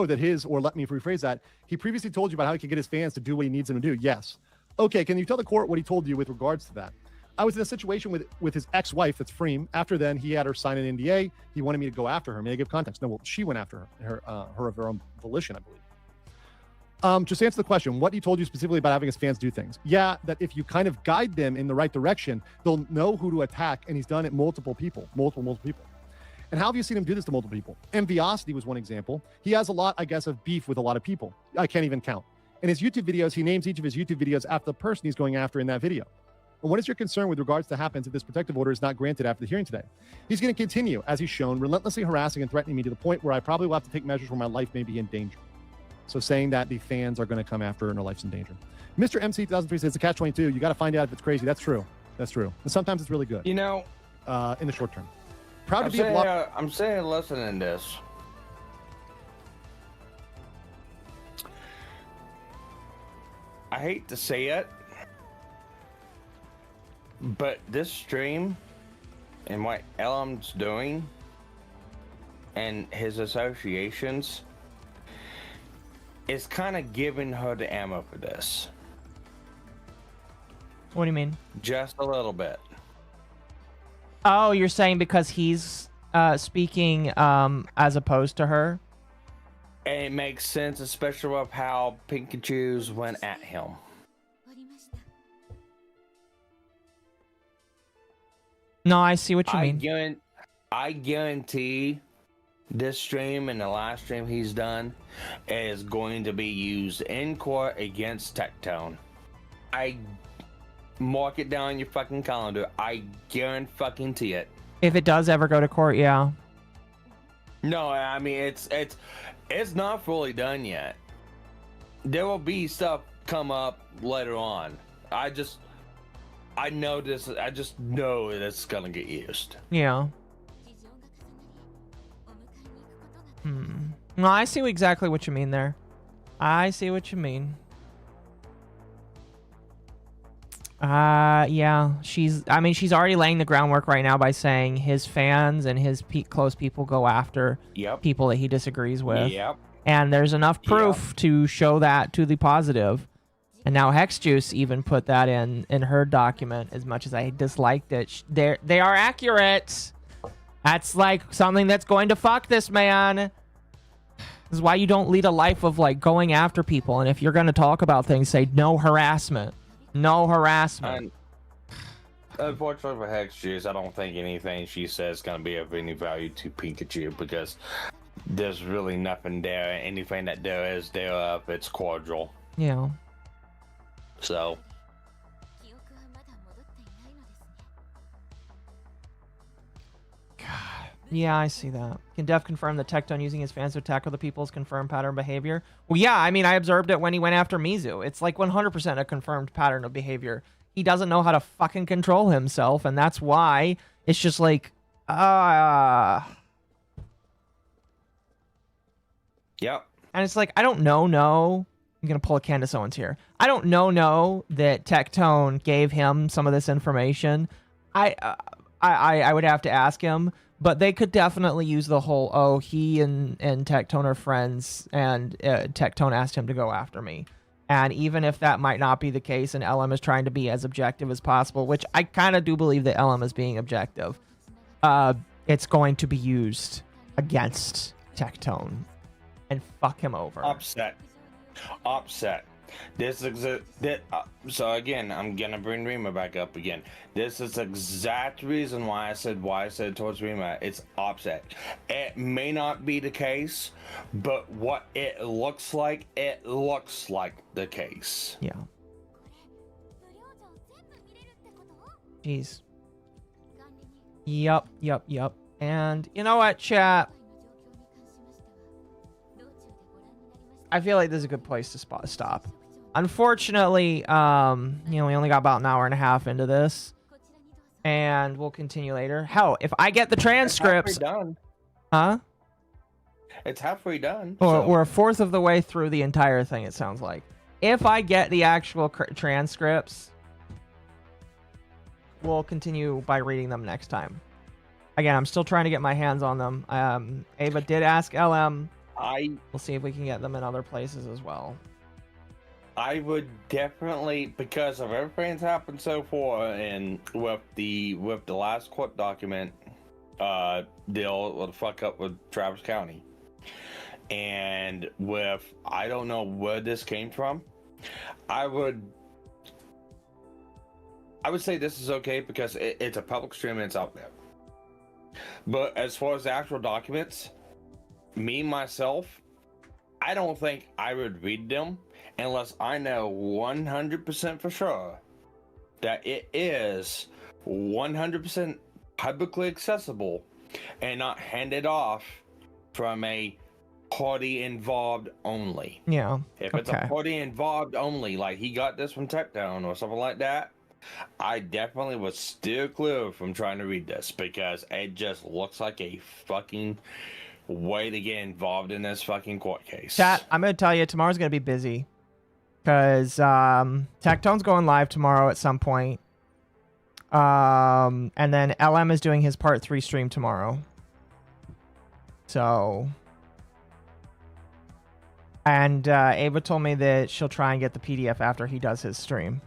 that his, or let me rephrase that, he previously told you about how he can get his fans to do what he needs them to do. Yes. Okay, can you tell the court what he told you with regards to that? I was in a situation with his ex-wife, that's Freem. After then, he had her sign an NDA. He wanted me to go after her. May I give context? No, well, she went after her of her own volition, I believe. Just answer the question. What he told you specifically about having his fans do things? Yeah, that if you kind of guide them in the right direction, they'll know who to attack, and he's done it multiple people. And how have you seen him do this to multiple people? Enviosity was one example. He has a lot, I guess, of beef with a lot of people. I can't even count. In his YouTube videos, he names each of his YouTube videos after the person he's going after in that video. And what is your concern with regards to happens if this protective order is not granted after the hearing today? He's going to continue, as he's shown, relentlessly harassing and threatening me to the point where I probably will have to take measures where my life may be in danger. So saying that the fans are going to come after her and her life's in danger. Mr. MC 2003 says, the catch-22, you got to find out if it's crazy. That's true. And sometimes it's really good. You know, in the short term. Proud to be a blogger. I'm saying, listening to this. I hate to say it, but this stream and what Elam's doing and his associations is kind of giving her the ammo for this. What do you mean? Just a little bit. Oh, you're saying because he's speaking as opposed to her? And it makes sense, especially with how Pikachu's went at him. No, I see what you mean. I guarantee this stream and the last stream he's done is going to be used in court against Tectone. I mark it down on your fucking calendar. I guarantee it. If it does ever go to court, yeah. No, I mean it's not fully done yet. There will be stuff come up later on. I just know that it's gonna get used. Yeah. No, I see exactly what you mean there. I see what you mean. Yeah, she's already laying the groundwork right now by saying his fans and his close people go after people that he disagrees with. Yep. And there's enough proof to show that to the positive. And now Hexjuice even put that in her document. As much as I disliked it, they are accurate. That's like something that's going to fuck this man. This is why you don't lead a life of like going after people. And if you're going to talk about things, say no harassment. No harassment. Unfortunately for Hexjuice, I don't think anything she says is going to be of any value to Pikachu because there's really nothing there. Anything that there is thereof, it's cordial. Yeah. So. Yeah, I see that. Can Def confirm that Tectone using his fans to attack other people's confirmed pattern behavior? Well, yeah, I mean, I observed it when he went after Mizu. It's like 100% a confirmed pattern of behavior. He doesn't know how to fucking control himself, and that's why it's just like, Yep. And it's like, I don't know. I'm going to pull a Candace Owens here. I don't know that Tectone gave him some of this information. I would have to ask him. But they could definitely use the whole, he and Tectone are friends, and Tectone asked him to go after me. And even if that might not be the case, and LM is trying to be as objective as possible, which I kind of do believe that LM is being objective, it's going to be used against Tectone and fuck him over. Upset. This is so again, I'm gonna bring Rima back up again. This is the exact reason why I said towards Rima. It's upset. It may not be the case, but what it looks like the case. Yeah. Jeez. Yup. And you know what, chat? I feel like this is a good place to stop. Unfortunately, we only got about an hour and a half into this, and we'll continue later. Hell, if I get the transcripts, It's halfway done. huh? It's halfway done. We're a fourth of the way through the entire thing. It sounds like. If I get the actual transcripts, we'll continue by reading them next time. Again, I'm still trying to get my hands on them. Ava did ask LM. We'll see if we can get them in other places as well. I would definitely, because of everything that's happened so far, and with the last court document deal with the fuck up with Travis County, and with I don't know where this came from, I would say this is okay because it's a public stream and it's out there. But as far as the actual documents, me myself, I don't think I would read them unless I know 100% for sure that it is 100% publicly accessible and not handed off from a party involved only. Yeah. If it's a party involved only, like he got this from Tectone or something like that, I definitely would steer clear from trying to read this because it just looks like a fucking way to get involved in this fucking court case. Chat, I'm going to tell you, tomorrow's going to be busy because Tectone's going live tomorrow at some point. And then LM is doing his part 3 stream tomorrow. So... And Ava told me that she'll try and get the PDF after he does his stream.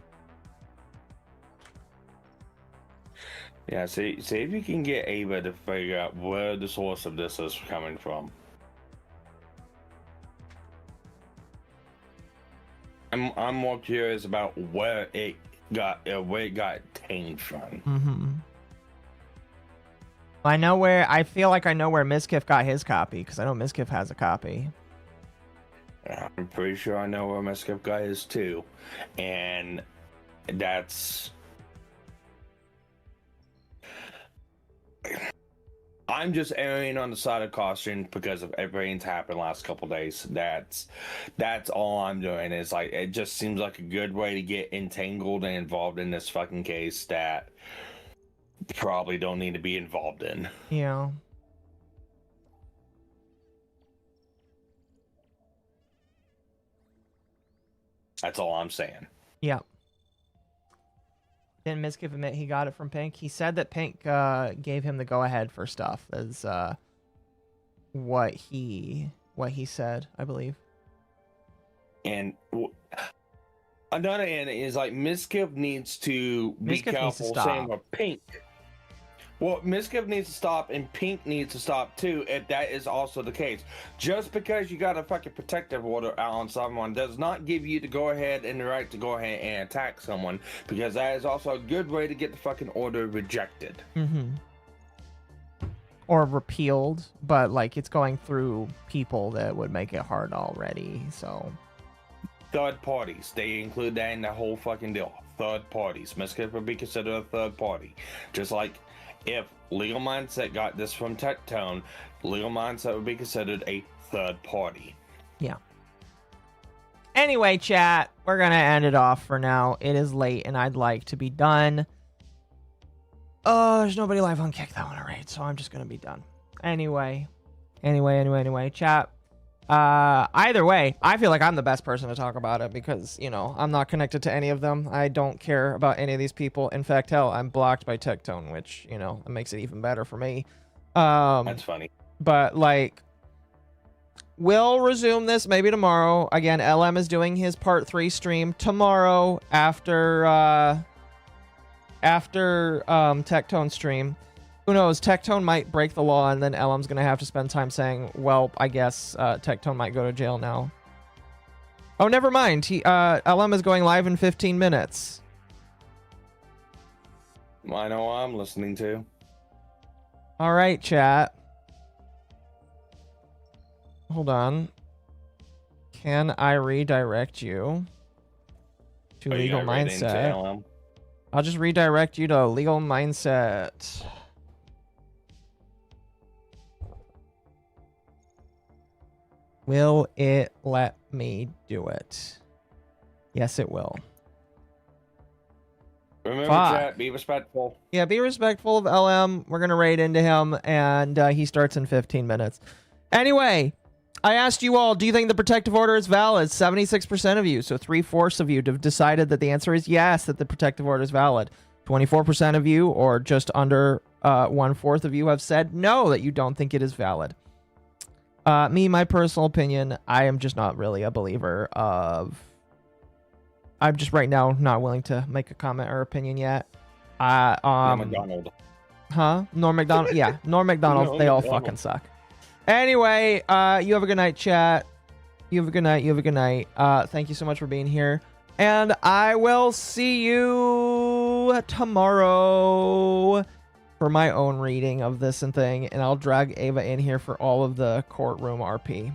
Yeah, see if you can get Ava to figure out where the source of this is coming from. I'm more curious about where it got obtained from. Mm-hmm. I feel like I know where Miskiff got his copy because I know Miskiff has a copy. I'm pretty sure I know where my skip guy is too, and that's. I'm just erring on the side of caution because of everything's happened last couple days. That's all I'm doing. Is like it just seems like a good way to get entangled and involved in this fucking case that probably don't need to be involved in. Yeah. That's all I'm saying. Yeah. Didn't Miskiff admit he got it from Pink? He said that Pink gave him the go-ahead for stuff, as what he said, I believe. And another end is like Miskiff needs to be careful saying with Pink. Well, Miskiff needs to stop, and Pink needs to stop too, if that is also the case. Just because you got a fucking protective order out on someone does not give you the go-ahead and the right to go ahead and attack someone, because that is also a good way to get the fucking order rejected. Mm-hmm. Or repealed, but like it's going through people that would make it hard already, so... Third parties, they include that in the whole fucking deal. Third parties. Miskiff would be considered a third party. Just like if Legal Mindset got this from Tectone, Legal Mindset would be considered a third party. Yeah. Anyway, chat, we're going to end it off for now. It is late, and I'd like to be done. Oh, there's nobody live on Kick that one, alright, so I'm just going to be done. Anyway, chat. Either way, I feel like I'm the best person to talk about it because, you know, I'm not connected to any of them. I don't care about any of these people. In fact, hell, I'm blocked by Tectone, which, you know, it makes it even better for me. That's funny. But, like, we'll resume this maybe tomorrow. Again, LM is doing his part 3 stream tomorrow after Tectone stream. Who knows? Tectone might break the law, and then LM's going to have to spend time saying, well, I guess Tectone might go to jail now. Oh, never mind. LM is going live in 15 minutes. I know what I'm listening to. All right, chat. Hold on. Can I redirect you to Legal Mindset? I'll just redirect you to Legal Mindset. Will it let me do it? Yes, it will. Remember, Fuck. chat, be respectful. Yeah, be respectful of LM. We're going to raid into him, and he starts in 15 minutes. Anyway, I asked you all, do you think the protective order is valid? 76% of you, so 3/4 of you have decided that the answer is yes, that the protective order is valid. 24% of you, or just under 1/4 of you, have said no, that you don't think it is valid. Me, my personal opinion, I am just not really a believer of... I'm just right now not willing to make a comment or opinion yet. Norm McDonald. Huh? Norm McDonald? Yeah, Norm McDonald. Norm They all Macdonald. fucking suck. Anyway, you have a good night, chat. You have a good night. You have a good night. Thank you so much for being here. And I will see you tomorrow for my own reading of this and thing. And I'll drag Ava in here for all of the courtroom RP.